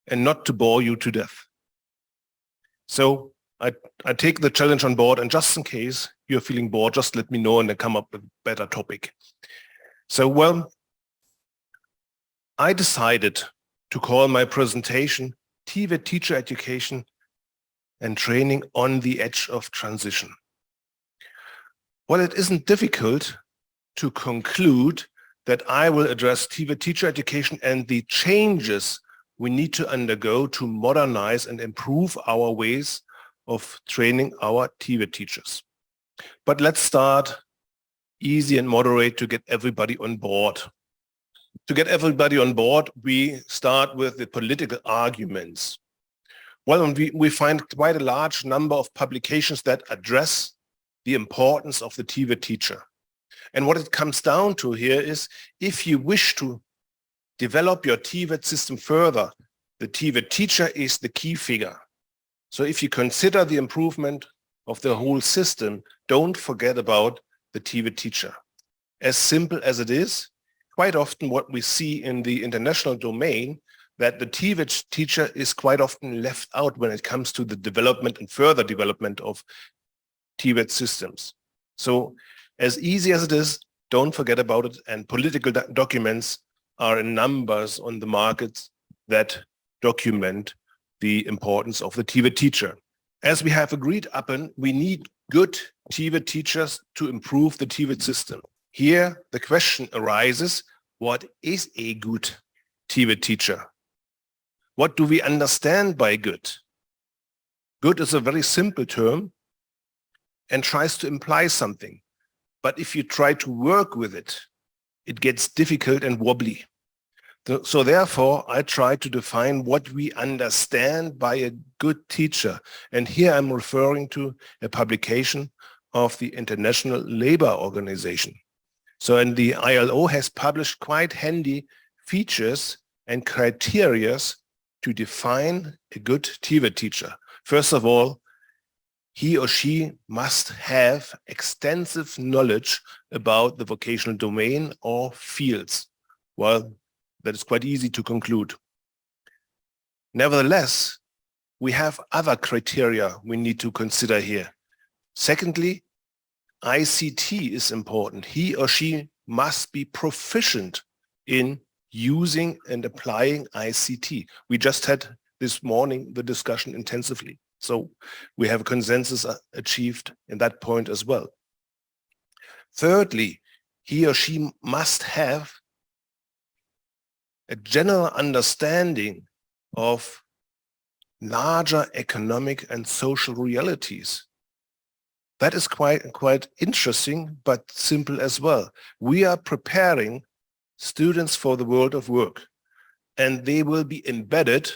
and not to bore you to death. So I take the challenge on board, and just in case you're feeling bored, just let me know and I come up with a better topic. So, well, I decided to call my presentation TVET Teacher Education and Training on the Edge of Transition. Well, it isn't difficult to conclude that I will address TVET Teacher Education and the changes we need to undergo to modernize and improve our ways of training our TVET teachers. But let's start easy and moderate to get everybody on board. To get everybody on board, we start with the political arguments. Well, we find quite a large number of publications that address the importance of the TVET teacher. And what it comes down to here is, if you wish to develop your TVET system further, the TVET teacher is the key figure. So if you consider the improvement of the whole system, don't forget about the TVET teacher. As simple as it is, quite often what we see in the international domain, that the TVET teacher is quite often left out when it comes to the development and further development of TVET systems. So as easy as it is, don't forget about it. And political documents are in numbers on the markets that document the importance of the TVET teacher. As we have agreed upon, we need good TVET teachers to improve the TVET system. Here, the question arises, what is a good TVET teacher? What do we understand by good? Good is a very simple term and tries to imply something. but if you try to work with it, it gets difficult and wobbly. So therefore, I try to define what we understand by a good teacher. And here I'm referring to a publication of the International Labour Organization. So, and the ILO has published quite handy features and criteria to define a good TVET teacher. First of all, he or she must have extensive knowledge about the vocational domain or fields. Well, that is quite easy to conclude. Nevertheless, we have other criteria we need to consider here. Secondly, ICT is important. He or she must be proficient in using and applying ICT. We just had this morning the discussion intensively. So we have a consensus achieved in that point as well. Thirdly, he or she must have a general understanding of larger economic and social realities. That is quite interesting, but simple as well. We are preparing students for the world of work, and they will be embedded.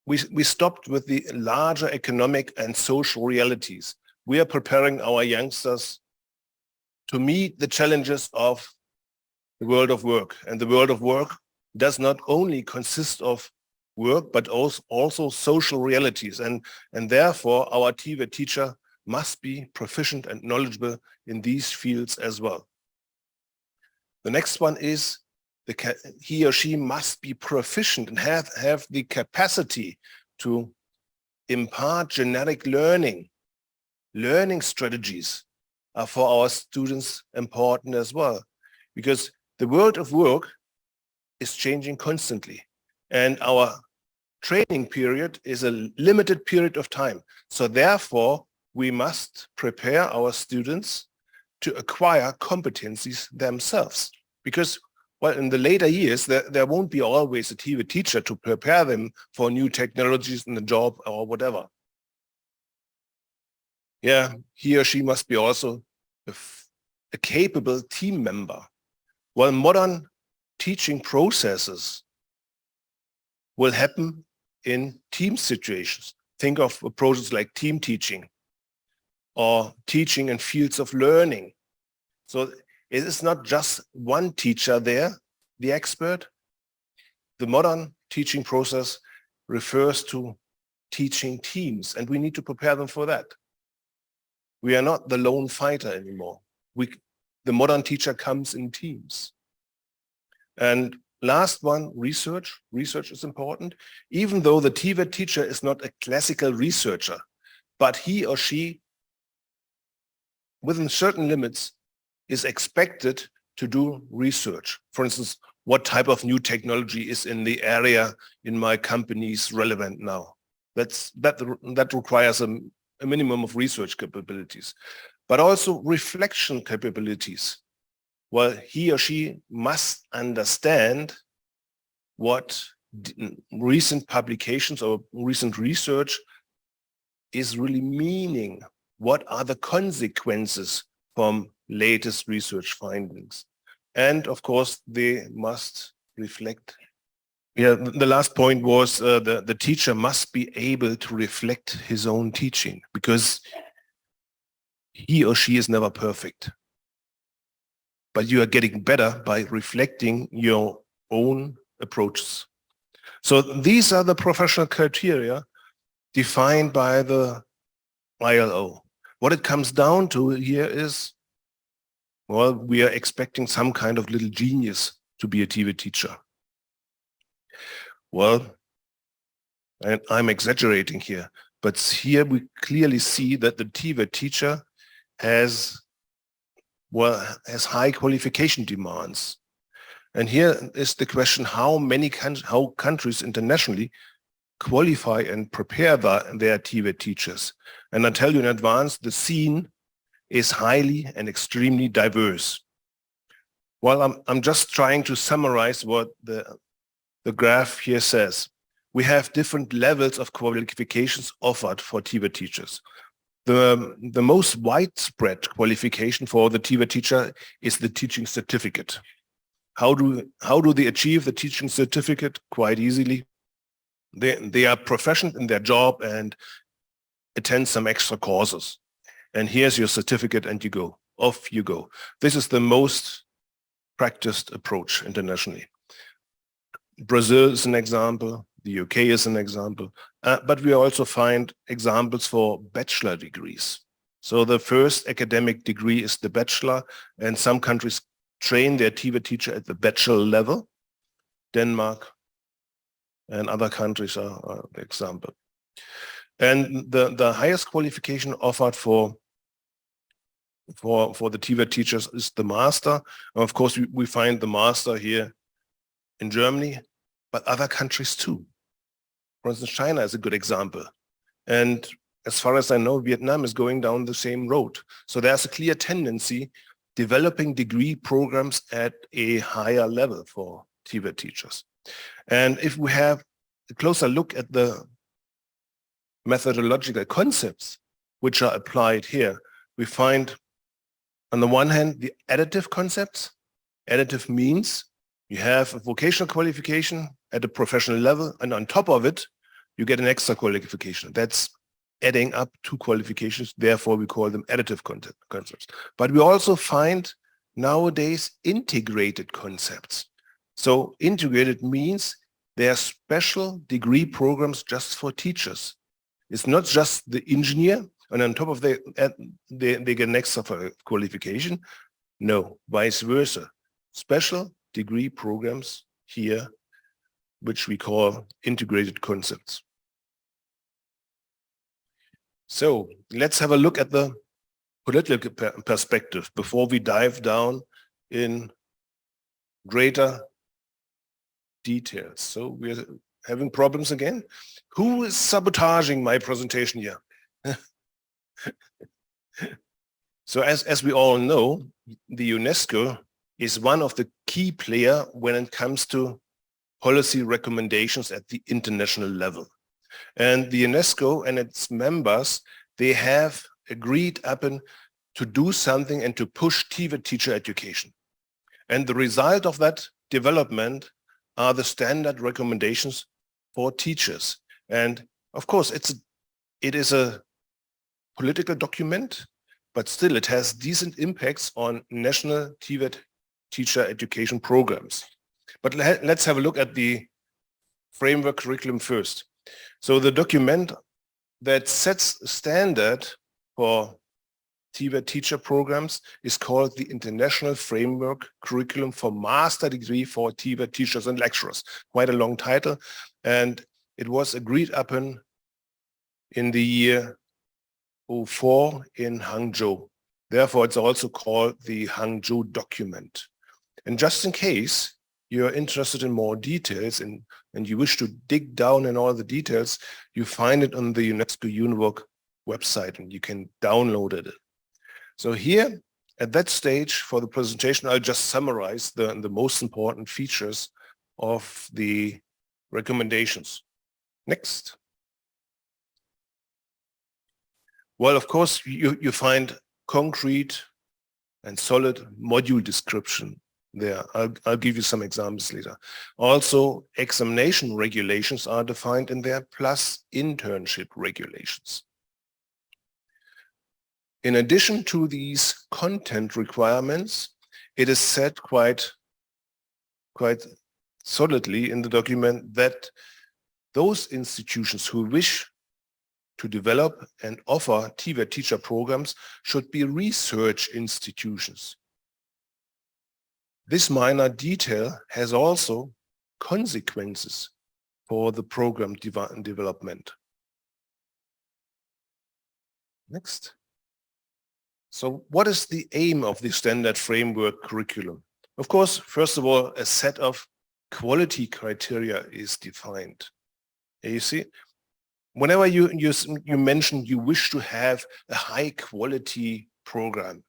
We stopped with the larger economic and social realities. We are preparing our youngsters to meet the challenges of the world of work. And the world of work does not only consist of work, but also social realities. And therefore, our TVET teacher must be proficient and knowledgeable in these fields as well. The next one is he or she must be proficient and have the capacity to impart generic learning. Learning strategies are for our students important as well, because the world of work is changing constantly, and our training period is a limited period of time. So therefore, we must prepare our students to acquire competencies themselves, because well, in the later years, there won't be always a TVET teacher to prepare them for new technologies in the job or whatever. Yeah, he or she must be also a capable team member. While modern teaching processes will happen in team situations. Think of approaches like team teaching or teaching in fields of learning. So it is not just one teacher there, the expert. The modern teaching process refers to teaching teams, and we need to prepare them for that. We are not the lone fighter anymore. The modern teacher comes in teams. And last one, research. Research is important. Even though the TVET teacher is not a classical researcher, but he or she, within certain limits, is expected to do research. For instance, what type of new technology is in the area in my companies relevant now? That requires a minimum of research capabilities, but also reflection capabilities. Well, he or she must understand what recent publications or recent research is really meaning. What are the consequences from latest research findings? And of course, they must reflect. Yeah, the last point was the teacher must be able to reflect his own teaching, because he or she is never perfect. But you are getting better by reflecting your own approaches. So these are the professional criteria defined by the ILO. What it comes down to here is, well, we are expecting some kind of little genius to be a TVET teacher. Well, and I'm exaggerating here, but here we clearly see that the TVET teacher has high qualification demands. And here is the question, how countries internationally qualify and prepare their TVET teachers. And I tell you in advance, the scene is highly and extremely diverse. Well, I'm just trying to summarize what the graph here says. We have different levels of qualifications offered for TVET teachers. The most widespread qualification for the TVET teacher is the teaching certificate. How do they achieve the teaching certificate? Quite easily. They are proficient in their job and attend some extra courses. And here's your certificate and you go. Off you go. This is the most practiced approach internationally. Brazil is an example. The UK is an example. But we also find examples for bachelor degrees. So the first academic degree is the bachelor, and some countries train their TVET teacher at the bachelor level. Denmark and other countries are the example. And the highest qualification offered for the TVET teachers is the master. And of course, we find the master here in Germany, but other countries too. For instance, China is a good example. And as far as I know, Vietnam is going down the same road. So there's a clear tendency developing degree programs at a higher level for TVET teachers. And if we have a closer look at the methodological concepts which are applied here, we find on the one hand the additive concepts. Additive means you have a vocational qualification at a professional level, and on top of it you get an extra qualification. That's adding up two qualifications, therefore we call them additive concepts. But we also find nowadays integrated concepts. So integrated means there are special degree programs just for teachers. It's not just the engineer, and on top of that, they get an extra qualification. No, vice versa. Special degree programs here, which we call integrated concepts. So let's have a look at the political perspective before we dive down in greater details. So we're having problems again. Who is sabotaging my presentation here? So as we all know, the UNESCO is one of the key players when it comes to policy recommendations at the international level. And the UNESCO and its members, they have agreed upon to do something and to push TVET teacher education. And the result of that development are the standard recommendations for teachers. And of course, it is a political document, but still it has decent impacts on national TVET teacher education programs. But let's have a look at the framework curriculum first. So the document that sets a standard for TVET teacher programs is called the International Framework Curriculum for Master Degree for TVET Teachers and Lecturers. Quite a long title, and it was agreed upon in the year 2004 in Hangzhou. Therefore, it's also called the Hangzhou document. And just in case you're interested in more details and you wish to dig down in all the details, you find it on the UNESCO-ЮНЕВОК website and you can download it. So here, at that stage for the presentation, I'll just summarize the most important features of the recommendations. Next. Well, of course, you find concrete and solid module description there. I'll give you some examples later. Also, examination regulations are defined in there, plus internship regulations. In addition to these content requirements, it is said quite solidly in the document that those institutions who wish to develop and offer TVET teacher programs should be research institutions. This minor detail has also consequences for the program development. Next. So what is the aim of the standard framework curriculum? Of course, first of all, a set of quality criteria is defined. You see, whenever you mention you wish to have a high quality program,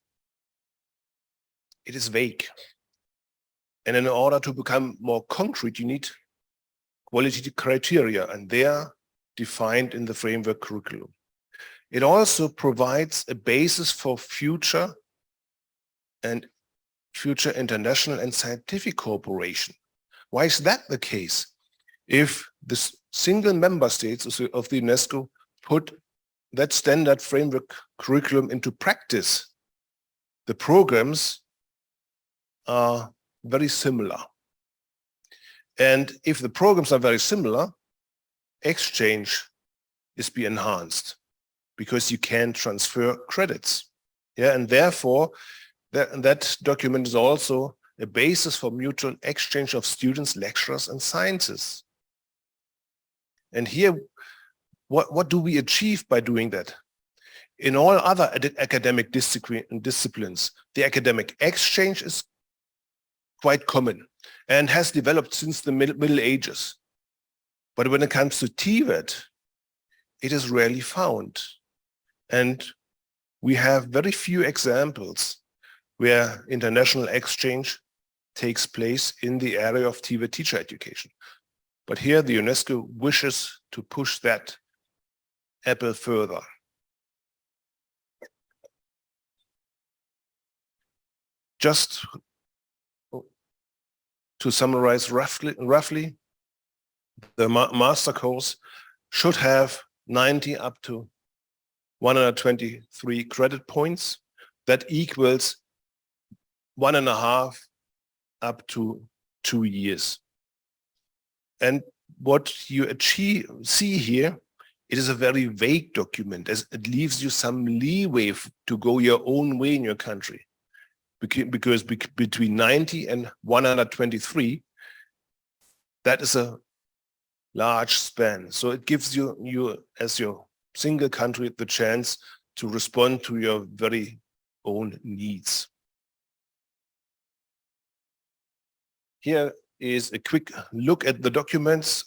it is vague. And in order to become more concrete, you need quality criteria, and they are defined in the framework curriculum. it also provides a basis for future international and scientific cooperation. Why is that the case? If the single member states of the UNESCO put that standard framework curriculum into practice, the programs are very similar. And if the programs are very similar, exchange is be enhanced because you can transfer credits. Yeah, and therefore that document is also a basis for mutual exchange of students, lecturers, and scientists. And here, what do we achieve by doing that? In all other academic disciplines, the academic exchange is quite common and has developed since the Middle Ages. But when it comes to TVET, it is rarely found. And we have very few examples where international exchange takes place in the area of TVET teacher education. But here the UNESCO wishes to push that apple further. Just to summarize roughly, the master course should have 90 up to 123 credit points. That equals 1.5 up to 2 years. And what you see here, it is a very vague document, as it leaves you some leeway to go your own way in your country. Because between 90 and 123, that is a large span. So it gives you as your single country the chance to respond to your very own needs. Here is a quick look at the documents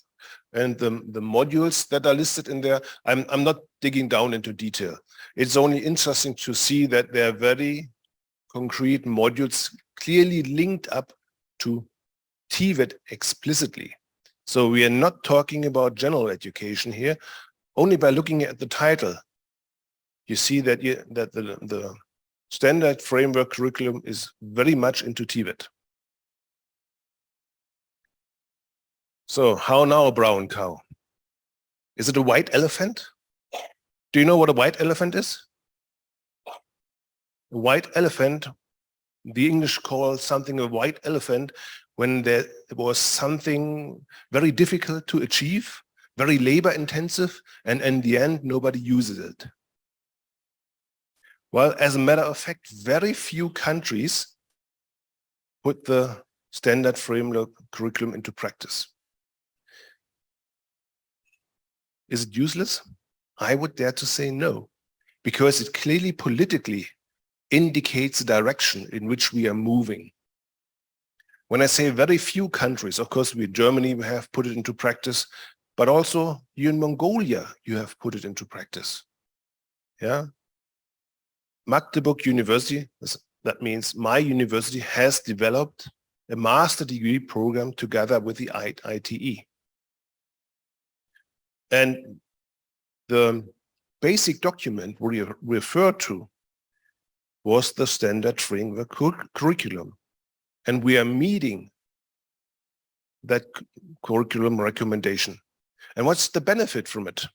and the modules that are listed in there. I'm not digging down into detail. It's only interesting to see that they are very concrete modules clearly linked up to TVET explicitly. So we are not talking about general education here. Only by looking at the title, you see that the standard framework curriculum is very much into TVET. So how now, brown cow? Is it a white elephant? Do you know what a white elephant is? A white elephant, the English call something a white elephant when there was something very difficult to achieve, very labor intensive, and in the end, nobody uses it. Well, as a matter of fact, very few countries put the standard framework curriculum into practice. Is it useless? I would dare to say no, because it clearly politically indicates the direction in which we are moving. When I say very few countries, of course, Germany, we have put it into practice, but also you in Mongolia, you have put it into practice. Yeah. Magdeburg University, that means my university, has developed a master degree program together with the ITE. And the basic document we referred to was the standard framework curriculum. And we are meeting that curriculum recommendation. And what's the benefit from it?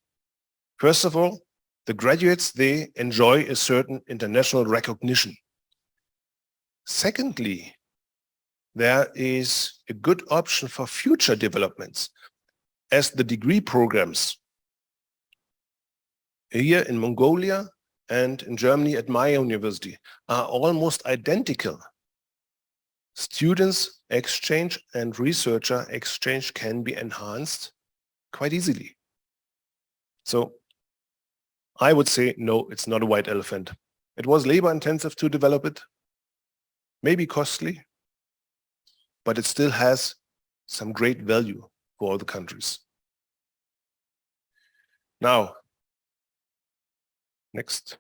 First of all, the graduates, they enjoy a certain international recognition. Secondly, there is a good option for future developments, as the degree programs here in Mongolia and in Germany at my university are almost identical. Students exchange and researcher exchange can be enhanced quite easily. So I would say, no, it's not a white elephant. It was labor intensive to develop it, maybe costly, but it still has some great value for all the countries. Now, next.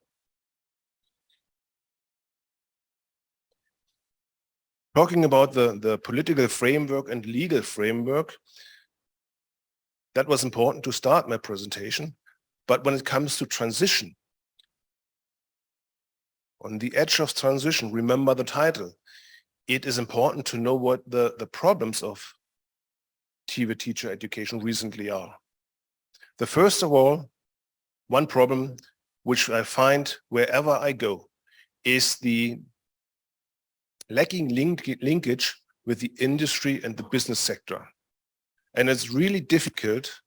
Talking about the political framework and legal framework, that was important to start my presentation. But when it comes to transition, on the edge of transition. Remember the title. It is important to know what the problems of TVET teacher education recently are. The first of all, one problem which I find wherever I go is the lacking linkage with the industry and the business sector. And it's really difficult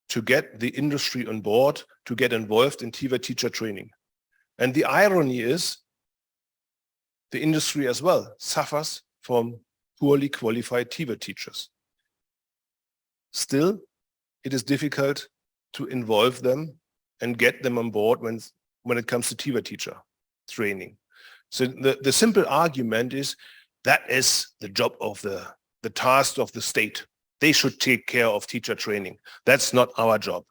to get the industry on board, to get involved in TVET teacher training. And the irony is the industry as well suffers from poorly qualified TVET teachers. Still, it is difficult to involve them and get them on board when it comes to TVET teacher training. So the simple argument is that is the job of the task of the state. They should take care of teacher training. That's not our job.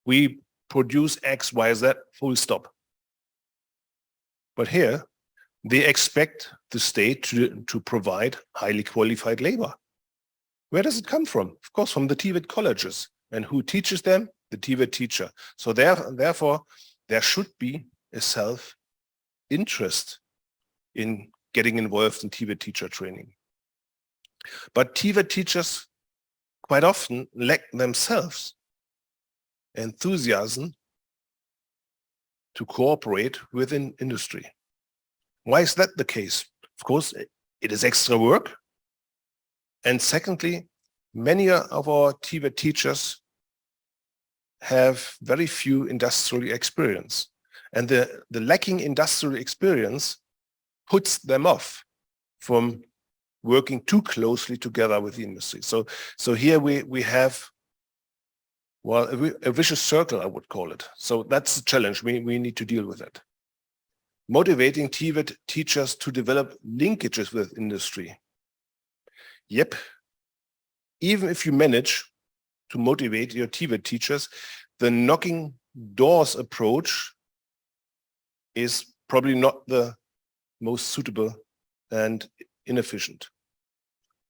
We produce X, Y, Z, full stop. But here, they expect the state to provide highly qualified labor. Where does it come from? Of course, from the TVET colleges. And who teaches them? The TVET teacher. So therefore, there should be a self-interest in getting involved in TVET teacher training. But TVET teachers quite often lack themselves enthusiasm to cooperate within industry. Why is that the case? Of course, it is extra work. And secondly, many of our TVET teachers have very few industrial experience. And the lacking industrial experience puts them off from working too closely together with the industry. So here we have, well, a vicious circle, I would call it. So that's the challenge. We need to deal with it. Motivating TVET teachers to develop linkages with industry. Yep. Even if you manage to motivate your TVET teachers, the knocking doors approach is probably not the most suitable and inefficient.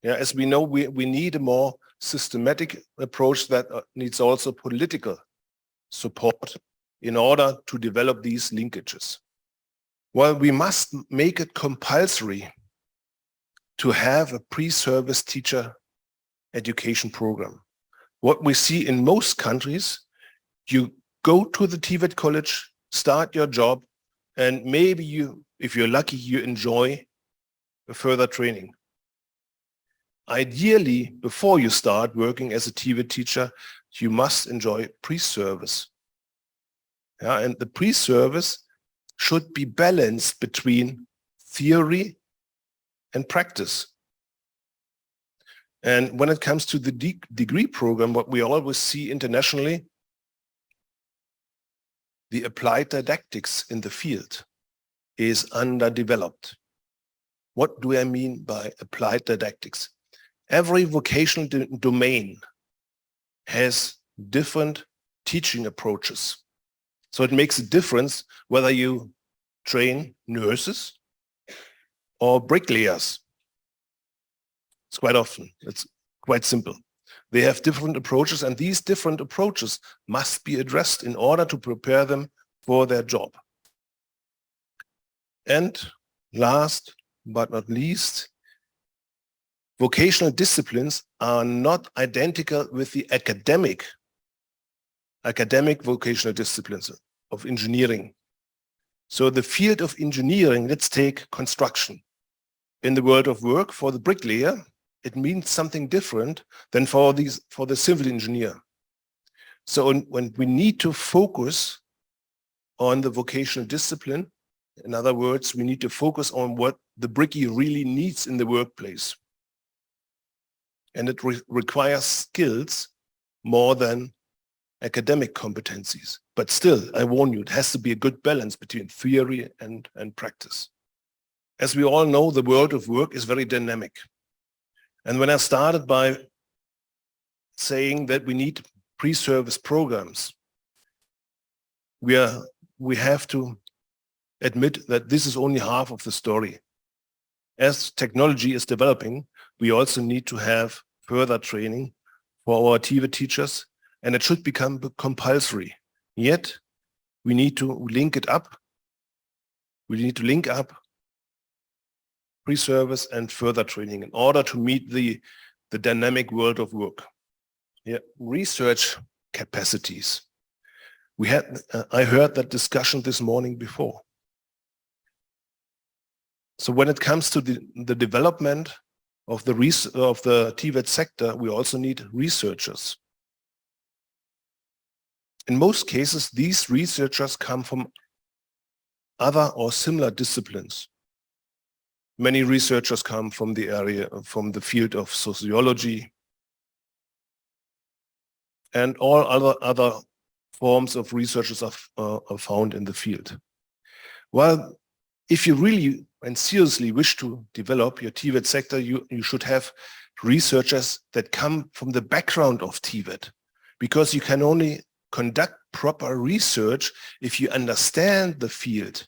Yeah, as we know, we need a more systematic approach that needs also political support in order to develop these linkages. Well, we must make it compulsory to have a pre-service teacher education program. What we see in most countries, you go to the TVET college, start your job, and maybe you, if you're lucky, you enjoy a further training. Ideally, before you start working as a TVET teacher, you must enjoy pre-service. Yeah, and the pre-service should be balanced between theory and practice. And when it comes to the degree program, what we always see internationally, the applied didactics in the field is underdeveloped. What do I mean by applied didactics? Every vocational domain has different teaching approaches. So it makes a difference whether you train nurses or bricklayers. It's quite simple. They have different approaches, and these different approaches must be addressed in order to prepare them for their job. And last but not least, vocational disciplines are not identical with the academic vocational disciplines of engineering. So the field of engineering, let's take construction. In the world of work, for the bricklayer, it means something different than for the civil engineer. So when we need to focus on the vocational discipline, in other words, we need to focus on what the brickie really needs in the workplace. And it requires skills more than academic competencies. But still, I warn you, it has to be a good balance between theory and practice. As we all know, the world of work is very dynamic. And when I started by saying that we need pre-service programs, we have to admit that this is only half of the story. As technology is developing, we also need to have further training for our TVET teachers, and it should become compulsory. Yet, we need to link it up we need to link up pre-service and further training in order to meet the dynamic world of work. Yeah, research capacities. I heard that discussion this morning before. So when it comes to the development of the TVET sector, we also need researchers. In most cases, these researchers come from other or similar disciplines. Many researchers come from from the field of sociology and all other forms of researchers are found in the field. Well, if you really and seriously wish to develop your TVET sector, you should have researchers that come from the background of TVET, because you can only conduct proper research if you understand the field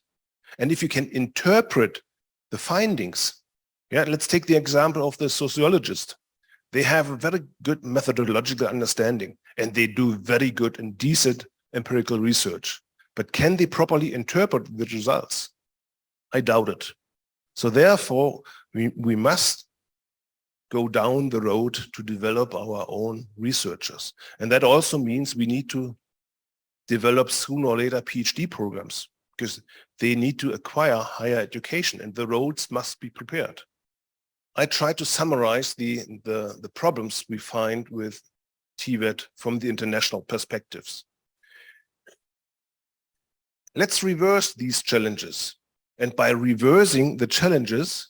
and if you can interpret the findings. Yeah, let's take the example of the sociologist. They have a very good methodological understanding and they do very good and decent empirical research. But can they properly interpret the results? I doubt it. So therefore, we must go down the road to develop our own researchers. And that also means we need to develop sooner or later PhD programs, because they need to acquire higher education and the roads must be prepared. I try to summarize the problems we find with TVET from the international perspectives. Let's reverse these challenges. And by reversing the challenges,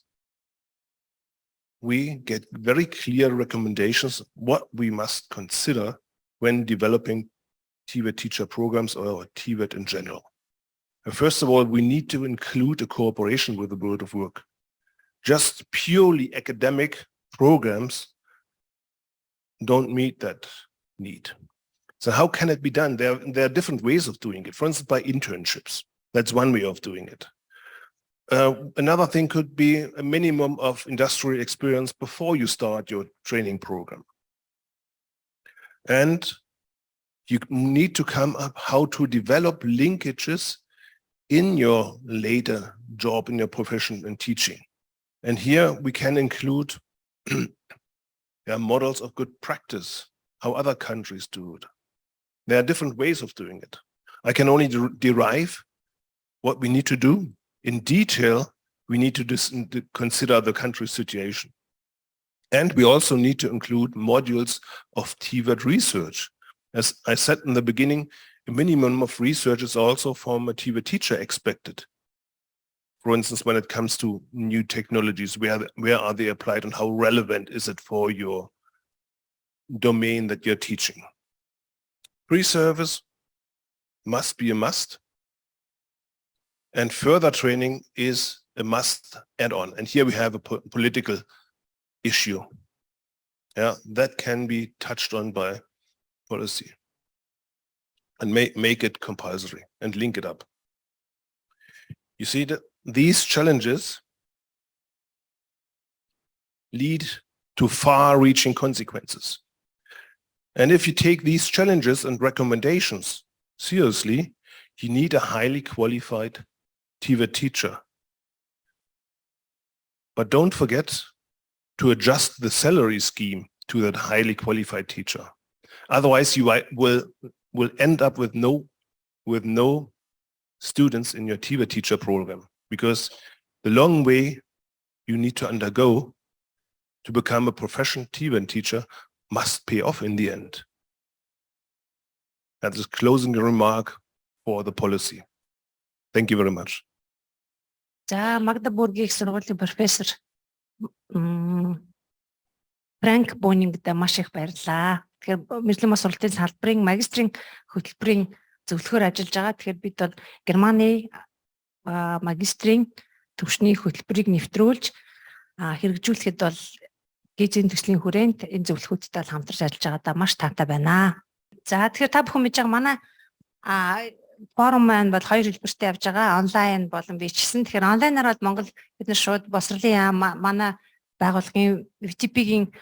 we get very clear recommendations what we must consider when developing TVET teacher programs or TVET in general. First of all, we need to include a cooperation with the world of work. Just purely academic programs don't meet that need. So how can it be done? There are different ways of doing it. For instance, by internships. That's one way of doing it. Another thing could be a minimum of industrial experience before you start your training program. And you need to come up how to develop linkages in your later job, in your profession in teaching. And here we can include models of good practice, how other countries do it. There are different ways of doing it. I can only derive what we need to do. In detail, we need to consider the country's situation. And we also need to include modules of TVET research. As I said in the beginning, a minimum of research is also from a TVET teacher expected. For instance, when it comes to new technologies, where are they applied and how relevant is it for your domain that you're teaching? Pre-service must be a must. And further training is a must add-on. And here we have a political issue. Yeah, that can be touched on by policy and make it compulsory and link it up. You see that these challenges lead to far-reaching consequences. And if you take these challenges and recommendations seriously, you need a highly qualified TVET teacher. But don't forget to adjust the salary scheme to that highly qualified teacher. Otherwise, you will end up with no students in your TVET teacher program, because the long way you need to undergo to become a professional TVET teacher must pay off in the end. That is closing remark for the policy. Thank you very much. За Магдабургийн их сургуулийн профессор Франк Бунигд маш их баярлалаа. Тэгэхээр мэргэжлийн сургалтын салбарын магистрийн хөтөлбөрийн зөвлөхөр ажиллаж байгаа. Тэгэхээр бид бол Германы магистрийн төвшний хөтөлбөрийг нэвтрүүлж хэрэгжүүлэхэд бол гизийн төслийн хүрээнд энэ зөвлөхүүдтэй хамтарч ажиллаж байгаадаа маш таатай байна. За тэгэхээр та бүхэн мэдж байгаа манай форумын бол 2 хэлбэртэй явж байгаа. Онлайн болон бичлэн. Тэгэхээр онлайнаар бол Монгол бид нар шууд боловсролын яам манай байгууллагын VTP-ийн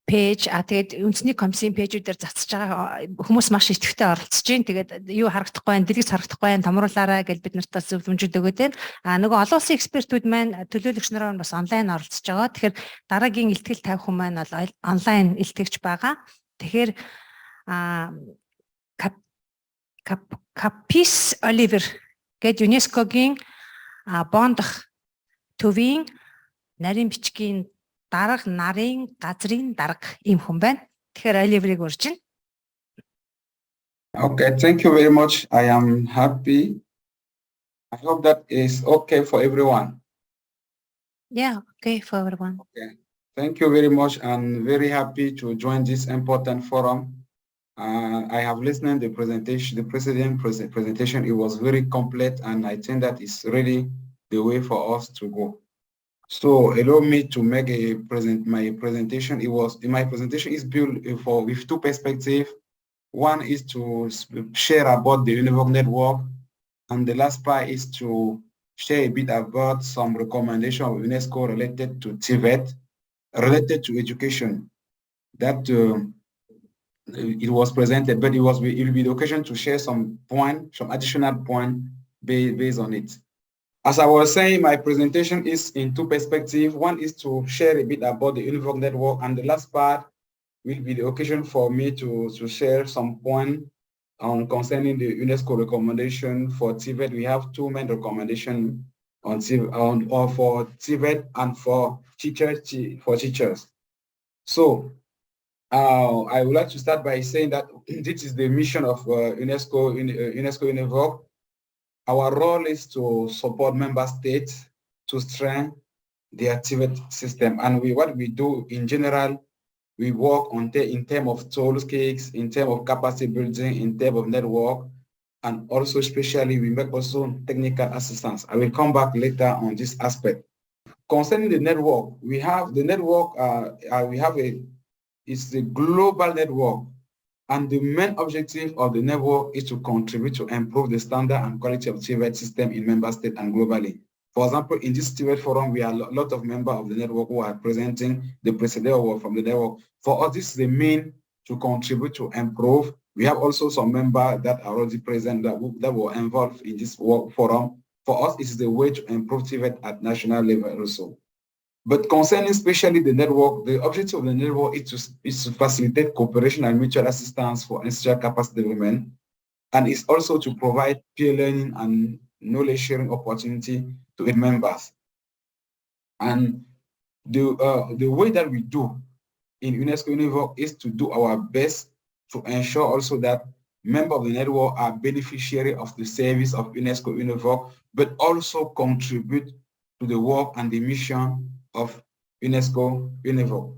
пэйж тэгээд үндэсний комиссийн пэйжүүдээр цацж байгаа хүмүүс маш идэвхтэй оролцож байна. Тэгээд юу харагдахгүй байна, дэлгэц харагдахгүй байна, томруулаарай гэж бид нарт зөвлөмжүүд өгöd байна. Нөгөө олон улсын экспертүүд маань төлөөлөгч нараар бас онлайн оролцож байгаа. Тэгэхээр дараагийн илтгэл тавих хүн маань бол онлайн илтгэгч байгаа. Тэгэхээр Капис Оливер гээд ЮНЕСКО-гийн бондох төвийн нарийн бичгийн дараах нарын газрын дарга ийм хүн байна. Тэгэхээр Оливерийг урьж байна. Okay, thank you very much. I am happy. I hope that is okay for everyone. Yeah, okay for everyone. Okay. Thank you very much. I'm very happy to join this important forum. I have listened to the presentation, the presentation. It was very complete, and I think that is really the way for us to go. So allow me to make my presentation. My presentation is built with two perspectives. One is to share about the UNEVOK network, and the last part is to share a bit about some recommendations of UNESCO related to TVET, related to education. That it was presented, but it will be the occasion to share some additional point based on it. As I was saying, my presentation is in two perspectives. One is to share a bit about the UNEVOK network, and the last part will be the occasion for me to share some point concerning the UNESCO recommendation for TVET. We have two main recommendations for TVET and for teachers. So I would like to start by saying that this is the mission of UNESCO-ЮНЕВОК. Our role is to support member states to strengthen their TVET system. And what we do in general, we work in terms of toolkits, in terms of capacity building, in terms of network, and also especially we make also technical assistance. I will come back later on this aspect. Concerning the network, we have the network, it's a global network, and the main objective of the network is to contribute to improve the standard and quality of TVET system in member states and globally. For example, in this TVET forum, we are a lot of members of the network who are presenting the president work from the network. For us, this is the mean to contribute to improve. We have also some members that are already present that were involved in this work forum. For us, it is the way to improve TVET at national level also. But concerning especially the network, the objective of the network is to facilitate cooperation and mutual assistance for institutional capacity development, and it's also to provide peer learning and knowledge sharing opportunity to its members. And the way that we do in UNESCO-ЮНЕВОК is to do our best to ensure also that members of the network are beneficiaries of the service of UNESCO-ЮNEVOK, but also contribute to the work and the mission of UNESCO-యుNEVOK.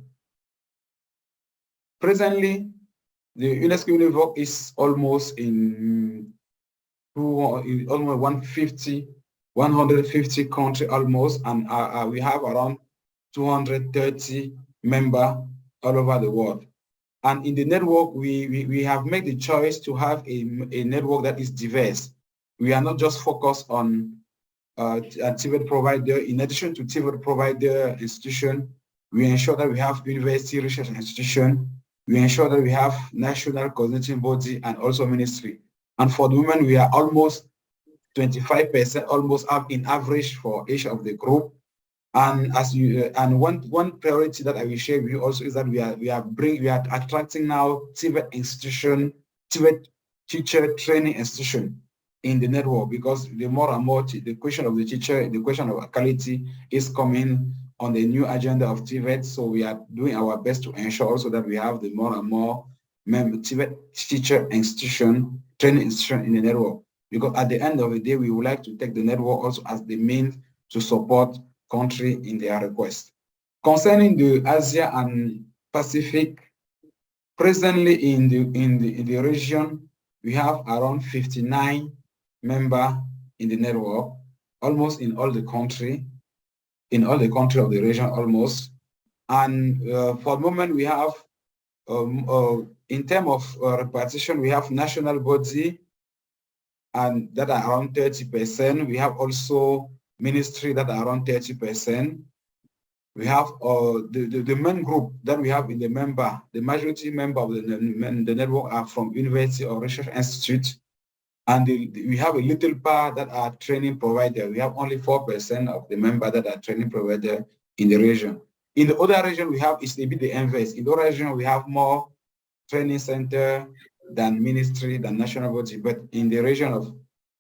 Presently, the UNESCO-యుNEVOK is almost in almost 150 countries almost, and we have around 230 members all over the world. And in the network, we have made the choice to have a network that is diverse. We are not just focused on a TVET provider. In addition to TVET provider institution, we ensure that we have university research institution. We ensure that we have national coordinating body and also ministry. And for the women, we are almost 25%, almost up in average for each of the group. And one priority that I will share with you also is that we are attracting now TVET institution, TVET teacher training institution in the network, because the more and more the question of the teacher, the question of quality is coming on the new agenda of TVET. So we are doing our best to ensure also that we have the more and more TVET teacher institution, training institution in the network. Because at the end of the day, we would like to take the network also as the means to support country in their request. Concerning the Asia and Pacific, presently in the region, we have around 59 members in the network, almost in all the country of the region almost. And for the moment, we have, in terms of repartition, we have national body, and that are around 30%. We have also ministry that are around 30%. we have the main group that we have in the member, the majority member of the network are from university or research institute. And we have a little part that are training provider. We have only 4% of the members that are training provider in the region. In the other region, we have it's a bit the embase. In the other region, we have more training center than ministry, than national body. But in the region of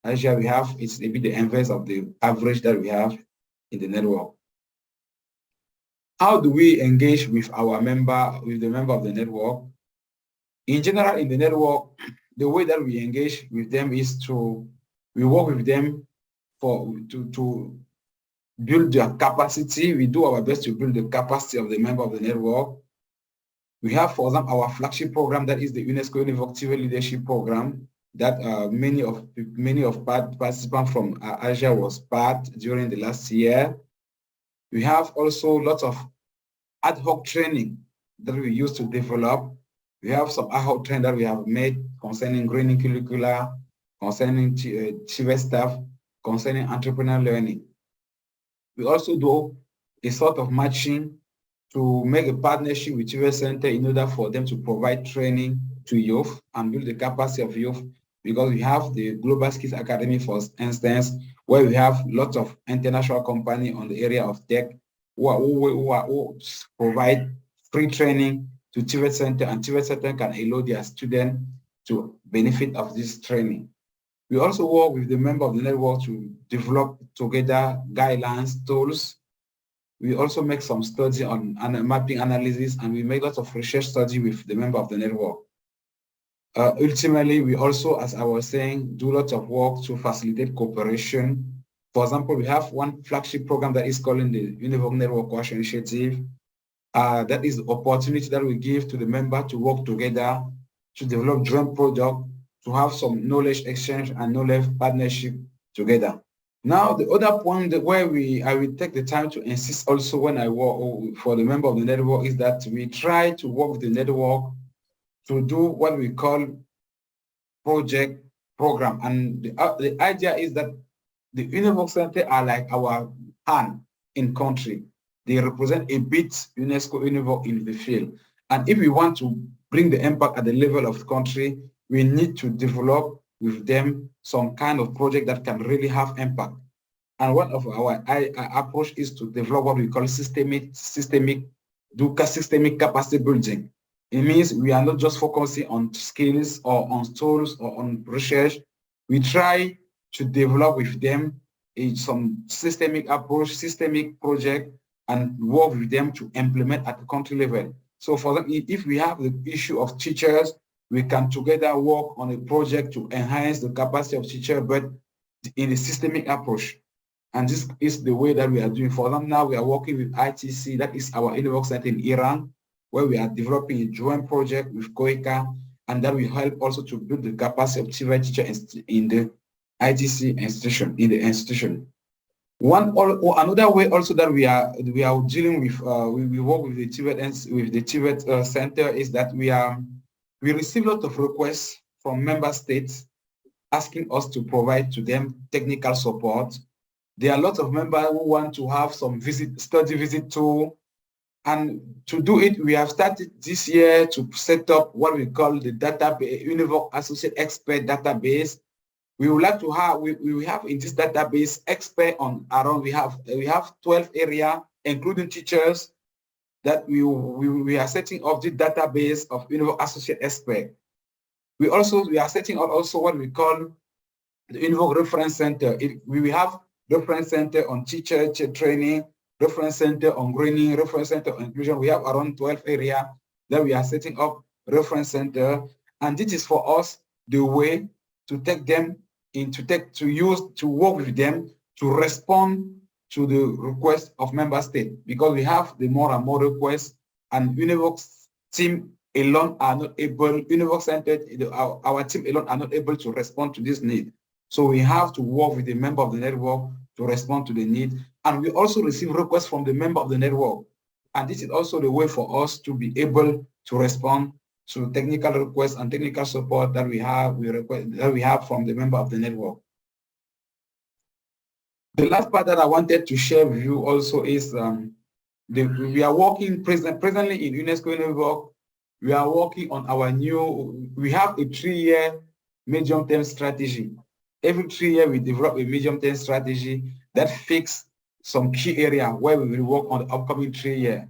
Asia, we have it's a bit the embase of the average that we have in the network. How do we engage with our member, with the member of the network? In general, in the network, the way that we engage with them is we work with them to build their capacity. We do our best to build the capacity of the member of the network. We have, for example, our flagship program that is the UNESCO-ийн TV Leadership Program that many of participants from Asia was part during the last year. We have also lots of ad hoc training that we use to develop. We have some ad hoc training that we have made concerning greening curricula, concerning TVET staff, concerning entrepreneurial learning. We also do a sort of matching to make a partnership with TVET Center in order for them to provide training to youth and build the capacity of youth, because we have the Global Skills Academy, for instance, where we have lots of international companies on the area of tech who provide free training to TVET Center, and TVET Center can allow their students to benefit of this training. We also work with the member of the network to develop together guidelines, tools. We also make some study on mapping analysis, and we make lots of research study with the member of the network. Ultimately, we also, as I was saying, do lots of work to facilitate cooperation. For example, we have one flagship program that is called the UNEVOK Network Cohesion Initiative. That is the opportunity that we give to the member to work together, to develop joint product, to have some knowledge exchange and knowledge partnership together. Now, the other point where I will take the time to insist also when I work for the member of the network is that we try to work with the network to do what we call project program. And the idea is that the UNEVOK Center are like our hand in country. They represent a bit UNESCO-ЮНЕВОК in the field. And if we want to bring the impact at the level of the country, we need to develop with them some kind of project that can really have impact. And one of our approach is to develop what we call systemic capacity building. It means we are not just focusing on skills or on tools or on research. We try to develop with them some systemic approach, systemic project, and work with them to implement at the country level. So for them, if we have the issue of teachers, we can together work on a project to enhance the capacity of teachers, but in a systemic approach. And this is the way that we are doing. For them now, we are working with ITC, that is our UNEVOK Center in Iran, where we are developing a joint project with COICA, and that will help also to build the capacity of teachers in the ITC institution, Another way also that we are dealing with, we work with the TVET Center is that we receive a lot of requests from member states asking us to provide to them technical support. There are a lot of members who want to have some study visit tool, and to do it, we have started this year to set up what we call the database, UNEVOK Associate Expert Database. We would like to have, we have in this database expert on around, we have 12 areas, including teachers, that we are setting up the database of UNEVOK Associate Expert. We are setting up also what we call the UNEVOK Reference Center. We have reference center on teacher training, reference center on greening, reference center on inclusion. We have around 12 areas that we are setting up reference center, and this is for us the way to take them to work with them to respond to the request of member state, because we have the more and more requests, and UNEVOK's team alone are not able, UNEVOK Center, our team alone are not able to respond to this need. So we have to work with the member of the network to respond to the need. And we also receive requests from the member of the network. And this is also the way for us to be able to respond to technical requests and technical support that we have from the member of the network. The last part that I wanted to share with you also is we are working presently in UNESCO-ийн we are working on our new, we have a 3-year medium-term strategy. Every 3 years we develop a medium-term strategy that fixes some key area where we will work on the upcoming 3 years.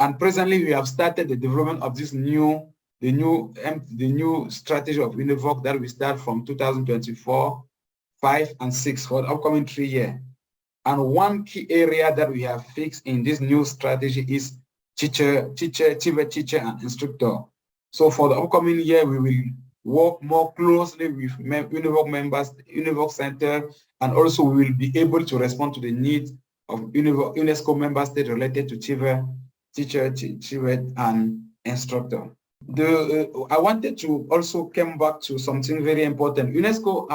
And presently we have started the development of this new strategy of UNEVOK that we start from 2024, 5 and 6 for the upcoming 3 years. And one key area that we have fixed in this new strategy is teacher, and instructor. So for the upcoming year, we will work more closely with UNEVOK members, UNEVOK Center, and also we will be able to respond to the needs of UNESCO member states related to teacher, and instructor. I wanted to also come back to something very important. UNESCO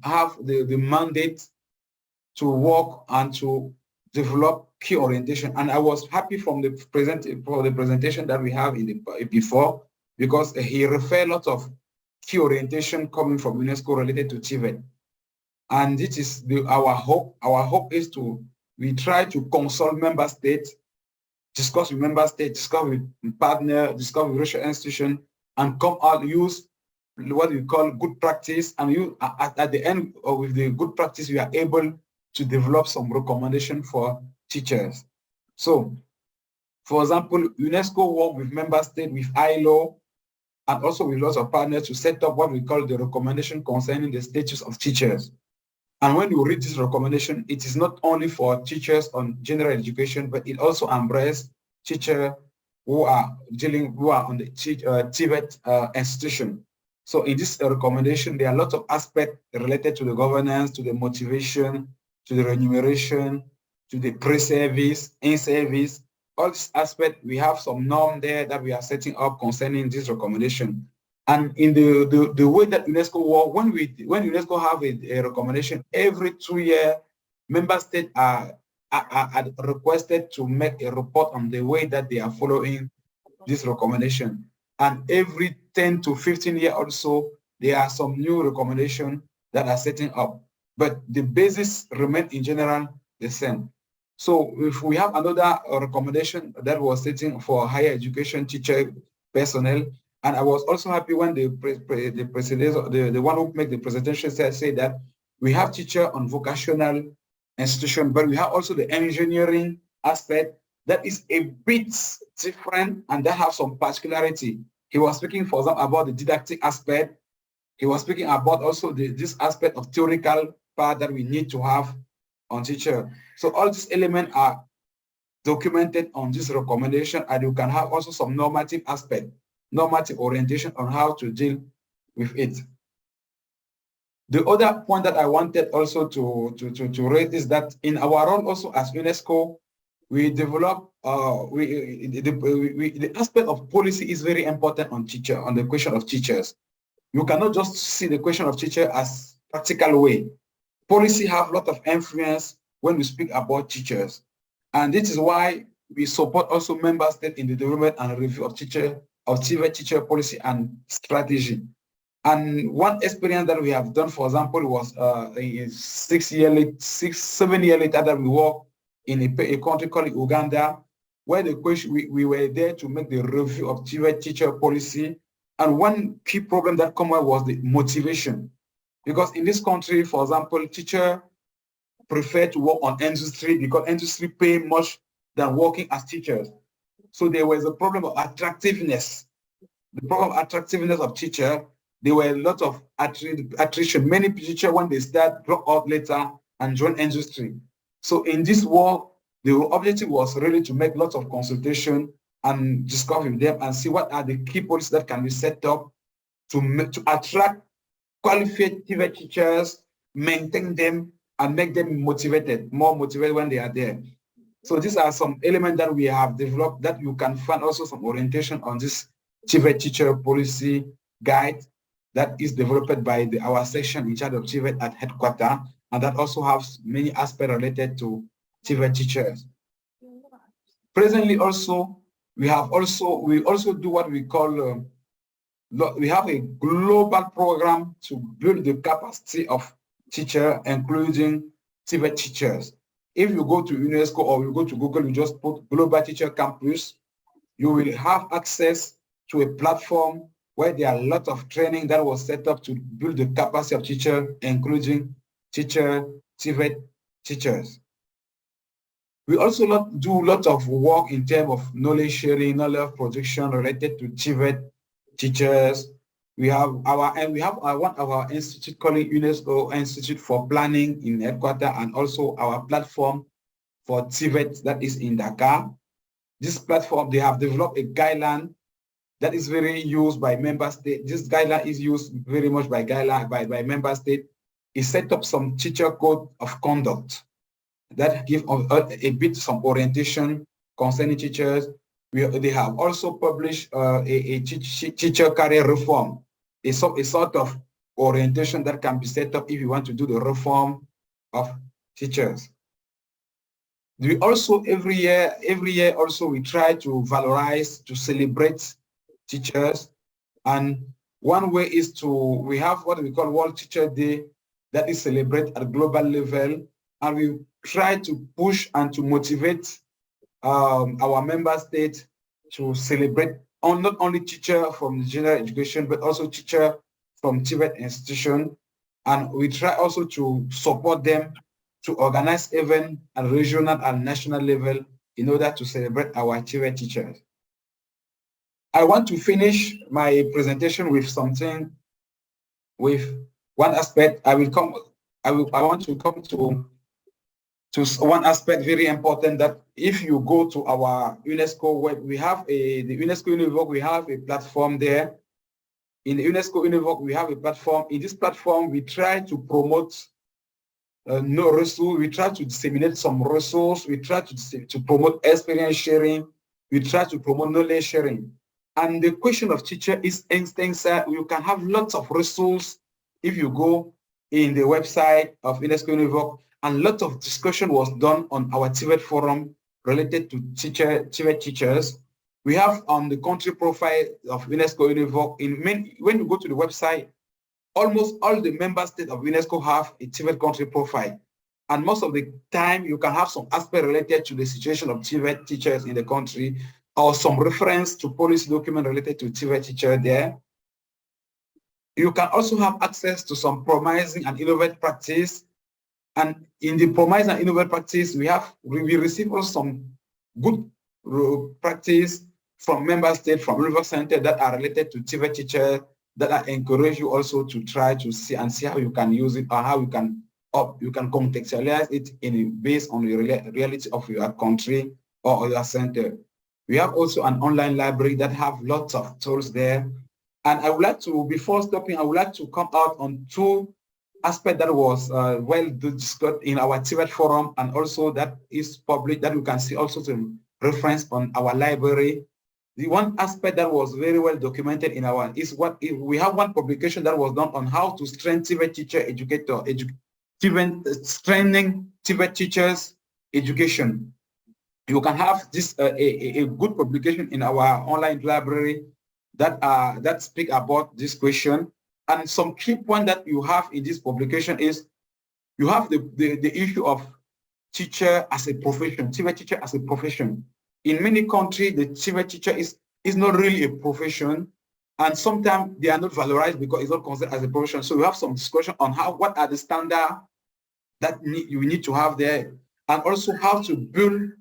have the mandate to work and to develop key orientation, and I was happy from the presentation that we have before, because he referred lots of key orientation coming from UNESCO related to TVET, and this is our hope. Our hope is we try to consult member states, discuss with member states, discuss with partner, discuss with research institution, and come out use what we call good practice, and at the end with the good practice we are able to develop some recommendation for teachers. So, for example, UNESCO work with member states, with ILO, and also with lots of partners to set up what we call the recommendation concerning the status of teachers. And when you read this recommendation, it is not only for teachers on general education, but it also embraces teachers who are on the TVET institution. So in this recommendation, there are lots of aspects related to the governance, to the motivation, to the remuneration, to the pre-service, in-service. All these aspects, we have some norm there that we are setting up concerning this recommendation. And in the way that UNESCO work, when UNESCO have a recommendation, every 2 years, member states are requested to make a report on the way that they are following this recommendation. And every 10 to 15 years also, there are some new recommendations that are setting up. But the basis remains in general the same. So if we have another recommendation that was setting for higher education teacher personnel, and I was also happy when the one who made the presentation said that we have teacher on vocational institution, but we have also the engineering aspect that is a bit different and that have some particularity. He was speaking, for example, about the didactic aspect. He was speaking about also this aspect of theoretical part that we need to have on teacher. So all these elements are documented on this recommendation, and you can have also some normative aspect, normative orientation on how to deal with it. The other point that I wanted also to raise is that in our role also as UNESCO, we develop the aspect of policy is very important on the question of teachers. You cannot just see the question of teacher as practical way. Policy have a lot of influence when we speak about teachers. And this is why we support also member states in the development and review of TVET teacher policy and strategy. And one experience that we have done, for example, was 7 years later that we worked in a country called Uganda, where we were there to make the review of TVET teacher policy. And one key problem that came up was the motivation. Because in this country, for example, teachers prefer to work on industry because industry pay much than working as teachers. So there was a problem of attractiveness. The problem of attractiveness of teacher, there were a lot of attrition. Many teachers, when they start, drop out later and join industry. So in this work, the objective was really to make lots of consultation and discuss with them and see what are the key policies that can be set up to attract qualified teachers, maintain them, and make them motivated, more motivated when they are there. So these are some elements that we have developed that you can find also some orientation on this TVET teacher policy guide that is developed by our section in charge of TVET at headquarters, and that also has many aspects related to TVET teachers. Presently also, we also do what we call, we have a global program to build the capacity of teachers, including TVET teachers. If you go to UNESCO or you go to Google, you just put Global Teacher Campus, you will have access to a platform where there are a lot of training that was set up to build the capacity of teachers, including TVET teachers. We also do lots of work in terms of knowledge sharing, knowledge production related to TVET teachers. We have our institute called UNESCO Institute for Planning in headquarters, and also our platform for TVET that is in Dakar. This platform, they have developed a guideline that is very used by member states. This guideline is used very much by member states. It set up some teacher code of conduct that give a bit some orientation concerning teachers. They have also published a teacher career reform, a sort of orientation that can be set up if you want to do the reform of teachers. We also every year also we try to valorize, to celebrate teachers, and one way is we have what we call World Teacher Day that is celebrated at global level, and we try to push and to motivate our member states to celebrate not only teacher from general education, but also teacher from TVET institution. And we try also to support them to organize events at regional and national level in order to celebrate our TVET teachers. I want to finish my presentation with one aspect. I want to come to one aspect very important, that if you go to our UNESCO web, we have the UNESCO-ийн we have a platform there. In the UNESCO-ийн we have a platform. In this platform, we try to promote we try to disseminate some resources. We try to promote experience sharing. We try to promote knowledge sharing. And the question of teacher is extensive. You can have lots of resources if you go in the website of UNESCO-ийн, and lots of discussion was done on our TVET forum related to TVET teachers. We have on the country profile of UNESCO-ийн, when you go to the website, almost all the member states of UNESCO have a TVET country profile. And most of the time, you can have some aspect related to the situation of TVET teachers in the country, or some reference to policy document related to TVET teacher there. You can also have access to some promising and innovative practice. And in the promising and innovative practice, we receive also some good practice from member states, from river center that are related to TVET teachers, that I encourage you also to try to see how you can use it, or how you can contextualize it based on the reality of your country or your center. We have also an online library that have lots of tools there. And I would like to, before stopping, I would like to come out on two aspects that was well discussed in our TVET forum, and also that is public, that you can see also some reference on our library. The one aspect that was very well documented in our we have one publication that was done on how to strengthen TVET teacher strengthening TVET teachers education. You can have this a good publication in our online library that speak about this question. And some key point that you have in this publication is you have the issue of teacher as a profession, TVET teacher as a profession. In many countries, the TVET teacher is not really a profession, and sometimes they are not valorized because it's not considered as a profession. So we have some discussion on what are the standards that you need to have there, and also how to build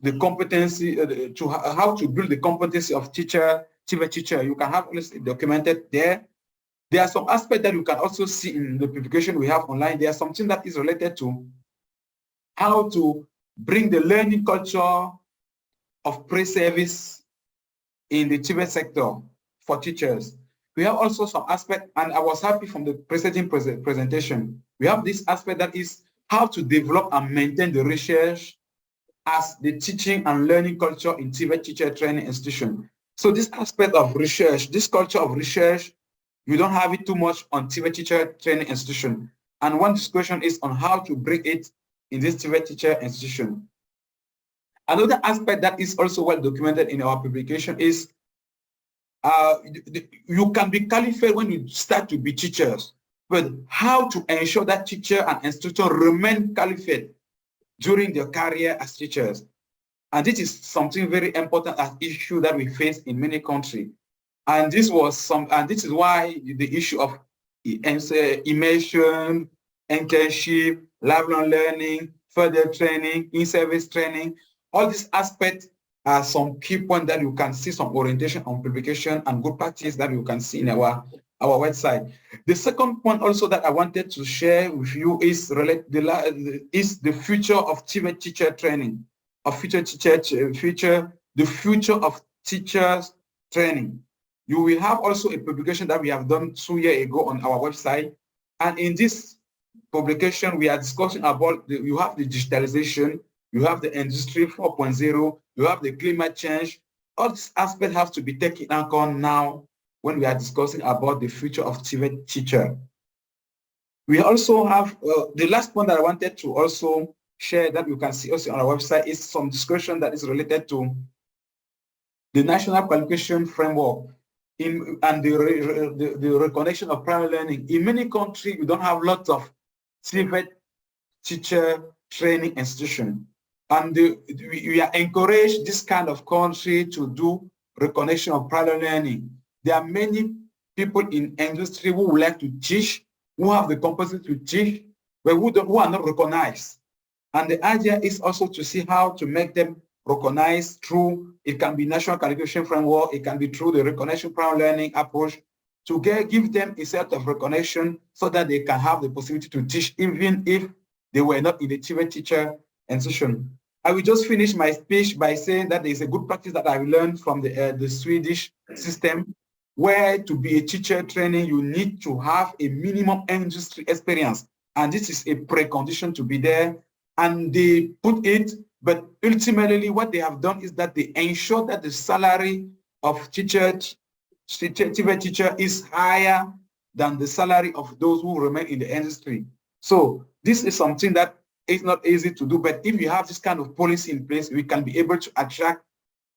the competency how to build the competency of TVET teacher. You can have this documented there. There are some aspects that you can also see in the publication we have online. There are something that is related to how to bring the learning culture of pre-service in the TVET sector for teachers. We have also some aspect, and I was happy from the preceding presentation. We have this aspect that is how to develop and maintain the research as the teaching and learning culture in TVET teacher training institution. So this aspect of research, this culture of research, you don't have it too much on TVET teacher training institution. And one discussion is on how to bring it in this TVET teacher institution. Another aspect that is also well documented in our publication is you can be qualified when you start to be teachers, but how to ensure that teacher and instructor remain qualified. during their career as teachers. And this is something very important as issue that we face in many countries. And this is why the issue of immersion, internship, lifelong learning, further training, in-service training, all these aspects are some key points that you can see, some orientation on publication and good practice that you can see in our website. The second point also that I wanted to share with you is the future of TVET teacher training, the future of teachers training. You will have also a publication that we have done 2 years ago on our website. And in this publication, we are discussing about, you have the digitalization, you have the industry 4.0, you have the climate change. All these aspects have to be taken account now when we are discussing about the future of TVET teacher. We also have, the last point that I wanted to also share that you can see also on our website is some discussion that is related to the National Qualification Framework and the recognition of primary learning. In many countries, we don't have lots of TVET teacher training institution. And we are encouraged this kind of country to do recognition of primary learning. There are many people in industry who would like to teach, who have the capacity to teach, but who are not recognized. And the idea is also to see how to make them recognized through, it can be National Qualification Framework, it can be through the recognition primary learning approach, to give them a set of recognition so that they can have the possibility to teach even if they were not in the TVET teacher institution. I will just finish my speech by saying that there is a good practice that I learned from the Swedish system, where to be a teacher training, you need to have a minimum industry experience. And this is a precondition to be there. And they put it, but ultimately what they have done is that they ensure that the salary of TVET teacher is higher than the salary of those who remain in the industry. So this is something that is not easy to do, but if you have this kind of policy in place, we can be able to attract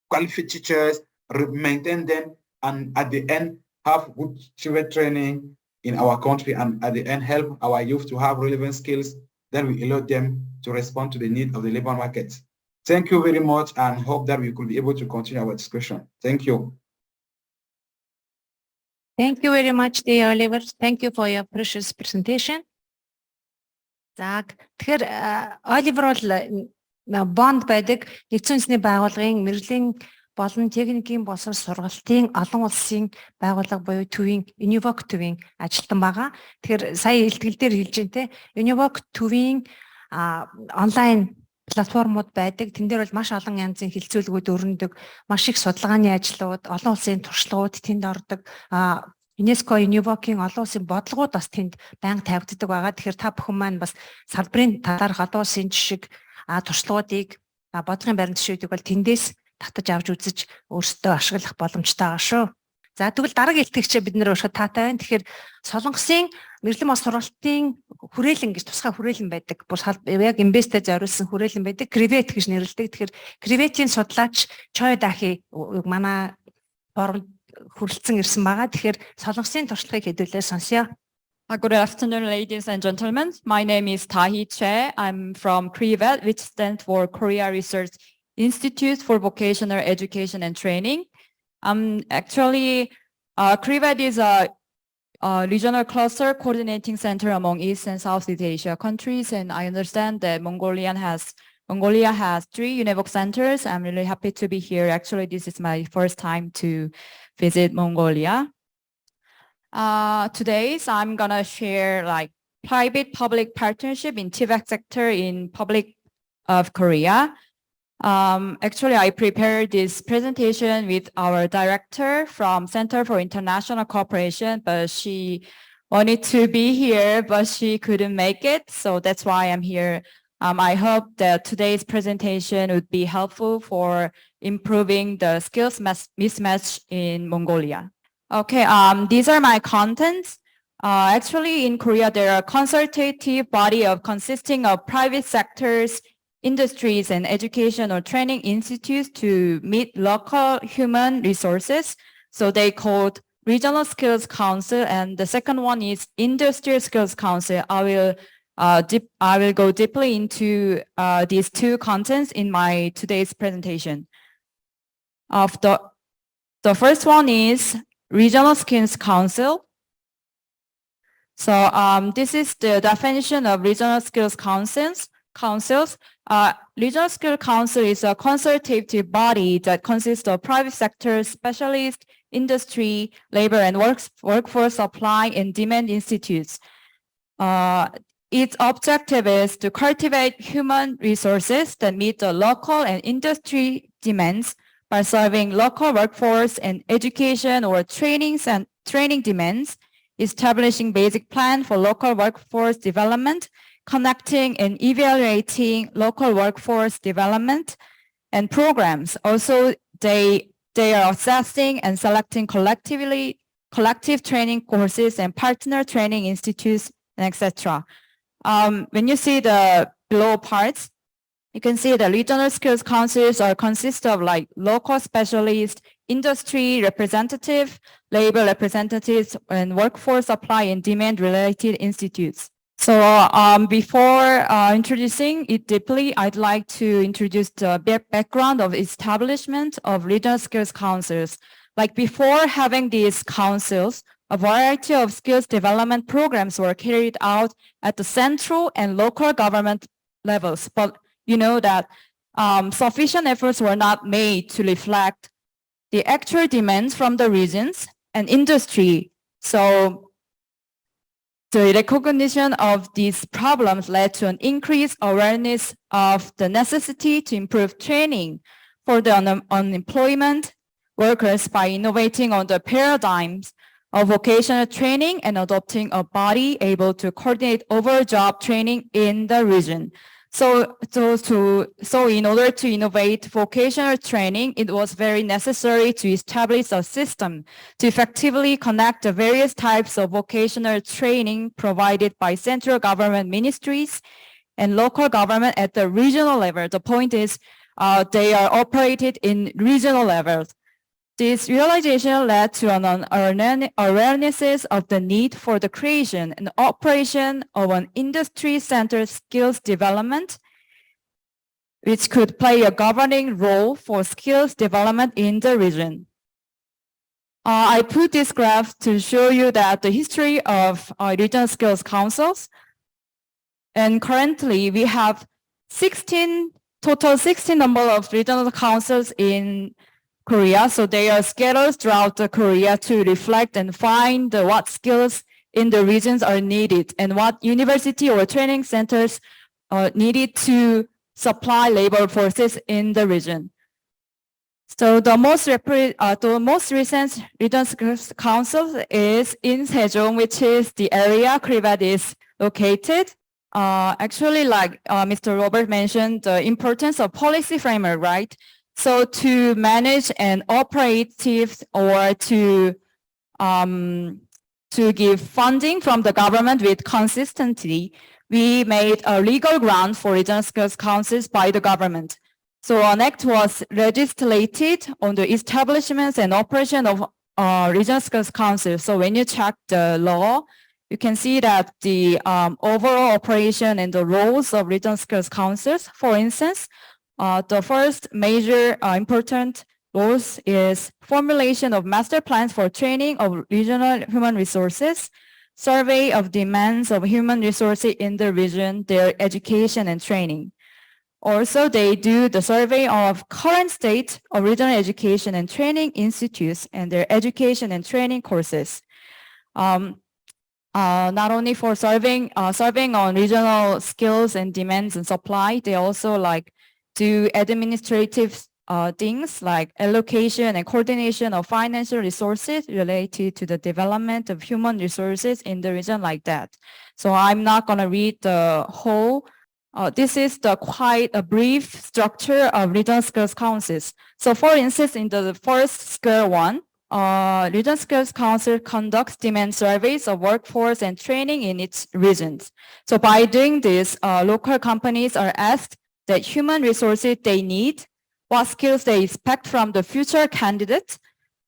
qualified teachers, maintain them, and at the end have good TVET training in our country, and at the end help our youth to have relevant skills that will allow them to respond to the need of the labor market. Thank you very much, and hope that we could be able to continue our discussion. Thank you. Thank you very much, dear Oliver. Thank you for your precious presentation. Тэгэхээр Оливер бол бонд байдаг нэгдсэн үндэсний байгууллагын мэргэжлийн болон техникийн боловсрол сургалтын олон улсын байгууллага буюу төвийн ЮНЕВОК төвийн ажилтан байгаа. Тэгэхээр сая илтгэл дээр хэлж байна те ЮНЕВОК төвийн онлайн платформуд байдаг. Тэн дээр бол маш олон янзын хилцүүлгүүд өрнөдөг, маш их судалгааны ажлууд, олон улсын туршлагууд тэнд ордог. ЮНЕСКО-ЮНЕВОК-ийн олон улсын бодлогууд бас тэнд байнга тавигддаг байгаа. Тэгэхээр та бүхэн маань бас салбарын талаарх олон улсын жишг туршлагуудыг бодлогын баримт жишүүдийг бол тэндээс татаж авч үзэж өөрсдөө ашиглах боломжтой байгаа шүү. За тэгвэл дараагийн илтгэгчээ бид нэр уушгад таатай байна. Тэгэхээр Солонгосын мэргэжлийн бос сургалтын хүрээлэн гэж тусгай хүрээлэн байдаг. Яг МБС-тэй зориулсан хүрээлэн байдаг. Кривет гэж нэрлэдэг. Тэгэхээр креветийн судлаач Чой Дахи манай форумд хүрэлцэн ирсэн байгаа. Тэгэхээр Солонгосын туршлагыг хэдүүлээ сонсъё. Good afternoon, ladies and gentlemen. My name is Tahi Che. I'm from KRIVET, which stands for Korea Research Institute for Vocational Education and Training. Actually, KRIVET is a regional cluster coordinating center among East and Southeast Asia countries, and I understand that Mongolia has 3 UNEVOK centers. I'm really happy to be here. Actually, this is my first time to visit Mongolia. Today, so I'm gonna share like private-public partnership in TVET sector in public of Korea. Actually, I prepared this presentation with our director from Center for International Cooperation, but she wanted to be here, but she couldn't make it. So that's why I'm here. I hope that today's presentation would be helpful for improving the skills mismatch in Mongolia. Okay, these are my contents. Actually, in Korea, there are consultative body consisting of private sectors, industries, and education or training institutes to meet local human resources. So they called Regional Skills Council, and the second one is Industrial Skills Council. I will I will go deeply into these two contents in my today's presentation. The first one is Regional Skills Council. So this is the definition of Regional Skills Councils. Regional Skills Council is a consultative body that consists of private sector specialists, industry, labor and workforce supply and demand institutes. Its objective is to cultivate human resources that meet the local and industry demands by serving local workforce and education or training demands, establishing basic plan for local workforce development, connecting and evaluating local workforce development and programs. Also, they are assessing and selecting collective training courses and partner training institutes, and etc. When you see the below parts, you can see the regional skills councils consist of like local specialists, industry representative, labor representatives, and workforce supply and demand related institutes. So before introducing it deeply, I'd like to introduce the background of establishment of regional skills councils. Like before having these councils, a variety of skills development programs were carried out at the central and local government levels. But you know that sufficient efforts were not made to reflect the actual demands from the regions and industry. So the recognition of these problems led to an increased awareness of the necessity to improve training for the unemployment workers by innovating on the paradigms of vocational training and adopting a body able to coordinate overall job training in the region. So in order to innovate vocational training, it was very necessary to establish a system to effectively connect the various types of vocational training provided by central government ministries and local government at the regional level. The point is they are operated in regional levels. This realization led to an awareness of the need for the creation and operation of an industry-centered skills development, which could play a governing role for skills development in the region. I put this graph to show you that the history of regional skills councils, and currently we have 16 number of regional councils in Korea. So they are scattered throughout Korea to reflect and find what skills in the regions are needed and what university or training centers needed to supply labor forces in the region. So the most recent regional skills council is in Sejong, which is the area Kribat is located. Actually, like Mr. Robert mentioned, the importance of policy framework, right? So to manage and operative or to give funding from the government with consistency, we made a legal ground for regional skills councils by the government. So an act was legislated on the establishments and operation of regional skills councils. So when you check the law, you can see that the overall operation and the roles of regional skills councils, for instance, the first major important roles is formulation of master plans for training of regional human resources, survey of demands of human resources in the region, their education and training. Also, they do the survey of current state of regional education and training institutes and their education and training courses. Not only for surveying on regional skills and demands and supply, they also do administrative things like allocation and coordination of financial resources related to the development of human resources in the region like that. So I'm not going to read the whole. This is quite a brief structure of regional skills councils. So for instance, in the first square one, regional skills council conducts demand surveys of workforce and training in its regions. So by doing this, local companies are asked the human resources they need, what skills they expect from the future candidates,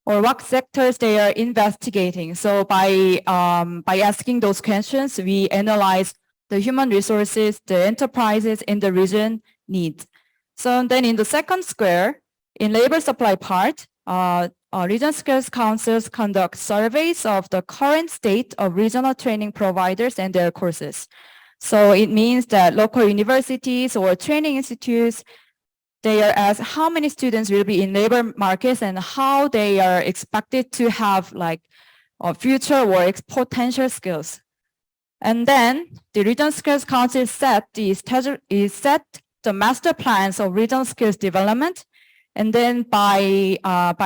or what sectors they are investigating. So by asking those questions, we analyze the human resources, the enterprises in the region need. So then in the second square, in labor supply part, regional skills councils conduct surveys of the current state of regional training providers and their courses. So it means that local universities or training institutes, they are asked how many students will be in labor markets and how they are expected to have like future or potential skills. And then the Regional Skills Council set the master plans of regional skills development. And then by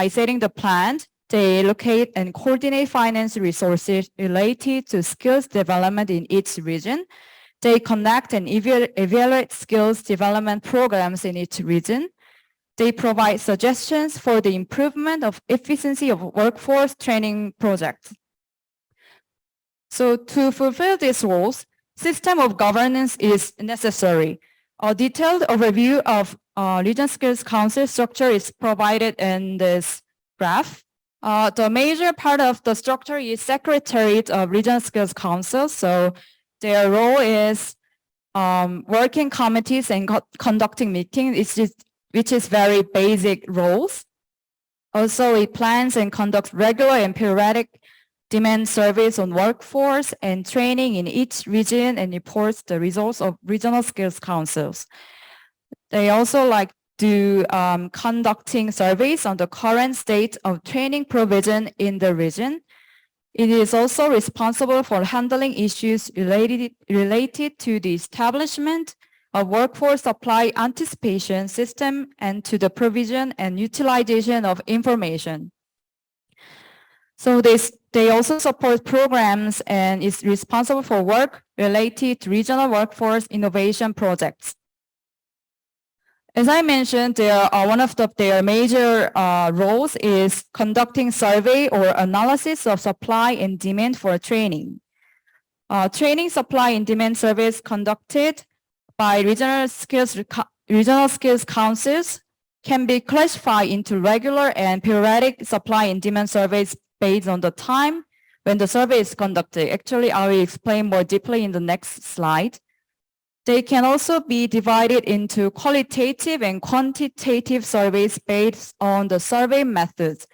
setting the plan, they allocate and coordinate finance resources related to skills development in each region. They conduct and evaluate skills development programs in each region. They provide suggestions for the improvement of efficiency of workforce training projects. So to fulfill these roles, system of governance is necessary. A detailed overview of Regional Skills Council structure is provided in this graph. The major part of the structure is Secretariat of Regional Skills Council. So their role is working committees and conducting meetings, which is very basic roles. Also, it plans and conducts regular and periodic demand surveys on workforce and training in each region and reports the results of regional skills councils. They also like do conducting surveys on the current state of training provision in the region. It is also responsible for handling issues related to the establishment of workforce supply anticipation system and to the provision and utilization of information. So they also support programs and is responsible for work related to regional workforce innovation projects. As I mentioned, one of their major roles is conducting survey or analysis of supply and demand for training. Training supply and demand surveys conducted by regional skills councils can be classified into regular and periodic supply and demand surveys based on the time when the survey is conducted. Actually, I will explain more deeply in the next slide. They can also be divided into qualitative and quantitative surveys based on the survey methods.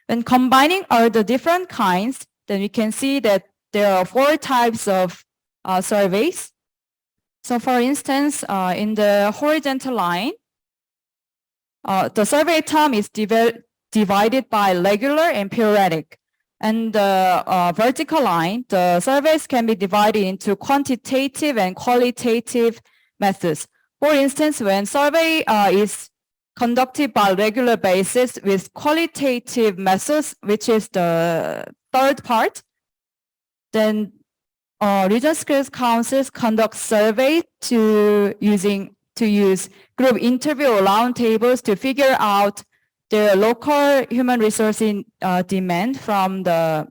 When combining all the different kinds, then we can see that there are 4 types of surveys. So for instance, in the horizontal line, the survey term is divided by regular and periodic. And the vertical line, the surveys can be divided into quantitative and qualitative methods. For instance, when survey is conducted by regular basis with qualitative methods, which is the third part, then regional skills councils conduct survey to use group interview or round tables to figure out the local human resource demand from the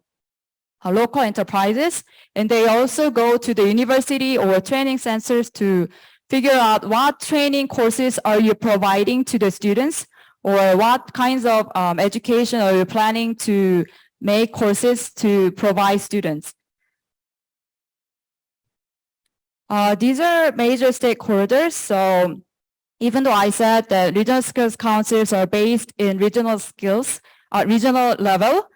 local enterprises. And they also go to the university or training centers to figure out what training courses are you providing to the students, or what kinds of education are you planning to make courses to provide students. These are major stakeholders. So even though I said that regional skills councils are based in regional skills, regional level,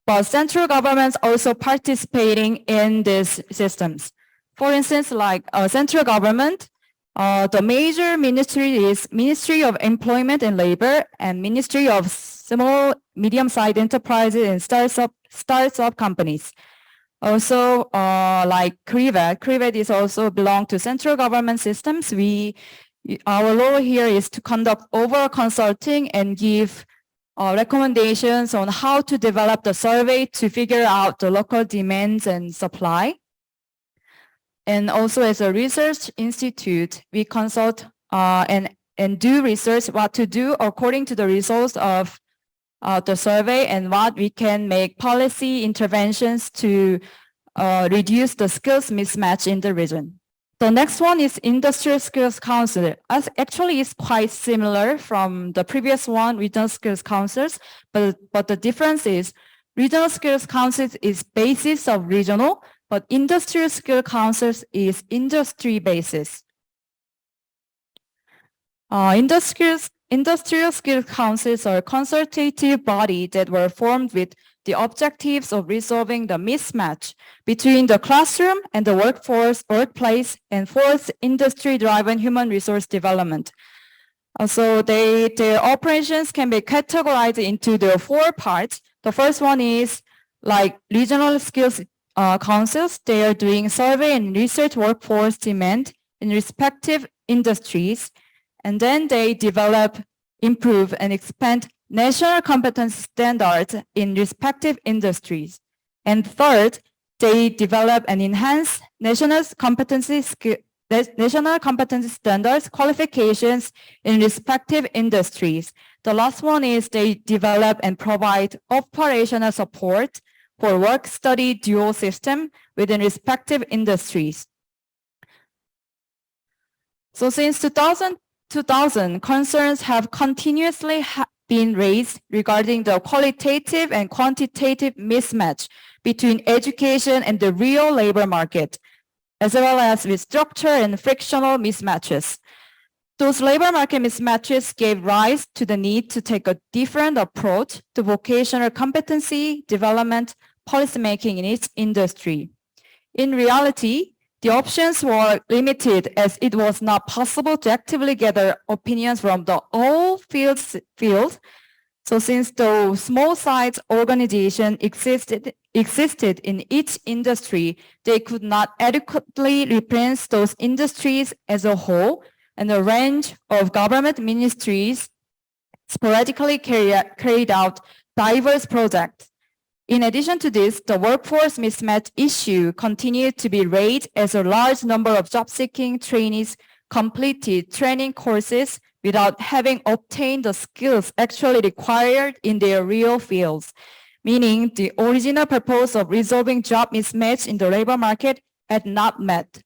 but central governments also participating in these systems. For instance, like central government, the major ministry is Ministry of Employment and Labor and Ministry of Small, Medium-sized Enterprises and Startup Companies. Also, like CREVET is also belong to central government systems. Our role here is to conduct overall consulting and give recommendations on how to develop the survey to figure out the local demands and supply. And also as a research institute, we consult and do research what to do according to the results of the survey and what we can make policy interventions to reduce the skills mismatch in the region. The next one is Industrial Skills Council. Actually, it's quite similar from the previous one, Regional Skills Councils, but the difference is Regional Skills Council is basis of regional. but industrial skill councils is industry basis. Industrial skill councils are a consultative body that were formed with the objectives of resolving the mismatch between the classroom and the workplace, and fourth, industry-driven human resource development. So their operations can be categorized into the 4 parts. The first one is like regional skills councils. They are doing survey and research workforce demand in respective industries. And then they develop, improve, and expand national competence standards in respective industries. And third, they develop and enhance national competency standards qualifications in respective industries. The last one is they develop and provide operational support for work-study dual system within respective industries. So since 2000, concerns have continuously been raised regarding the qualitative and quantitative mismatch between education and the real labor market, as well as with structure and frictional mismatches. Those labor market mismatches gave rise to the need to take a different approach to vocational competency development policymaking in each industry. In reality, the options were limited as it was not possible to actively gather opinions from the all field. So since the small size organization existed in each industry, they could not adequately represent those industries as a whole, and a range of government ministries sporadically carried out diverse projects. In addition to this, the workforce mismatch issue continued to be raised as a large number of job-seeking trainees completed training courses without having obtained the skills actually required in their real fields, meaning the original purpose of resolving job mismatch in the labor market had not met.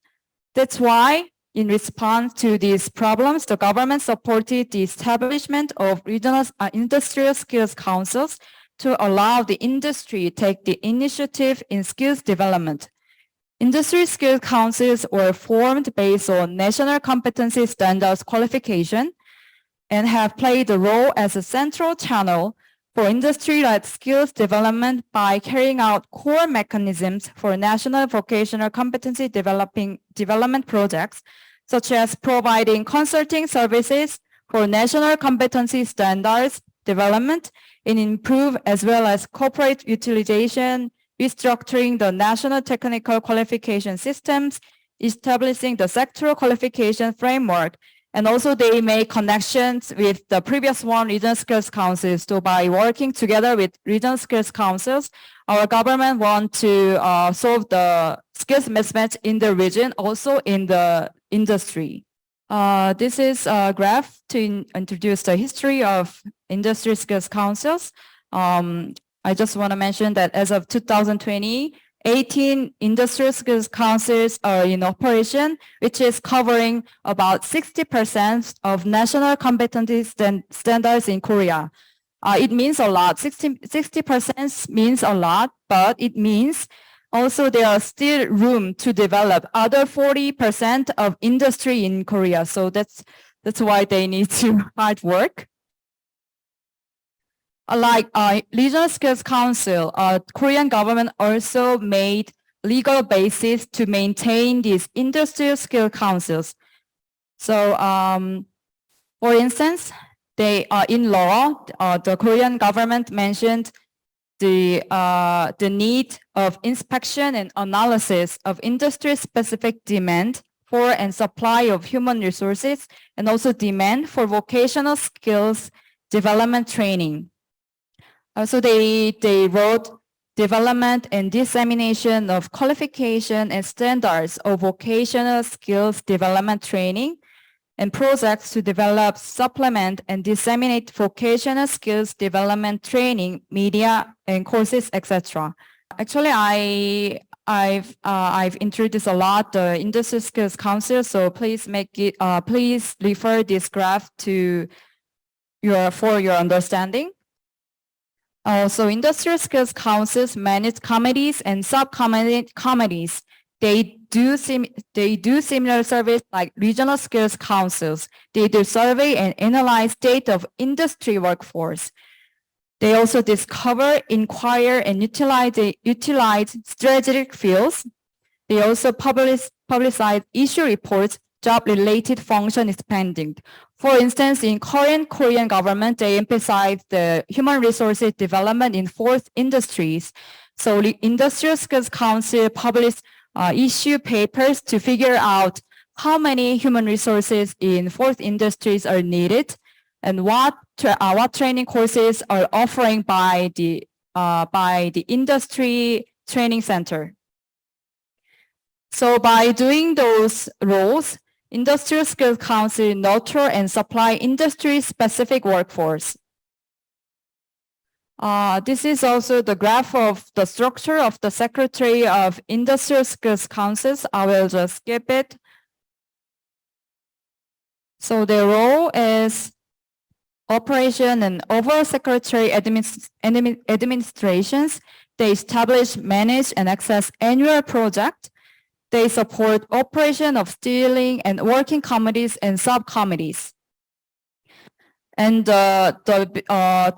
That's why, in response to these problems, the government supported the establishment of regional industrial skills councils to allow the industry to take the initiative in skills development. Industry skills councils were formed based on national competency standards qualification and have played a role as a central channel for industry-led skills development by carrying out core mechanisms for national vocational competency development projects, such as providing consulting services for national competency standards development and improve, as well as corporate utilization, restructuring the national technical qualification systems, establishing the sectoral qualification framework, and also they make connections with the previous one, regional skills councils. So by working together with regional skills councils, our government want to solve the skills mismatch in the region, also in the industry. This is a graph to introduce the history of industry skills councils. I just want to mention that as of 2020, 18 industrial skills councils are in operation, which is covering about 60% of national competency standards in Korea. It means a lot. 60% means a lot, but it means also there are still room to develop other 40% of industry in Korea. So that's why they need to hard work. Like Regional Skills Council, Korean government also made legal basis to maintain these industrial skill councils. So for instance, they are in law, the Korean government mentioned the need of inspection and analysis of industry-specific demand for and supply of human resources, and also demand for vocational skills development training. So they wrote development and dissemination of qualification and standards of vocational skills development training, and projects to develop, supplement, and disseminate vocational skills development training, media, and courses, etc. Actually, I've introduced a lot the Industry Skills Council, so please please refer this graph to for your understanding. Also, industrial skills councils manage committees and subcommittees. They do similar surveys like regional skills councils. They do survey and analyze state of industry workforce. They also discover, inquire, and utilize strategic fields. They also publicize issue reports, job-related function expanding. For instance, in Korean government, they emphasize the human resources development in fourth industries. So the Industrial Skills Council published issue papers to figure out how many human resources in fourth industries are needed and what training courses are offering by the industry training center. So by doing those roles, Industrial Skills Council nurture and supply industry-specific workforce. This is also the graph of the structure of the Secretary of Industrial Skills Councils. I will just skip it. So their role is operation and overall secretary administrations. They establish, manage, and access annual projects. They support operation of steering and working committees and subcommittees. And the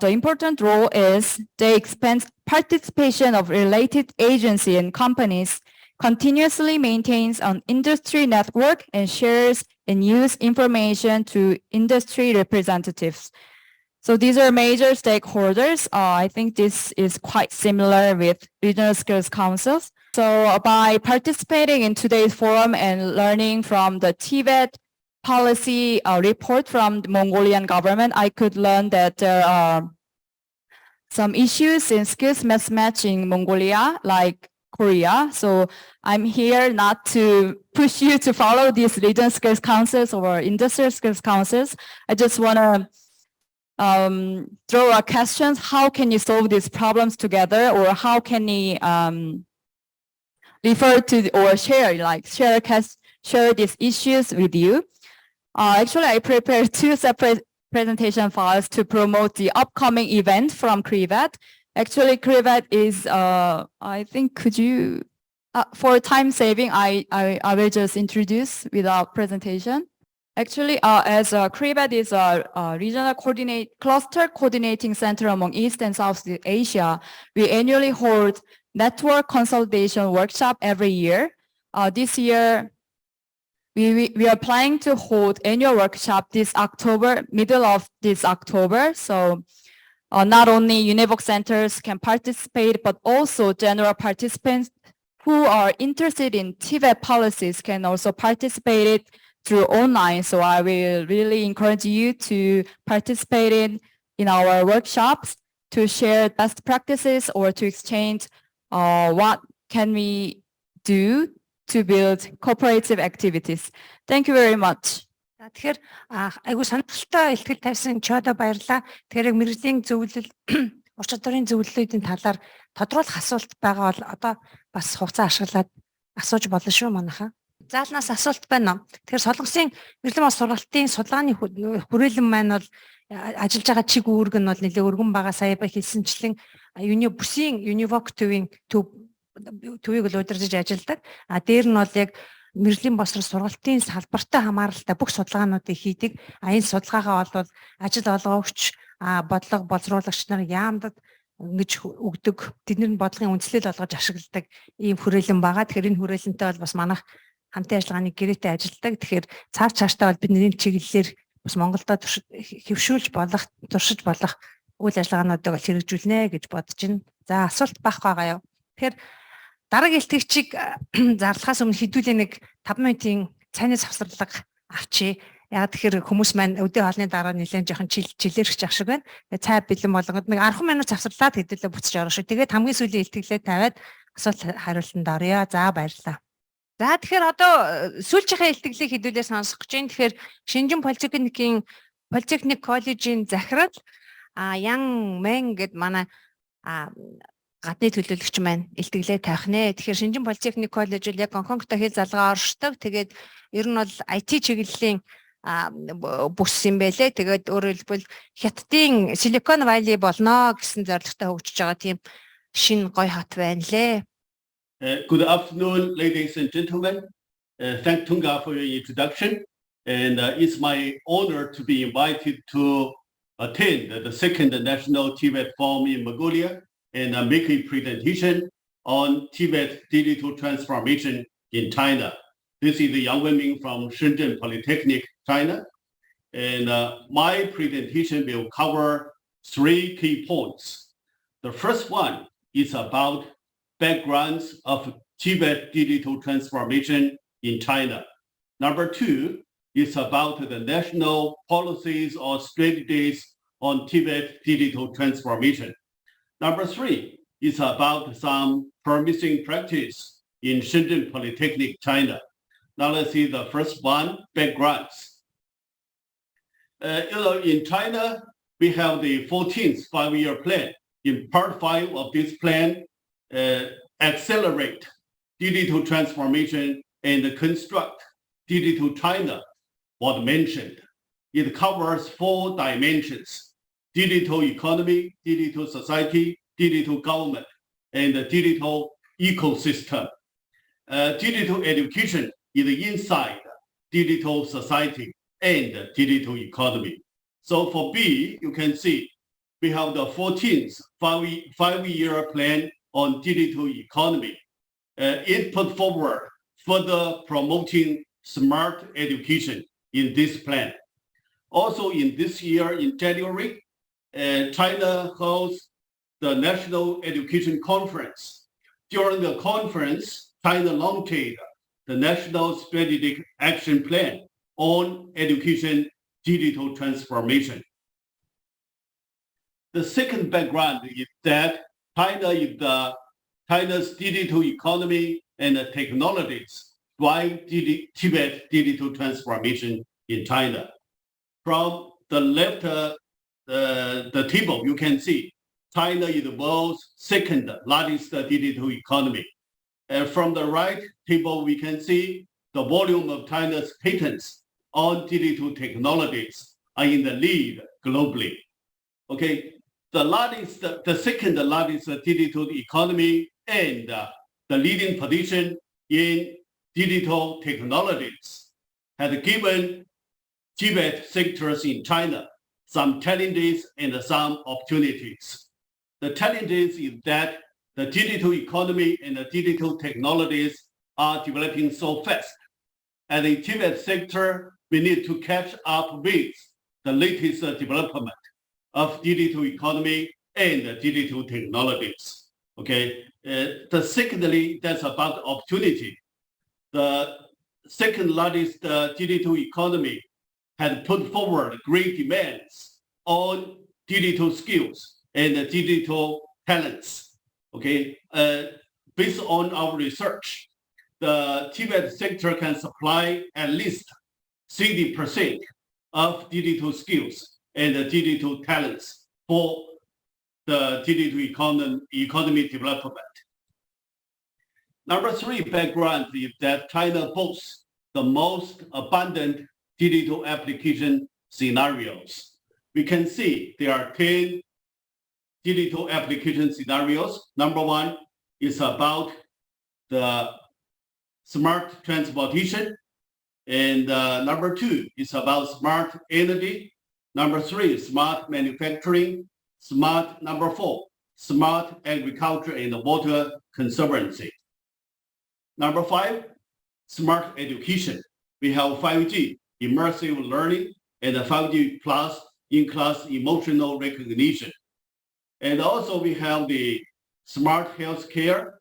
important role is they expand participation of related agencies and companies, continuously maintains an industry network and shares and use information to industry representatives. So these are major stakeholders. I think this is quite similar with regional skills councils. So by participating in today's forum and learning from the Tibet policy report from the Mongolian government, I could learn that there are some issues in skills mismatch in Mongolia, like Korea. So I'm here not to push you to follow these regional skills councils or industrial skills councils. I just want to throw a question: how can you solve these problems together, or how can you refer to or share these issues with you? Actually, I prepared two separate presentation files to promote the upcoming event from CREVAT. Actually, CREVAT is, I think, could you, for time saving, I will just introduce without presentation. Actually, as CREVAT is a regional cluster coordinating center among East and Southeast Asia, we annually hold network consolidation workshop every year. This year, we are planning to hold annual workshop this October, middle of this October. So not only UNEVOK centers can participate, but also general participants who are interested in Tibet policies can also participate through online. So I will really encourage you to participate in our workshops to share best practices or to exchange what can we do to build cooperative activities. Thank you very much. Тэгэхээр айгуу сонирхолтой илтгэл тавьсан чодо баярлаа. Тэгэхээр мэргэжлийн зөвлөл, ур чадварын зөвлөлүүдийн талаар тодруулах асуулт байгаа бол одоо бас хугацаа ашиглаад асууж болно шүү манайхаа. Заалнаас асуулт байна. Тэгэхээр солонгосын мэргэжлийн сургалтын судалгааны хүрээлэн маань бол ажиллаж байгаа чиг үүрэг нь бол нэлээд өргөн байгаа. Сая ба хэлсэнчлэн бүсийн ЮНЕВОК төвийн төвийг л удирдах ажилладаг. Дээр нь бол яг мэргэжлийн боловсрол сургалтын салбартай хамааралтай бүх судалгаануудыг хийдэг. Энэ судалгаагаа бол ажил олгогч, бодлого боловсруулагч нар яамдад ингэж өгдөг. Тэдний бодлогын үндслэл олгож ашигладаг ийм хүрээлэн байгаа. Тэгэхээр энэ хүрээлэнтэй бол бас манайх хамтын ажиллагааны гэрээтэй ажилладаг. Тэгэхээр цааш цааштай бол бидний чиглэлээр бас Монголдо хэвшүүлж болох, туршиж болох үйл ажиллагаануудыг хэрэгжүүлнэ гэж бодож байна. За асуулт бах байгаа юу. Тэгэхээр дараагийн илтгэгчийг зарлахаас өмнө хэдүүлээ нэг 5 минутын цайны завсарлага авчи. Яг тэгэхээр хүмүүс маань өдөө хоолны дараа нэлээд жоохон чилээрч ах шиг байна. Цай бэлэн болгоод нэг 10 минут завсарлаад хэдүүлээ буцаж орно шүү. Тэгээд хамгийн сүүлийн илтгэлээ тавиад асуулт хариултанд орё. За баярлалаа. За тэгэхээр одоо сүүлчийнхээ илтгэлийг хэдүүлээ сонсох гэж байна. Тэгэхээр Шинжин политехник коллежийн захирал Ян Мэн гэд манай гадны төлөөлөгч маань илтгэлээ тавих нэ. Тэгэхээр Шинжин политехник коллеж бол яг Гонконгтой хэл залгаа оршдог. Тэгээд ер нь бол IT чиглэлийн бүссэн байлээ. Тэгээд өөрөөр хэлбэл Хятадын Silicon Valley болно гэсэн зорилготой хөгжиж байгаа тийм шинэ гоё хот байна лээ. Good afternoon, ladies and gentlemen. Thank Tunga for your introduction. And it's my honor to be invited to attend the second National Tibet Forum in Mongolia and make a presentation on Tibet digital transformation in China. This is the young woman from Shenzhen Polytechnic, China. And my presentation will cover 3 key points. The first one is about backgrounds of Tibet digital transformation in China. Number 2 is about the national policies or strategies on Tibet digital transformation. Number 3 is about some promising practice in Shenzhen Polytechnic, China. Now let's see the first one, backgrounds. In China, we have the 14th 5-year plan. In part 5 of this plan, accelerate digital transformation and construct digital China was mentioned. It covers 4 dimensions: digital economy, digital society, digital government, and the digital ecosystem. Digital education is inside digital society and digital economy. So for B, you can see we have the 14th 5-year plan on digital economy. It put forward further promoting smart education in this plan. Also in this year, in January, China hosts the National Education Conference. During the conference, China launched the National Strategic Action Plan on Education Digital Transformation. The second background is that China is China's digital economy and technologies drive Tibet digital transformation in China. From the left, the table, you can see China is the world's second largest digital economy. From the right table, we can see the volume of China's patents on digital technologies are in the lead globally. Okay, the second largest digital economy and the leading position in digital technologies has given Tibet sectors in China some challenges and some opportunities. The challenges is that the digital economy and the digital technologies are developing so fast. As a Tibet sector, we need to catch up with the latest development of digital economy and digital technologies. Okay. Secondly, that's about opportunity. The second largest digital economy has put forward great demands on digital skills and digital talents. Okay. Based on our research, the Tibet sector can supply at least 60% of digital skills and digital talents for the digital economy development. Number 3 background is that China boasts the most abundant digital application scenarios. We can see there are 10 digital application scenarios. Number 1 is about the smart transportation. And number 2 is about smart energy. Number 3 is smart manufacturing. Number 4, smart agriculture and water conservancy. Number 5, smart education. We have 5G, immersive learning, and 5G plus in-class emotional recognition. And also we have the smart healthcare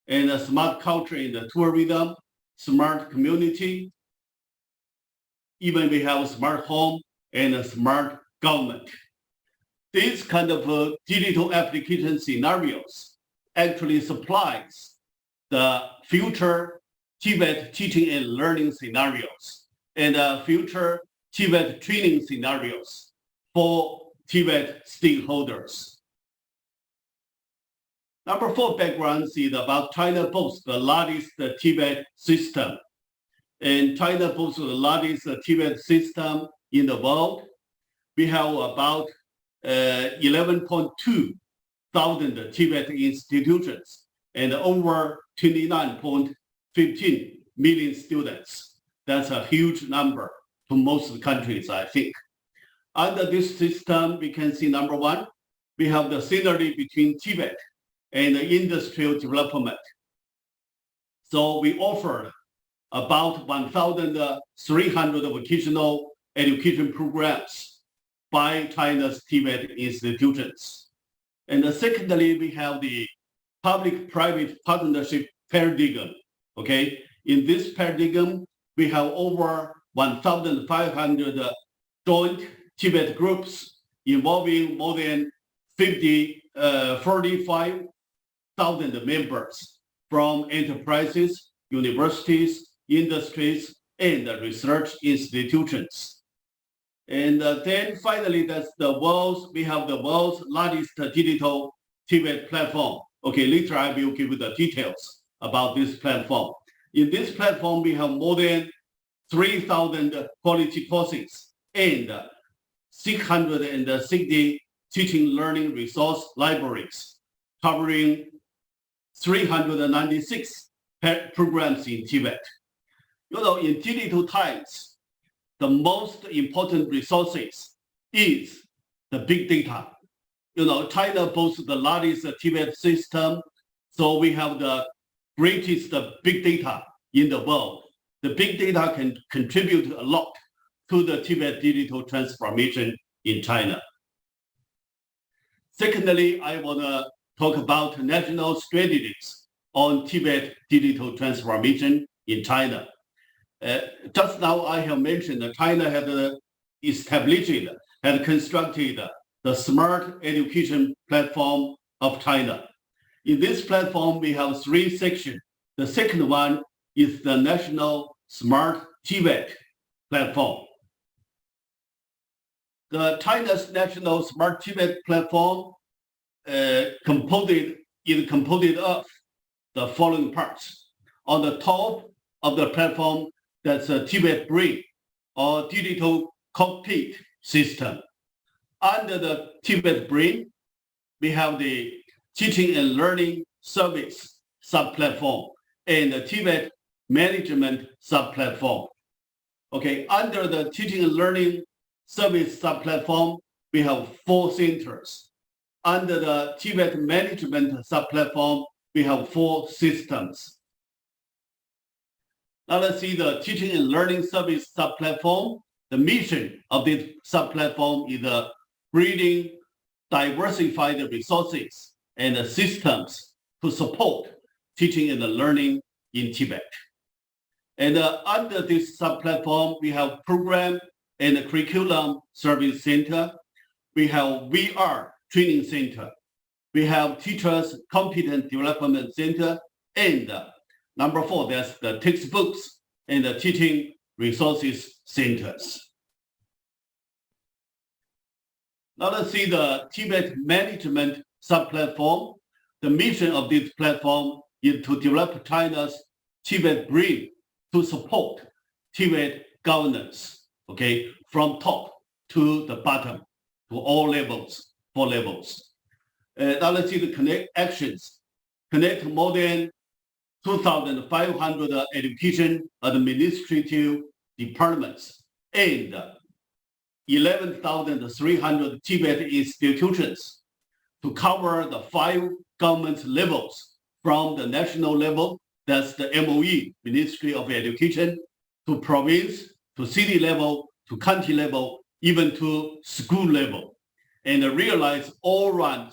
and smart culture and tourism, smart community. Even we have smart home and a smart government. These kind of digital application scenarios actually supplies the future Tibet teaching and learning scenarios and future Tibet training scenarios for Tibet stakeholders. Number 4 background is about China boasts the largest Tibet system. And China boasts the largest Tibet system in the world. We have about 11.2 thousand Tibet institutions and over 29.15 million students. That's a huge number to most countries, I think. Under this system, we can see number one, we have the synergy between Tibet and the industrial development. So we offer about 1,300 vocational education programs by China's Tibet institutions. And secondly, we have the public-private partnership paradigm, okay? In this paradigm, we have over 1,500 joint Tibet groups involving more than 45,000 members from enterprises, universities, industries, and research institutions. And then finally, we have the world's largest digital Tibet platform. Okay, later I will give you the details about this platform. In this platform, we have more than 3,000 quality courses and 660 teaching learning resource libraries covering 396 programs in Tibet. You know, in digital times, the most important resources is the big data. You know, China boasts the largest Tibet system, so we have the greatest big data in the world. The big data can contribute a lot to the Tibet digital transformation in China. Secondly, I want to talk about national strategies on Tibet digital transformation in China. Just now I have mentioned that China had constructed the Smart Education Platform of China. In this platform, we have three sections. The second one is the National Smart Tibet Platform. The China's National Smart Tibet Platform is composed of the following parts. On the top of the platform, that's a Tibet Brain or digital cockpit system. Under the Tibet Brain, we have the teaching and learning service sub-platform and the Tibet management sub-platform. Okay, under the teaching and learning service sub-platform, we have 4 centers. Under the Tibet management sub-platform, we have 4 systems. Now let's see the teaching and learning service sub-platform. The mission of this sub-platform is breeding diversified resources and systems to support teaching and learning in Tibet. And under this sub-platform, we have program and curriculum service center. We have VR training center. We have teachers competence development center. And number 4, that's the textbooks and the teaching resources centers. Now let's see the Tibet management sub-platform. The mission of this platform is to develop China's Tibet brain to support Tibet governance, okay, from top to the bottom, to all levels, 4 levels. Now let's see the connect actions. Connect more than 2,500 education administrative departments and 11,300 Tibet institutions to cover the 5 government levels from the national level, that's the MOE, Ministry of Education, to province, to city level, to county level, even to school level, and realize all-round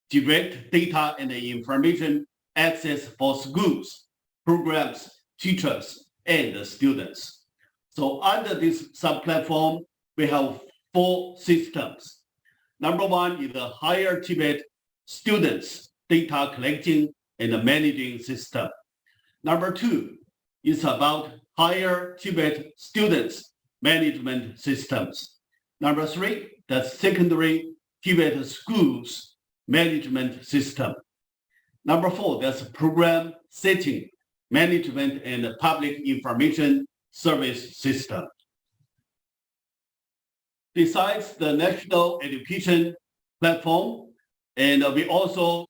direct data and information access for schools, programs, teachers, and students. So under this sub-platform, we have 4 systems. Number 1 is the higher Tibet students data collecting and managing system. Number 2 is about higher Tibet students management systems. Number 3, that's secondary Tibet schools management system. Number 4, that's program setting, management and public information service system. Besides the national education platform, and we also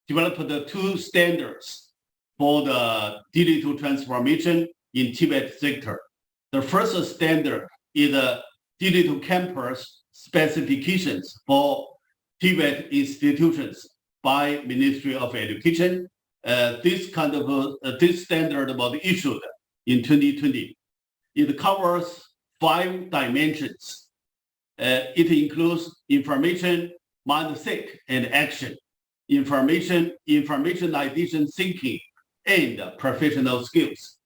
developed the two standards for the digital transformation in Tibet sector. The first standard is the digital campus specifications for Tibet institutions by Ministry of Education. This standard was issued in 2020. It covers 5 dimensions. It includes information, mindset, and action, informationization thinking, and professional skills,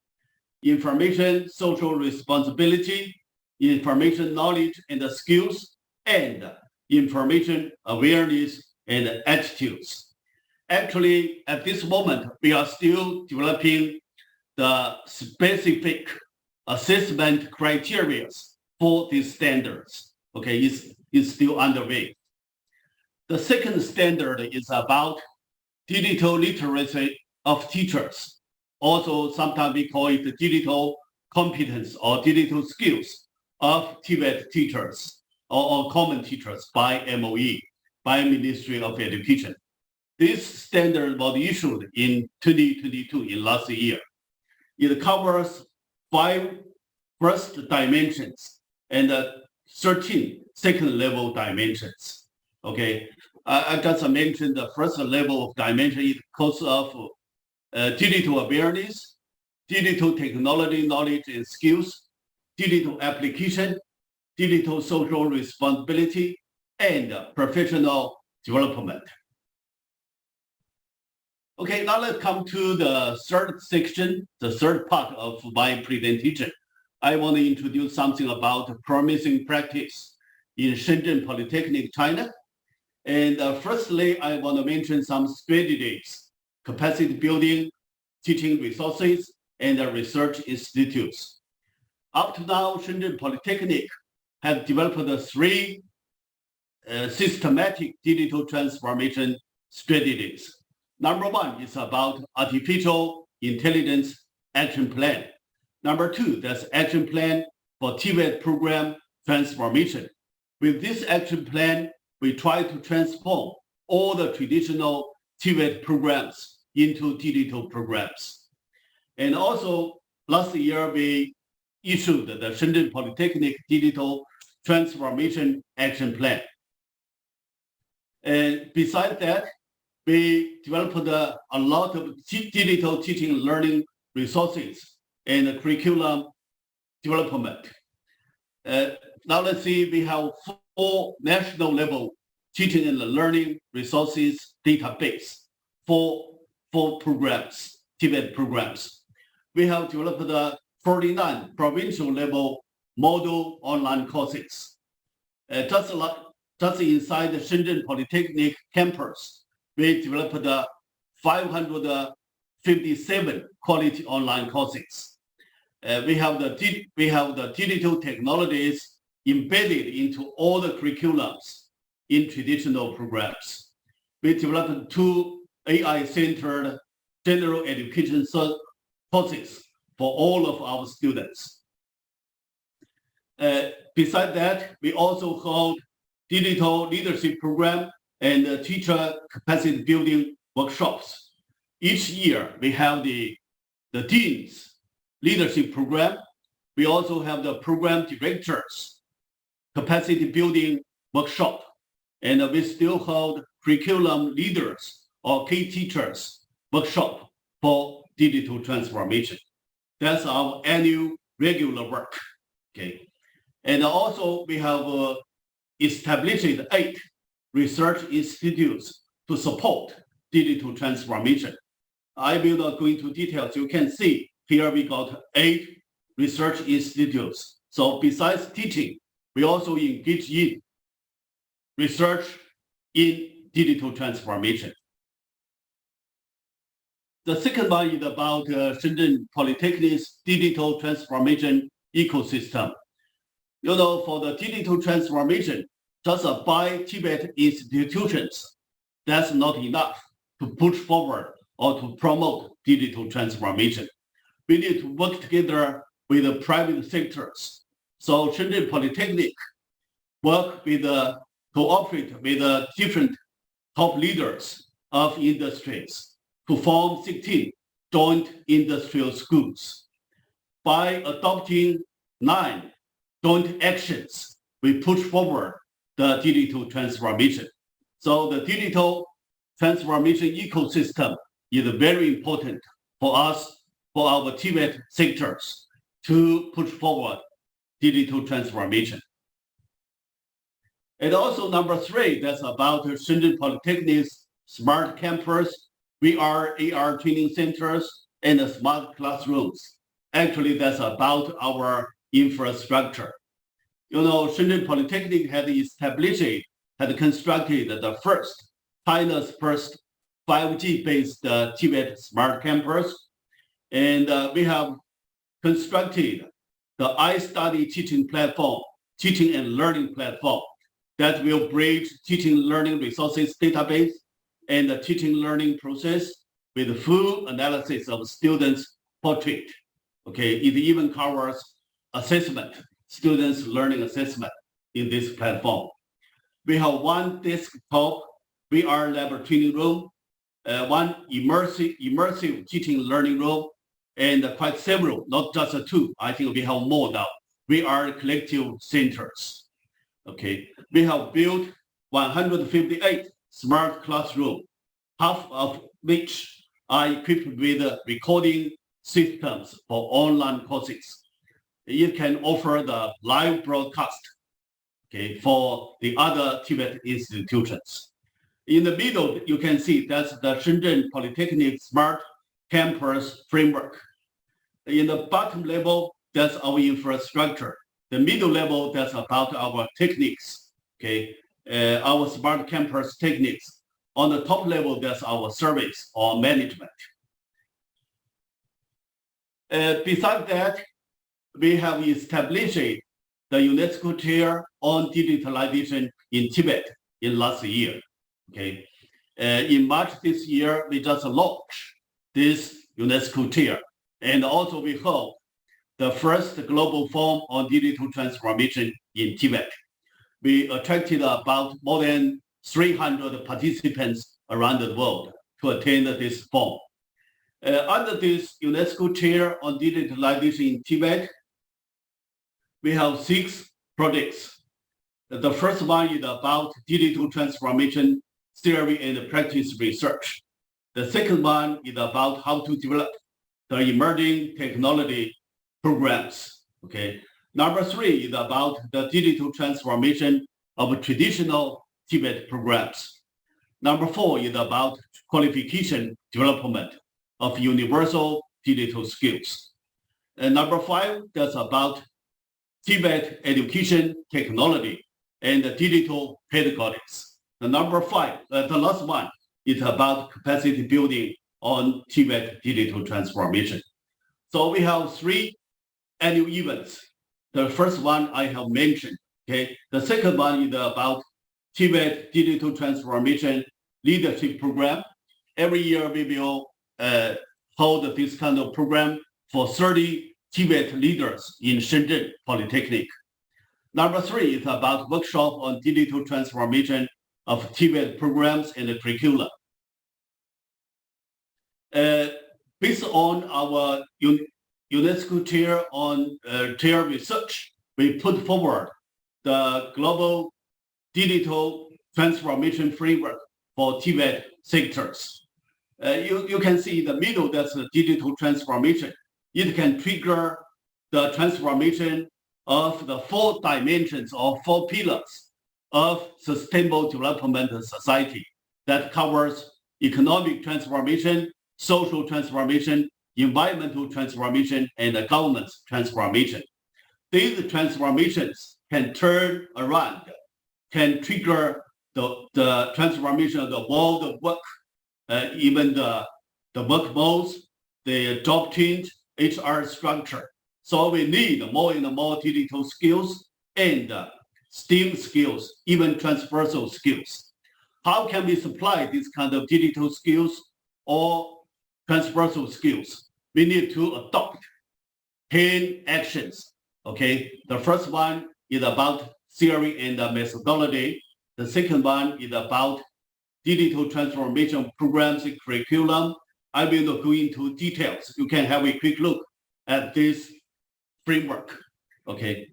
information social responsibility, information knowledge and skills, and information awareness and attitudes. Actually, at this moment, we are still developing the specific assessment criteria for these standards. Okay, it's still underway. The second standard is about digital literacy of teachers. Also, sometimes we call it the digital competence or digital skills of Tibet teachers or common teachers by MOE, by Ministry of Education. This standard was issued in 2022, in last year. It covers 5 first dimensions and 13 second level dimensions. Okay, I just mentioned the first level of dimension. It consists of digital awareness, digital technology knowledge and skills, digital application, digital social responsibility, and professional development. Okay, now let's come to the third section, the third part of my presentation. I want to introduce something about promising practice in Shenzhen Polytechnic, China. And firstly, I want to mention some strategies, capacity building, teaching resources, and research institutes. Up to now, Shenzhen Polytechnic has developed 3 systematic digital transformation strategies. Number 1 is about artificial intelligence action plan. Number 2, that's action plan for Tibet program transformation. With this action plan, we try to transform all the traditional Tibet programs into digital programs. And also, last year, we issued the Shenzhen Polytechnic Digital Transformation Action Plan. And besides that, we developed a lot of digital teaching and learning resources and curriculum development. Now let's see, we have 4 national level teaching and learning resources database for 4 programs, Tibet programs. We have developed 49 provincial level model online courses. Just inside the Shenzhen Polytechnic campus, we developed 557 quality online courses. We have the digital technologies embedded into all the curriculums in traditional programs. We developed 2 AI-centered general education courses for all of our students. Besides that, we also hold digital leadership program and teacher capacity building workshops. Each year, we have the dean's leadership program. We also have the program directors capacity building workshop. And we still hold curriculum leaders or key teachers workshop for digital transformation. That's our annual regular work. Okay. And also we have established 8 research institutes to support digital transformation. I will not go into details. You can see here we got 8 research institutes. So besides teaching, we also engage in research in digital transformation. The second one is about Shenzhen Polytechnic's digital transformation ecosystem. You know, for the digital transformation, just by Tibet institutions, that's not enough to push forward or to promote digital transformation. We need to work together with the private sectors. So Shenzhen Polytechnic work with cooperate with the different top leaders of industries to form 16 joint industrial schools. By adopting 9 joint actions, we push forward the digital transformation. So the digital transformation ecosystem is very important for us, for our TVET sectors, to push forward digital transformation. And also number 3, that's about Shenzhen Polytechnic's smart campus, VR, AR training centers, and the smart classrooms. Actually, that's about our infrastructure. You know, Shenzhen Polytechnic had constructed China's first 5G-based TVET smart campus. And we have constructed the iStudy teaching platform, teaching and learning platform that will bridge teaching learning resources database and the teaching learning process with full analysis of students' portrait. Okay, it even covers assessment, students' learning assessment in this platform. We have one desktop VR lab training room, one immersive teaching learning room, and quite several, not just 2. I think we have more now. VR collective centers. Okay, we have built 158 smart classrooms, half of which are equipped with recording systems for online courses. It can offer the live broadcast, okay, for the other Tibet institutions. In the middle, you can see that's the Shenzhen Polytechnic Smart Campus Framework. In the bottom level, that's our infrastructure. The middle level, that's about our techniques, okay, our smart campus techniques. On the top level, that's our service or management. Besides that, we have established the UNESCO Chair on Digitalization in Tibet in last year. Okay, in March this year, we just launched this UNESCO Chair, and also we held the first global forum on digital transformation in Tibet. We attracted about more than 300 participants around the world to attend this forum. Under this UNESCO Chair on digitalization in Tibet, we have 6 projects. The first one is about digital transformation theory and practice research. The second one is about how to develop the emerging technology programs. Okay. Number 3 is about the digital transformation of traditional Tibet programs. Number 4 is about qualification development of universal digital skills. And number 5, that's about Tibet education technology and digital pedagogies. The number 5, the last one, is about capacity building on Tibet digital transformation. So we have 3 annual events. The first one I have mentioned. Okay. The second one is about Tibet digital transformation leadership program. Every year we will hold this kind of program for 30 Tibet leaders in Shenzhen Polytechnic. Number 3 is about workshop on digital transformation of Tibet programs and the curricula. Based on our UNESCO Chair on Chair Research, we put forward the global digital transformation framework for Tibet sectors. You can see in the middle, that's the digital transformation. It can trigger the transformation of the 4 dimensions or 4 pillars of sustainable development of society that covers economic transformation, social transformation, environmental transformation, and the governance transformation. These transformations can turn around, can trigger the transformation of the world of work, even the work modes, the job change, HR structure. So we need more and more digital skills and STEAM skills, even transversal skills. How can we supply this kind of digital skills or transversal skills? We need to adopt 10 actions. Okay, the first one is about theory and methodology. The second one is about digital transformation programs and curriculum. I will not go into details. You can have a quick look at this framework. Okay.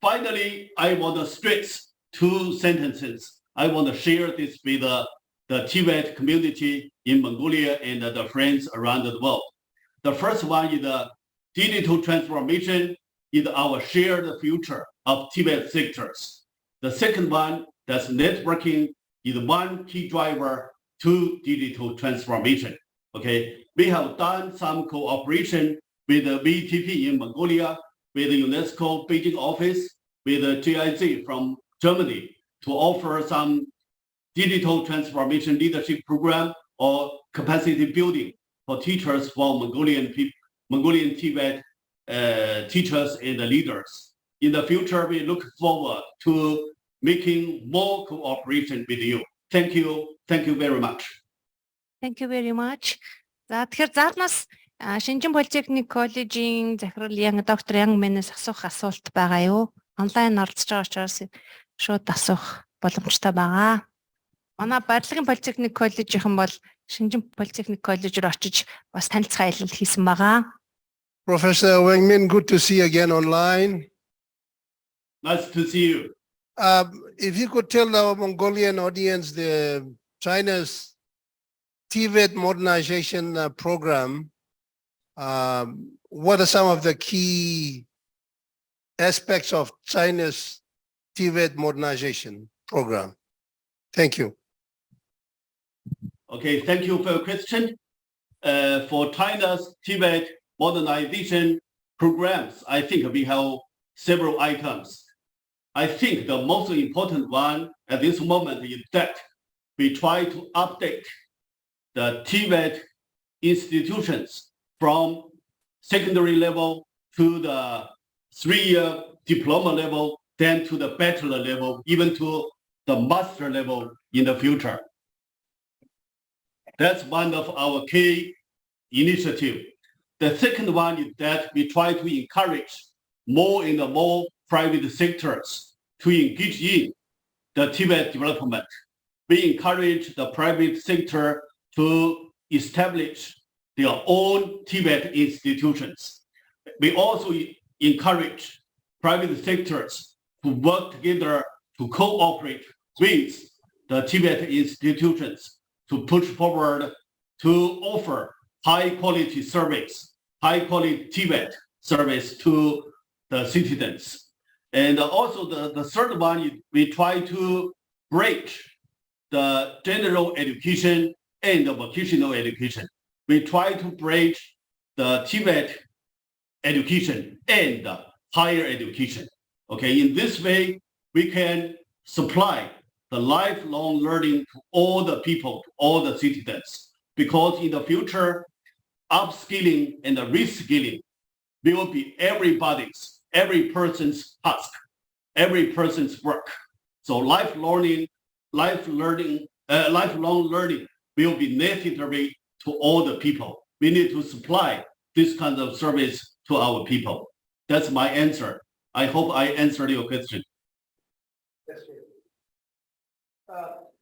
Finally, I want to stress 2 sentences. I want to share this with the Tibet community in Mongolia and the friends around the world. The first one is the digital transformation is our shared future of Tibet sectors. The second one, that's networking, is one key driver to digital transformation. Okay, we have done some cooperation with the VTP in Mongolia, with the UNESCO Beijing office, with the GIZ from Germany to offer some digital transformation leadership program or capacity building for teachers for Mongolian Tibet teachers and leaders. In the future, we look forward to making more cooperation with you. Thank you. Thank you very much. Thank you very much. За тэгэхээр заалнаас Шинжин политехник коллежийн захирал доктор Янг Мэнэс асуух асуулт байгаа юу? Онлайн оролцож байгаа учраас шууд асуух боломжтой байгаа. Манай барилгын политехник коллежийнхэн бол Шинжин политехник коллеж руу очиж бас танилцах аялал хийсэн байгаа. Professor Wang Min, good to see you again online. Nice to see you. If you could tell our Mongolian audience the China's Tibet modernization program, what are some of the key aspects of China's Tibet modernization program? Thank you. Okay, thank you for your question. For China's Tibet modernization programs, I think we have several items. I think the most important one at this moment is that we try to update the Tibet institutions from secondary level to the 3-year diploma level, then to the bachelor level, even to the master level in the future. That's one of our key initiatives. The second one is that we try to encourage more and more private sectors to engage in the Tibet development. We encourage the private sector to establish their own Tibet institutions. We also encourage private sectors to work together to cooperate with the Tibet institutions to push forward to offer high-quality service, high-quality Tibet service to the citizens. And also the third one is we try to bridge the general education and the vocational education. We try to bridge the Tibet education and the higher education. Okay, in this way, we can supply the lifelong learning to all the people, to all the citizens, because in the future, upskilling and reskilling will be everybody's, every person's task, every person's work. So lifelong learning will be necessary to all the people. We need to supply this kind of service to our people. That's my answer. I hope I answered your question. Yes, sir.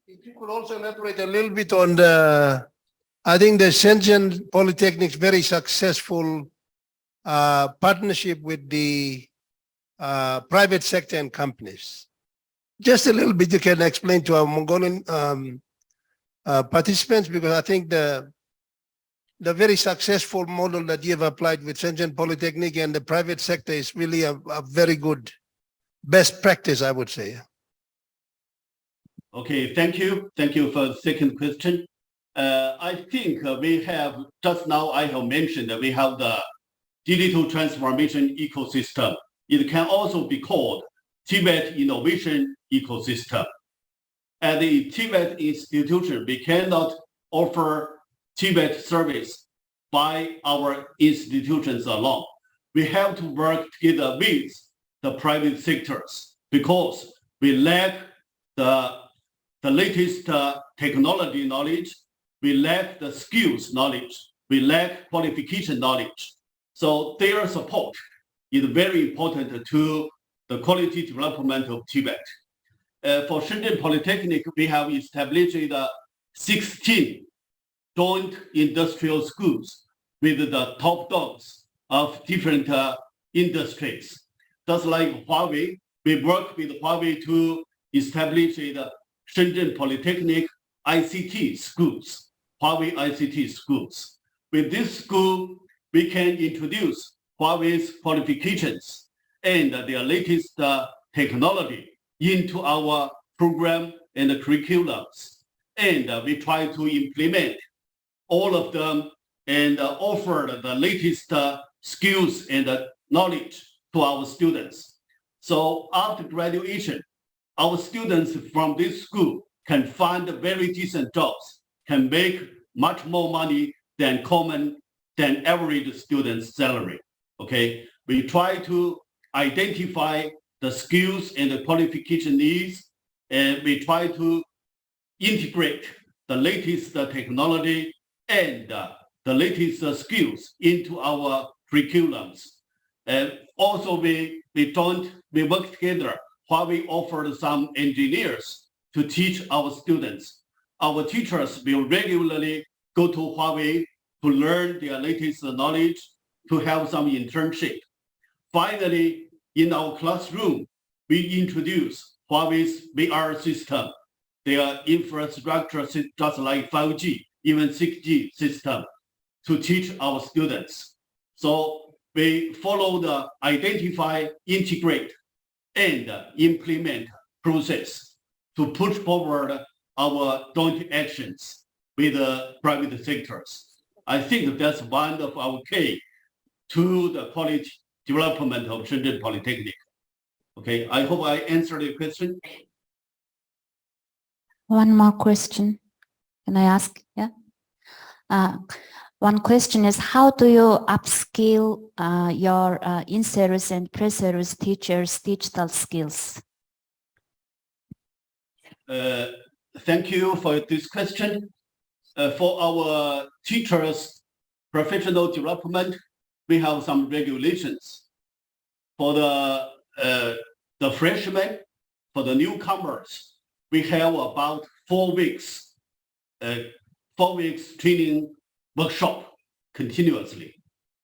If you could also elaborate a little bit on the, I think the Shenzhen Polytechnic's very successful partnership with the private sector and companies. Just a little bit you can explain to our Mongolian participants, because I think the very successful model that you have applied with Shenzhen Polytechnic and the private sector is really a very good best practice, I would say. Okay, thank you. Thank you for the second question. I think we have, just now I have mentioned that we have the digital transformation ecosystem. It can also be called Tibet innovation ecosystem. At the Tibet institution, we cannot offer Tibet service by our institutions alone. We have to work together with the private sectors because we lack the latest technology knowledge, we lack the skills knowledge, we lack qualification knowledge. So their support is very important to the quality development of Tibet. For Shenzhen Polytechnic, we have established 16 joint industrial schools with the top dogs of different industries. Just like Huawei, we work with Huawei to establish the Shenzhen Polytechnic ICT schools, Huawei ICT schools. With this school, we can introduce Huawei's qualifications and their latest technology into our program and the curriculums. And we try to implement all of them and offer the latest skills and knowledge to our students. So after graduation, our students from this school can find very decent jobs, can make much more money than average student's salary. Okay, we try to identify the skills and the qualification needs, and we try to integrate the latest technology and the latest skills into our curriculums. And also we work together while we offer some engineers to teach our students. Our teachers will regularly go to Huawei to learn their latest knowledge, to have some internship. Finally, in our classroom, we introduce Huawei's VR system, their infrastructure just like 5G, even 6G system, to teach our students. So we follow the identify, integrate, and implement process to push forward our joint actions with the private sectors. I think that's one of our key to the quality development of Shenzhen Polytechnic. Okay, I hope I answered your question. One more question. Can I ask? Yeah. One question is, how do you upskill your in-service and pre-service teachers' digital skills? Thank you for this question. For our teachers' professional development, we have some regulations. For the freshmen, for the newcomers, we have about 4 weeks training workshop continuously.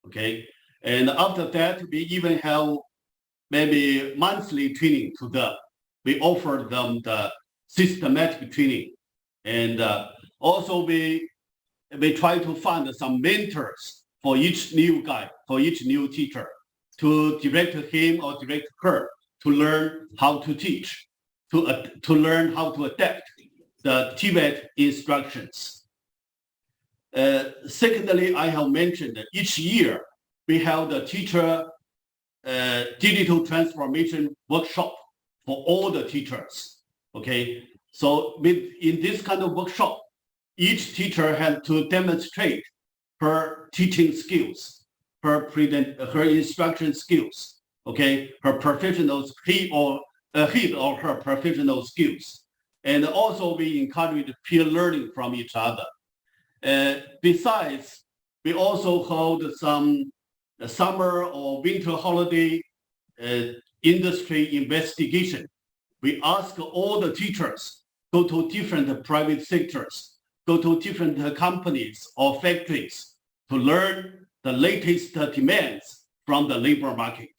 Okay, and after that, we even have maybe monthly training to them. We offer them the systematic training, and also we try to find some mentors for each new guy, for each new teacher, to direct him or direct her to learn how to teach, to learn how to adapt the Tibet instructions. Secondly, I have mentioned that each year we have the teacher digital transformation workshop for all the teachers. Okay, so in this kind of workshop, each teacher has to demonstrate her teaching skills, her instruction skills, okay, her professional, his or her professional skills. And also we encourage peer learning from each other. Besides, we also hold some summer or winter holiday industry investigation. We ask all the teachers go to different private sectors, go to different companies or factories to learn the latest demands from the labor market.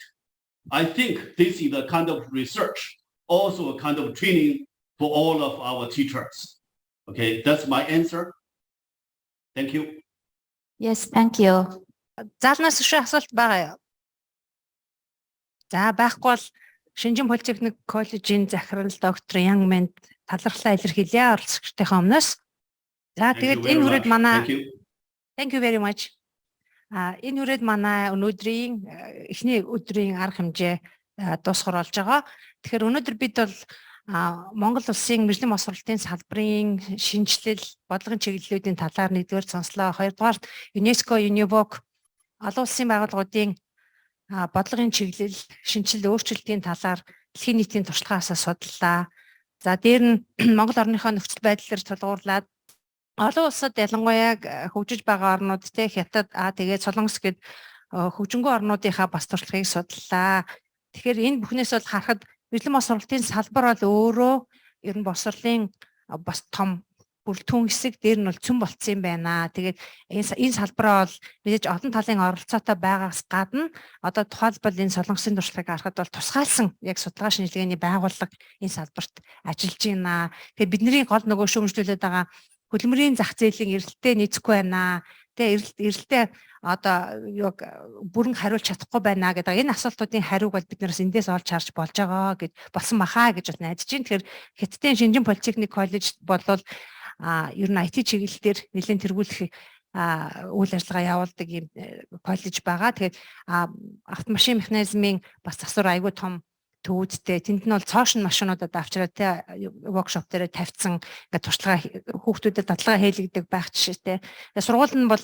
I think this is a kind of research, also a kind of training for all of our teachers. Okay, that's my answer. Thank you. Yes, thank you. Залнаас өшөө асуулт байгаа юу? За байхгүй бол Шинжин Политехник коллежийн захирал доктор Янгмэнд талархлаа илэрхийлье оролцогчдынхаа өмнөөс. За тэгээд энэ хүрээд манай Thank you very much. Энэ хүрээд манай өнөөдрийн эхний өдрийн арга хэмжээ дуусгар болж байгаа. Тэгэхээр өнөөдөр бид бол Монгол улсын мэргэжлийн боловсролын салбарын шинэчлэл, бодлогын чиглэлүүдийн талаар нэгдүгээр сонслоо. Хоёрдугаарт ЮНЕСКО-ЮНЕВОК олон улсын байгууллагуудын бодлогын чиглэл, шинэчлэл, өөрчлөлтийн талаар дэлхийн нийтийн туршлагаасаа судаллаа. За дээр нь Монгол орныхоо нөхцөл байдлаар тулгуурлаад олон улсад ялангуяа хөгжиж байгаа орнууд те Хятад тэгээд Солонгос гээд хөгжингөө орнуудынхаа бас туршлагыг судаллаа. Тэгэхээр энэ бүхнээс бол харахад мэргэжлийн боловсролын салбар бол өөрөө ер нь боловсролын бас том бүрэлдэхүүн хэсэг дээр нь бол цөм болцсон юм байна. Тэгээд энэ салбараа бол мэдээж олон талын оролцоотой байгаагаас гадна одоо тухайлбал энэ солонгосын туршлагыг харахад бол тусгаалсан яг судалгаа шинжилгээний байгууллага энэ салбарт ажиллаж байна. Тэгээд бидний гол нөгөө шүүмжлүүлээд байгаа хөтөлбөрийн зах зээлийн эрэлттэй нийцэхгүй байна. Тэгээд эрэлтээ одоо яг бүрэн хариулж чадахгүй байна гэдэг энэ асуултуудын хариуг бол бид нараас эндээс олж харж болж байгаа гэж болсон бахаа гэж бол найдаж байна. Тэгэхээр Хятадын Шинжин политехник коллеж болвол ер нь IT чиглэлээр нэлээд тэргүүлэх үйл ажиллагаа явуулдаг юм коллеж байгаа. Тэгээд автомашин механизмын бас засвар айгүй том төвүүдтэй. Тэнд нь бол цоошин машинуудад авчираад те воркшоп дээр тавьсан ингээд туршлага хүүхдүүдэд дадлага хийлгдэг байх жишээтэй. Сургууль нь бол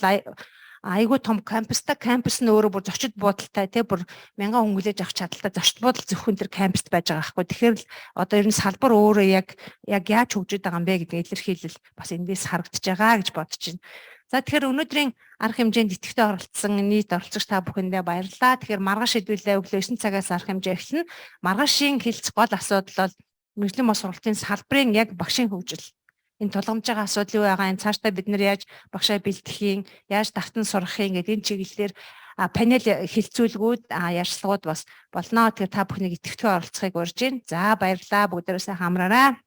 айгүй том кампус нь өөрөө бүр зочид буудалтай те бүр 1000 хүн хүлээж авах чадaltaй зочид буудал зөвхөн тэр кампуст байж байгаа байхгүй. Тэгэхээр л одоо ер нь салбар өөрөө яг яаж хөгжиж байгаа юм бэ гэдэг илэрхийлэл бас эндээс харагдаж байгаа гэж бодож байна. За тэгэхээр өнөөдрийн арга хэмжээнд идэвхтэй оролцсон нийт оролцогч та бүхэндээ баярлалаа. Тэгэхээр маргааш шийдвэрлээ өглөө 9 цагаас арга хэмжээ эхэлнэ. Маргаашийн хэлц гол асуудал бол мэргэжлийн боловсролын салбарын яг багшийн хөгжил. Энэ тулгамж байгаа асуудал юу байгаа, энэ цаашдаа бид нар яаж багшаа бэлтгэхийн, яаж давтан сурахын гэдэг энэ чиглэлээр панел хэлцүүлгүүд, ярьцлагууд бас болно. Тэгэхээр та бүхнийг идэвхтэй оролцохыг урьж байна. За баярлалаа. Бүгдээрээ сайн хамраарай.